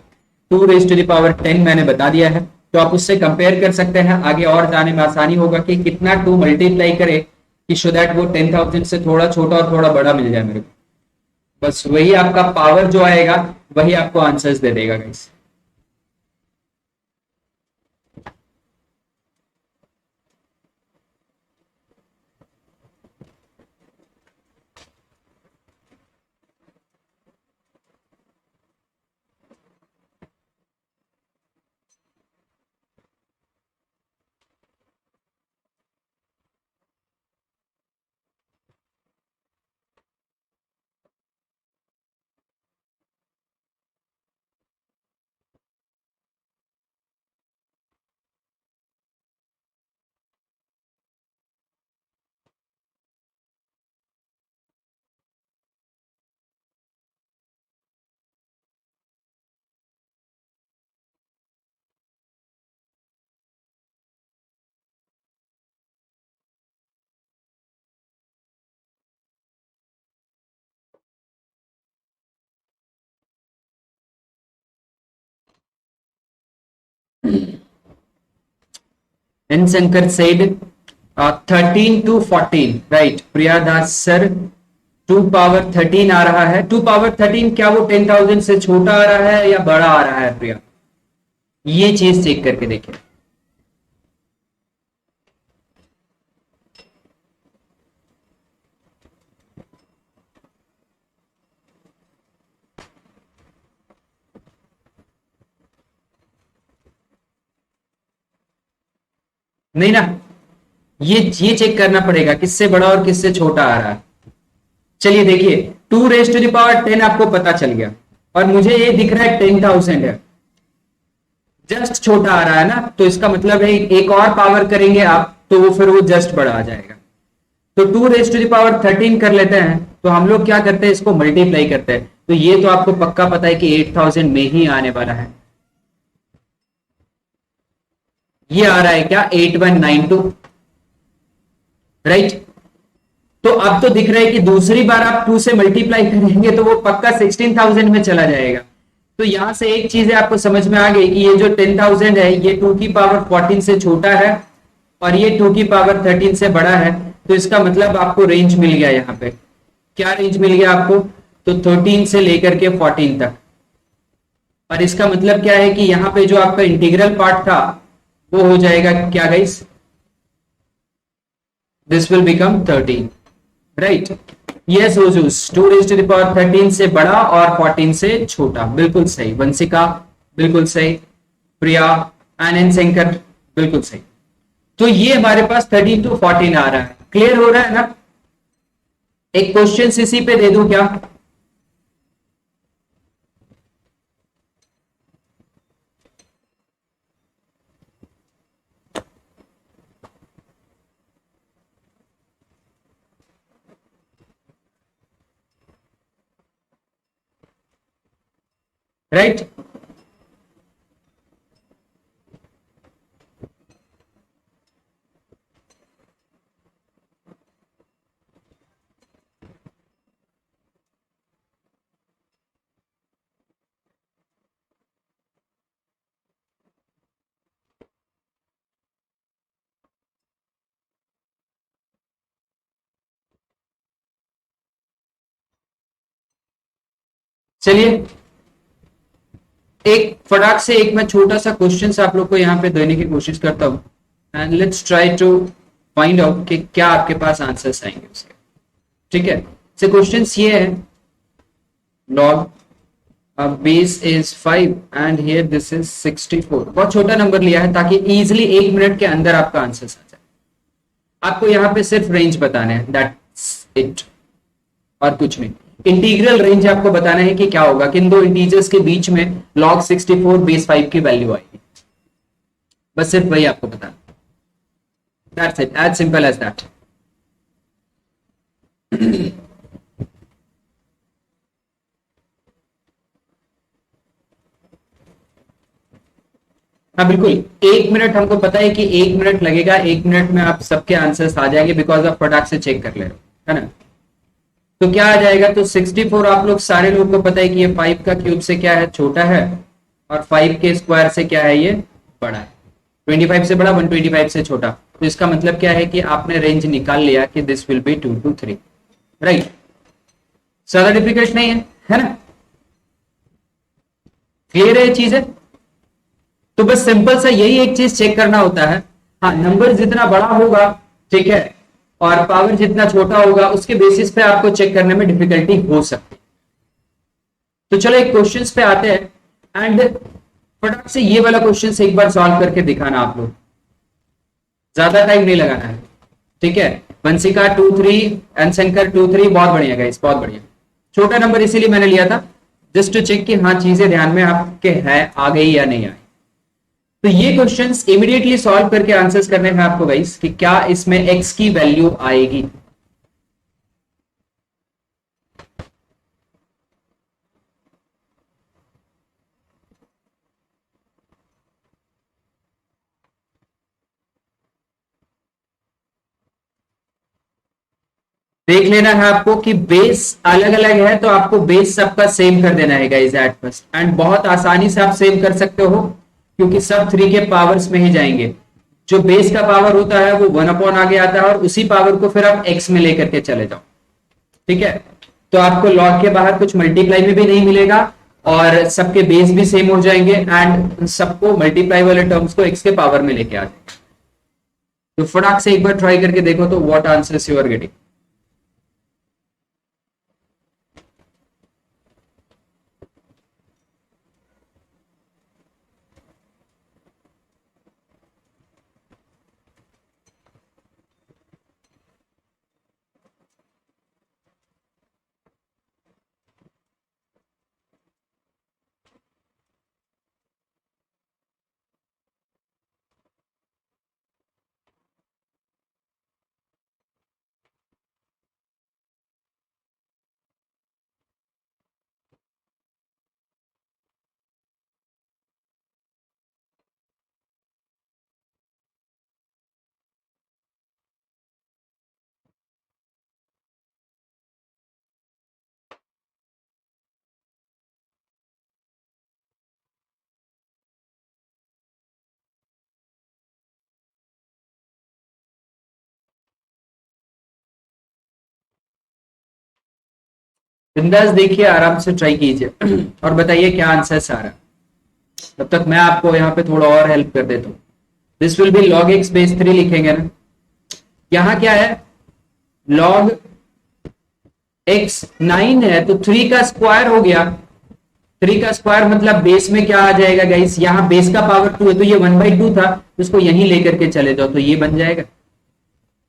2 रेज टू द पावर 10 मैंने बता दिया है, तो आप उससे कंपेयर कर सकते हैं। आगे और जाने में आसानी होगा कि कितना 2 मल्टीप्लाई करे कि सो दैट वो 10,000 से थोड़ा छोटा और थोड़ा बड़ा मिल जाए मेरे को। बस वही आपका पावर जो आएगा वही आपको आंसर्स दे देगा guys. N Shankar said 13 to 14, right? Priya Das sir 2 power 13 आ रहा है। 2 पावर 13 क्या वो 10,000 से छोटा आ रहा है या बड़ा आ रहा है प्रिया? ये चीज चेक करके देखें। नहीं ना, ये चेक करना पड़ेगा किससे बड़ा और किससे छोटा आ रहा है। चलिए देखिए 2 रेज टू द पावर 10 आपको पता चल गया और मुझे ये दिख रहा है 10,000 है, जस्ट छोटा आ रहा है ना, तो इसका मतलब है एक और पावर करेंगे आप तो वो फिर वो जस्ट बड़ा आ जाएगा। तो 2 रेज टू द पावर 13 कर लेते हैं, तो हम लोग क्या करते हैं इसको मल्टीप्लाई करते हैं। तो ये तो आपको पक्का पता है कि 8,000 में ही आने वाला है। ये आ रहा है क्या 8192, राइट? तो अब तो दिख रहा है कि दूसरी बार आप 2 से मल्टीप्लाई करेंगे तो वो पक्का 16,000 में चला जाएगा। तो यहां से एक चीज आपको समझ में आ गई कि ये जो 10,000 है ये 2 की पावर 14 से छोटा है और ये 2 की पावर 13 से बड़ा है। तो इसका मतलब आपको रेंज मिल गया। यहाँ पे क्या रेंज मिल गया आपको? तो 13 से लेकर के 14 तक। और इसका मतलब क्या है कि यहाँ पे जो आपका इंटीग्रल पार्ट था वो हो जाएगा क्या guys? This will become 13, right? Yes ओजूस 2 रेज टू द पावर 13 से बड़ा और 14 से छोटा, बिल्कुल सही। वंशिका बिल्कुल सही, प्रिया एन शंकर बिल्कुल सही। तो ये हमारे पास 13 to 14 आ रहा है। क्लियर हो रहा है ना? एक क्वेश्चन इसी पे दे दूं क्या? Right right? चलिए एक फटाक से एक मैं छोटा सा क्वेश्चन आप लोग को यहाँ पे देने की कोशिश करता हूँ and let's try to find out कि क्या आपके पास आंसर्स आएंगे उसके। ठीक है, से क्वेश्चंस ये है, log base is 5 and here this is 64। बहुत छोटा नंबर लिया है ताकि इजिली 1 मिनट के अंदर आपका आंसर आ जाए। आपको यहाँ पे सिर्फ रेंज बताना है, दैट्स इट, और कुछ नहीं। इंटीग्रल रेंज आपको बताना है कि क्या होगा, किन दो इंटीजर्स के बीच में log 64 बेस 5 की वैल्यू आएगी, बस सिर्फ वही आपको बताना। That's it, as simple as that. हाँ बिल्कुल, 1 मिनट हमको पता है कि 1 मिनट लगेगा, 1 मिनट में आप सबके आंसर्स आ जाएंगे बिकॉज आप फटाक से चेक कर ले रहे हो, है ना? तो क्या आ जाएगा, तो 64 आप लोग सारे लोग को पता है कि ये 5 का क्यूब से क्या है, छोटा है, और 5 के स्क्वायर से क्या है, ये बड़ा है। 25 से बड़ा, 125 से छोटा। तो इसका मतलब क्या है कि आपने रेंज निकाल लिया कि this will B 2 to 3, right? ज्यादा डिफिकल्ट नहीं है ना? क्लियर है ये चीज है? तो बस सिंपल सा यही एक चीज चेक करना होता है। हाँ, नंबर जितना बड़ा होगा, ठीक है, और पावर जितना छोटा होगा, उसके बेसिस पे आपको चेक करने में डिफिकल्टी हो सकती है। तो चलो एक क्वेश्चंस पे आते हैं एंड फटाक से ये वाला क्वेश्चन एक बार सॉल्व करके दिखाना आप लोग, ज्यादा टाइम नहीं लगाना है, ठीक है? वंशिका 2-3 एंड शंकर 2-3, बहुत बढ़िया गाइस, बहुत बढ़िया। छोटा नंबर इसीलिए मैंने लिया था, जस्ट टू चेक कि हाँ चीजें ध्यान में आपके है, आ गई या नहीं आई। तो ये क्वेश्चंस इमीडिएटली सॉल्व करके आंसर्स करने हैं आपको गाइस कि क्या इसमें x की वैल्यू आएगी। देख लेना है आपको कि बेस अलग अलग है, तो आपको बेस सबका सेम कर देना है गाइस एट फर्स्ट, एंड बहुत आसानी से आप सेम कर सकते हो क्योंकि सब 3 के पावर्स में ही जाएंगे। जो बेस का पावर होता है वो 1 आगे आता है, और उसी पावर को फिर आप x में लेकर के चले जाओ, ठीक है? तो आपको लॉग के बाहर कुछ मल्टीप्लाई में भी नहीं मिलेगा, और सबके बेस भी सेम हो जाएंगे, एंड सबको मल्टीप्लाई वाले टर्म्स को x के पावर में लेके आ जाएंगे। तो फटाक से एक बार ट्राई करके देखो तो what answers you are getting. बिंदास देखिए, आराम से ट्राई कीजिए और बताइए क्या आंसर आ रहा है। तब तक मैं आपको यहाँ पे थोड़ा और हेल्प कर देता हूँ। This will B log x base 3 लिखेंगे ना, यहाँ क्या है, log x 9 है तो 3 का स्क्वायर हो गया, 3 का स्क्वायर मतलब बेस में क्या आ जाएगा गाइस, यहाँ बेस का पावर 2 है तो ये 1/2 था, उसको यहीं लेकर के चले जाओ तो ये बन जाएगा।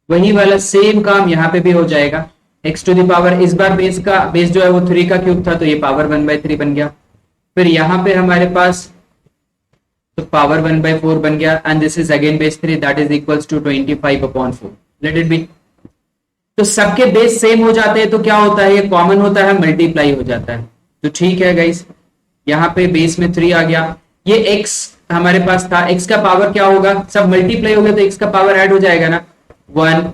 वही वाला सेम काम यहाँ पे भी हो जाएगा, x टू द पावर, इस बार बेस जो है वो 3 का क्यूब था तो ये पावर 1/3 बन गया। फिर यहाँ पे हमारे पास तो पावर 1/4 बन गया, and this is again base 3 that is equals to 25/4, let it be. तो सबके बेस सेम हो जाते हैं तो क्या होता है, ये कॉमन होता है, मल्टीप्लाई हो जाता है। तो ठीक है गाइस, यहाँ पे बेस में 3 आ गया, ये x हमारे पास था, x का पावर क्या होगा, सब मल्टीप्लाई हो गया तो x का पावर ऐड हो जाएगा ना, 1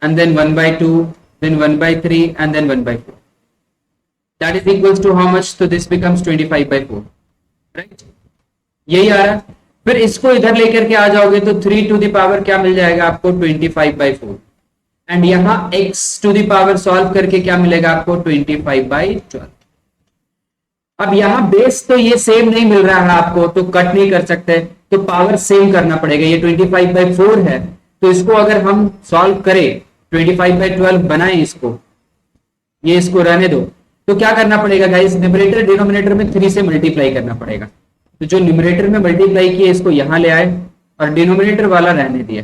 and then 1/2 then 1/3 and then 1/4, that is equals to how much, so this becomes 25/4, right? यही आ रहा है। फिर इसको इधर लेकर के आ जाओगे तो 3 टू द पावर क्या मिल जाएगा आपको, 25/4, एंड यहां x to the power solve करके क्या मिलेगा आपको, 25/12। अब यहां बेस तो ये सेम नहीं मिल रहा है आपको, तो कट नहीं कर सकते, तो पावर सेम करना पड़ेगा। ये 25/4 है तो इसको अगर हम सॉल्व करें 25/12 बनाए इसको, ये इसको रहने दो, तो क्या करना पड़ेगा गाइस, न्यूमरेटर डिनोमिनेटर में 3 से मल्टीप्लाई करना पड़ेगा। तो जो न्यूमरेटर में मल्टीप्लाई किए इसको यहां ले आए और डिनोमिनेटर वाला रहने दिया।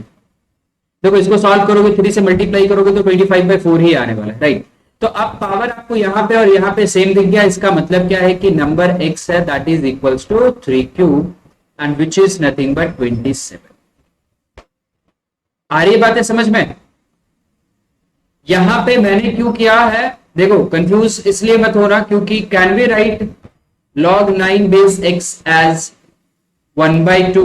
देखो इसको सॉल्व करोगे, 3 से मल्टीप्लाई करोगे तो 25/4 ही आने वाला है, राइट? तो अब पावर आपको यहाँ पे और यहाँ पे सेम दिख गया, इसका मतलब क्या है कि नंबर x है that is equals to 3 cube and which is nothing but 27। आ रही बातें समझ में? यहां पे मैंने क्यों किया है, देखो कंफ्यूज इसलिए मत होना क्योंकि can we write log 9 base x as 1/2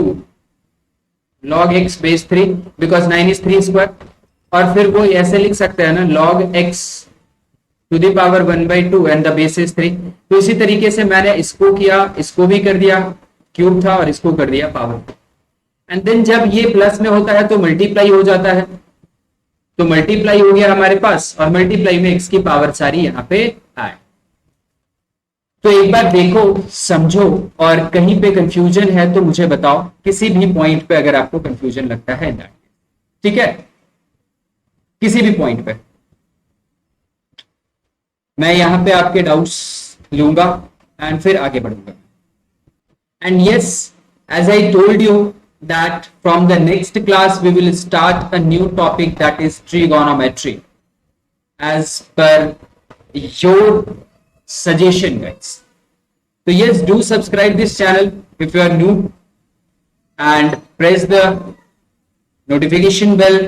log x base 3 because 9 is 3 square, और फिर वो ऐसे लिख सकते हैं ना log x to the power 1/2 and the base is 3। तो इसी तरीके से मैंने इसको किया, इसको भी कर दिया, क्यूब था और इसको कर दिया पावर, एंड देन जब ये प्लस में होता है तो मल्टीप्लाई हो जाता है, तो मल्टीप्लाई हो गया हमारे पास और मल्टीप्लाई में x की पावर सारी यहाँ पे आए। तो एक बार देखो समझो, और कहीं पे कंफ्यूजन है तो मुझे बताओ, किसी भी पॉइंट पे अगर आपको कंफ्यूजन लगता है, ठीक है, किसी भी पॉइंट पे मैं यहां पे आपके डाउट्स लूंगा एंड फिर आगे बढ़ूंगा। And yes, as I told you that from the next class we will start a new topic that is trigonometry as per your suggestion guys. So yes, do subscribe this channel if you are new and press the notification bell,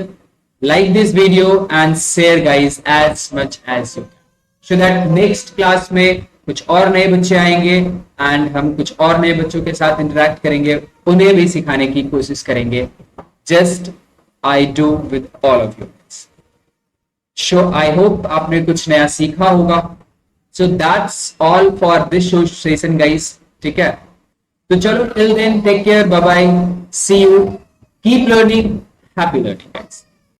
like this video and share guys as much as you can, so that next class में कुछ और नए बच्चे आएंगे and हम कुछ और नए बच्चों के साथ interact करेंगे, उन्हें भी सिखाने की कोशिश करेंगे, just I do with all of you guys. So I hope आपने कुछ नया सीखा होगा। So that's all for this show session guys, ठीक है? तो चलो till then take care, bye bye, see you, keep learning, happy learning guys.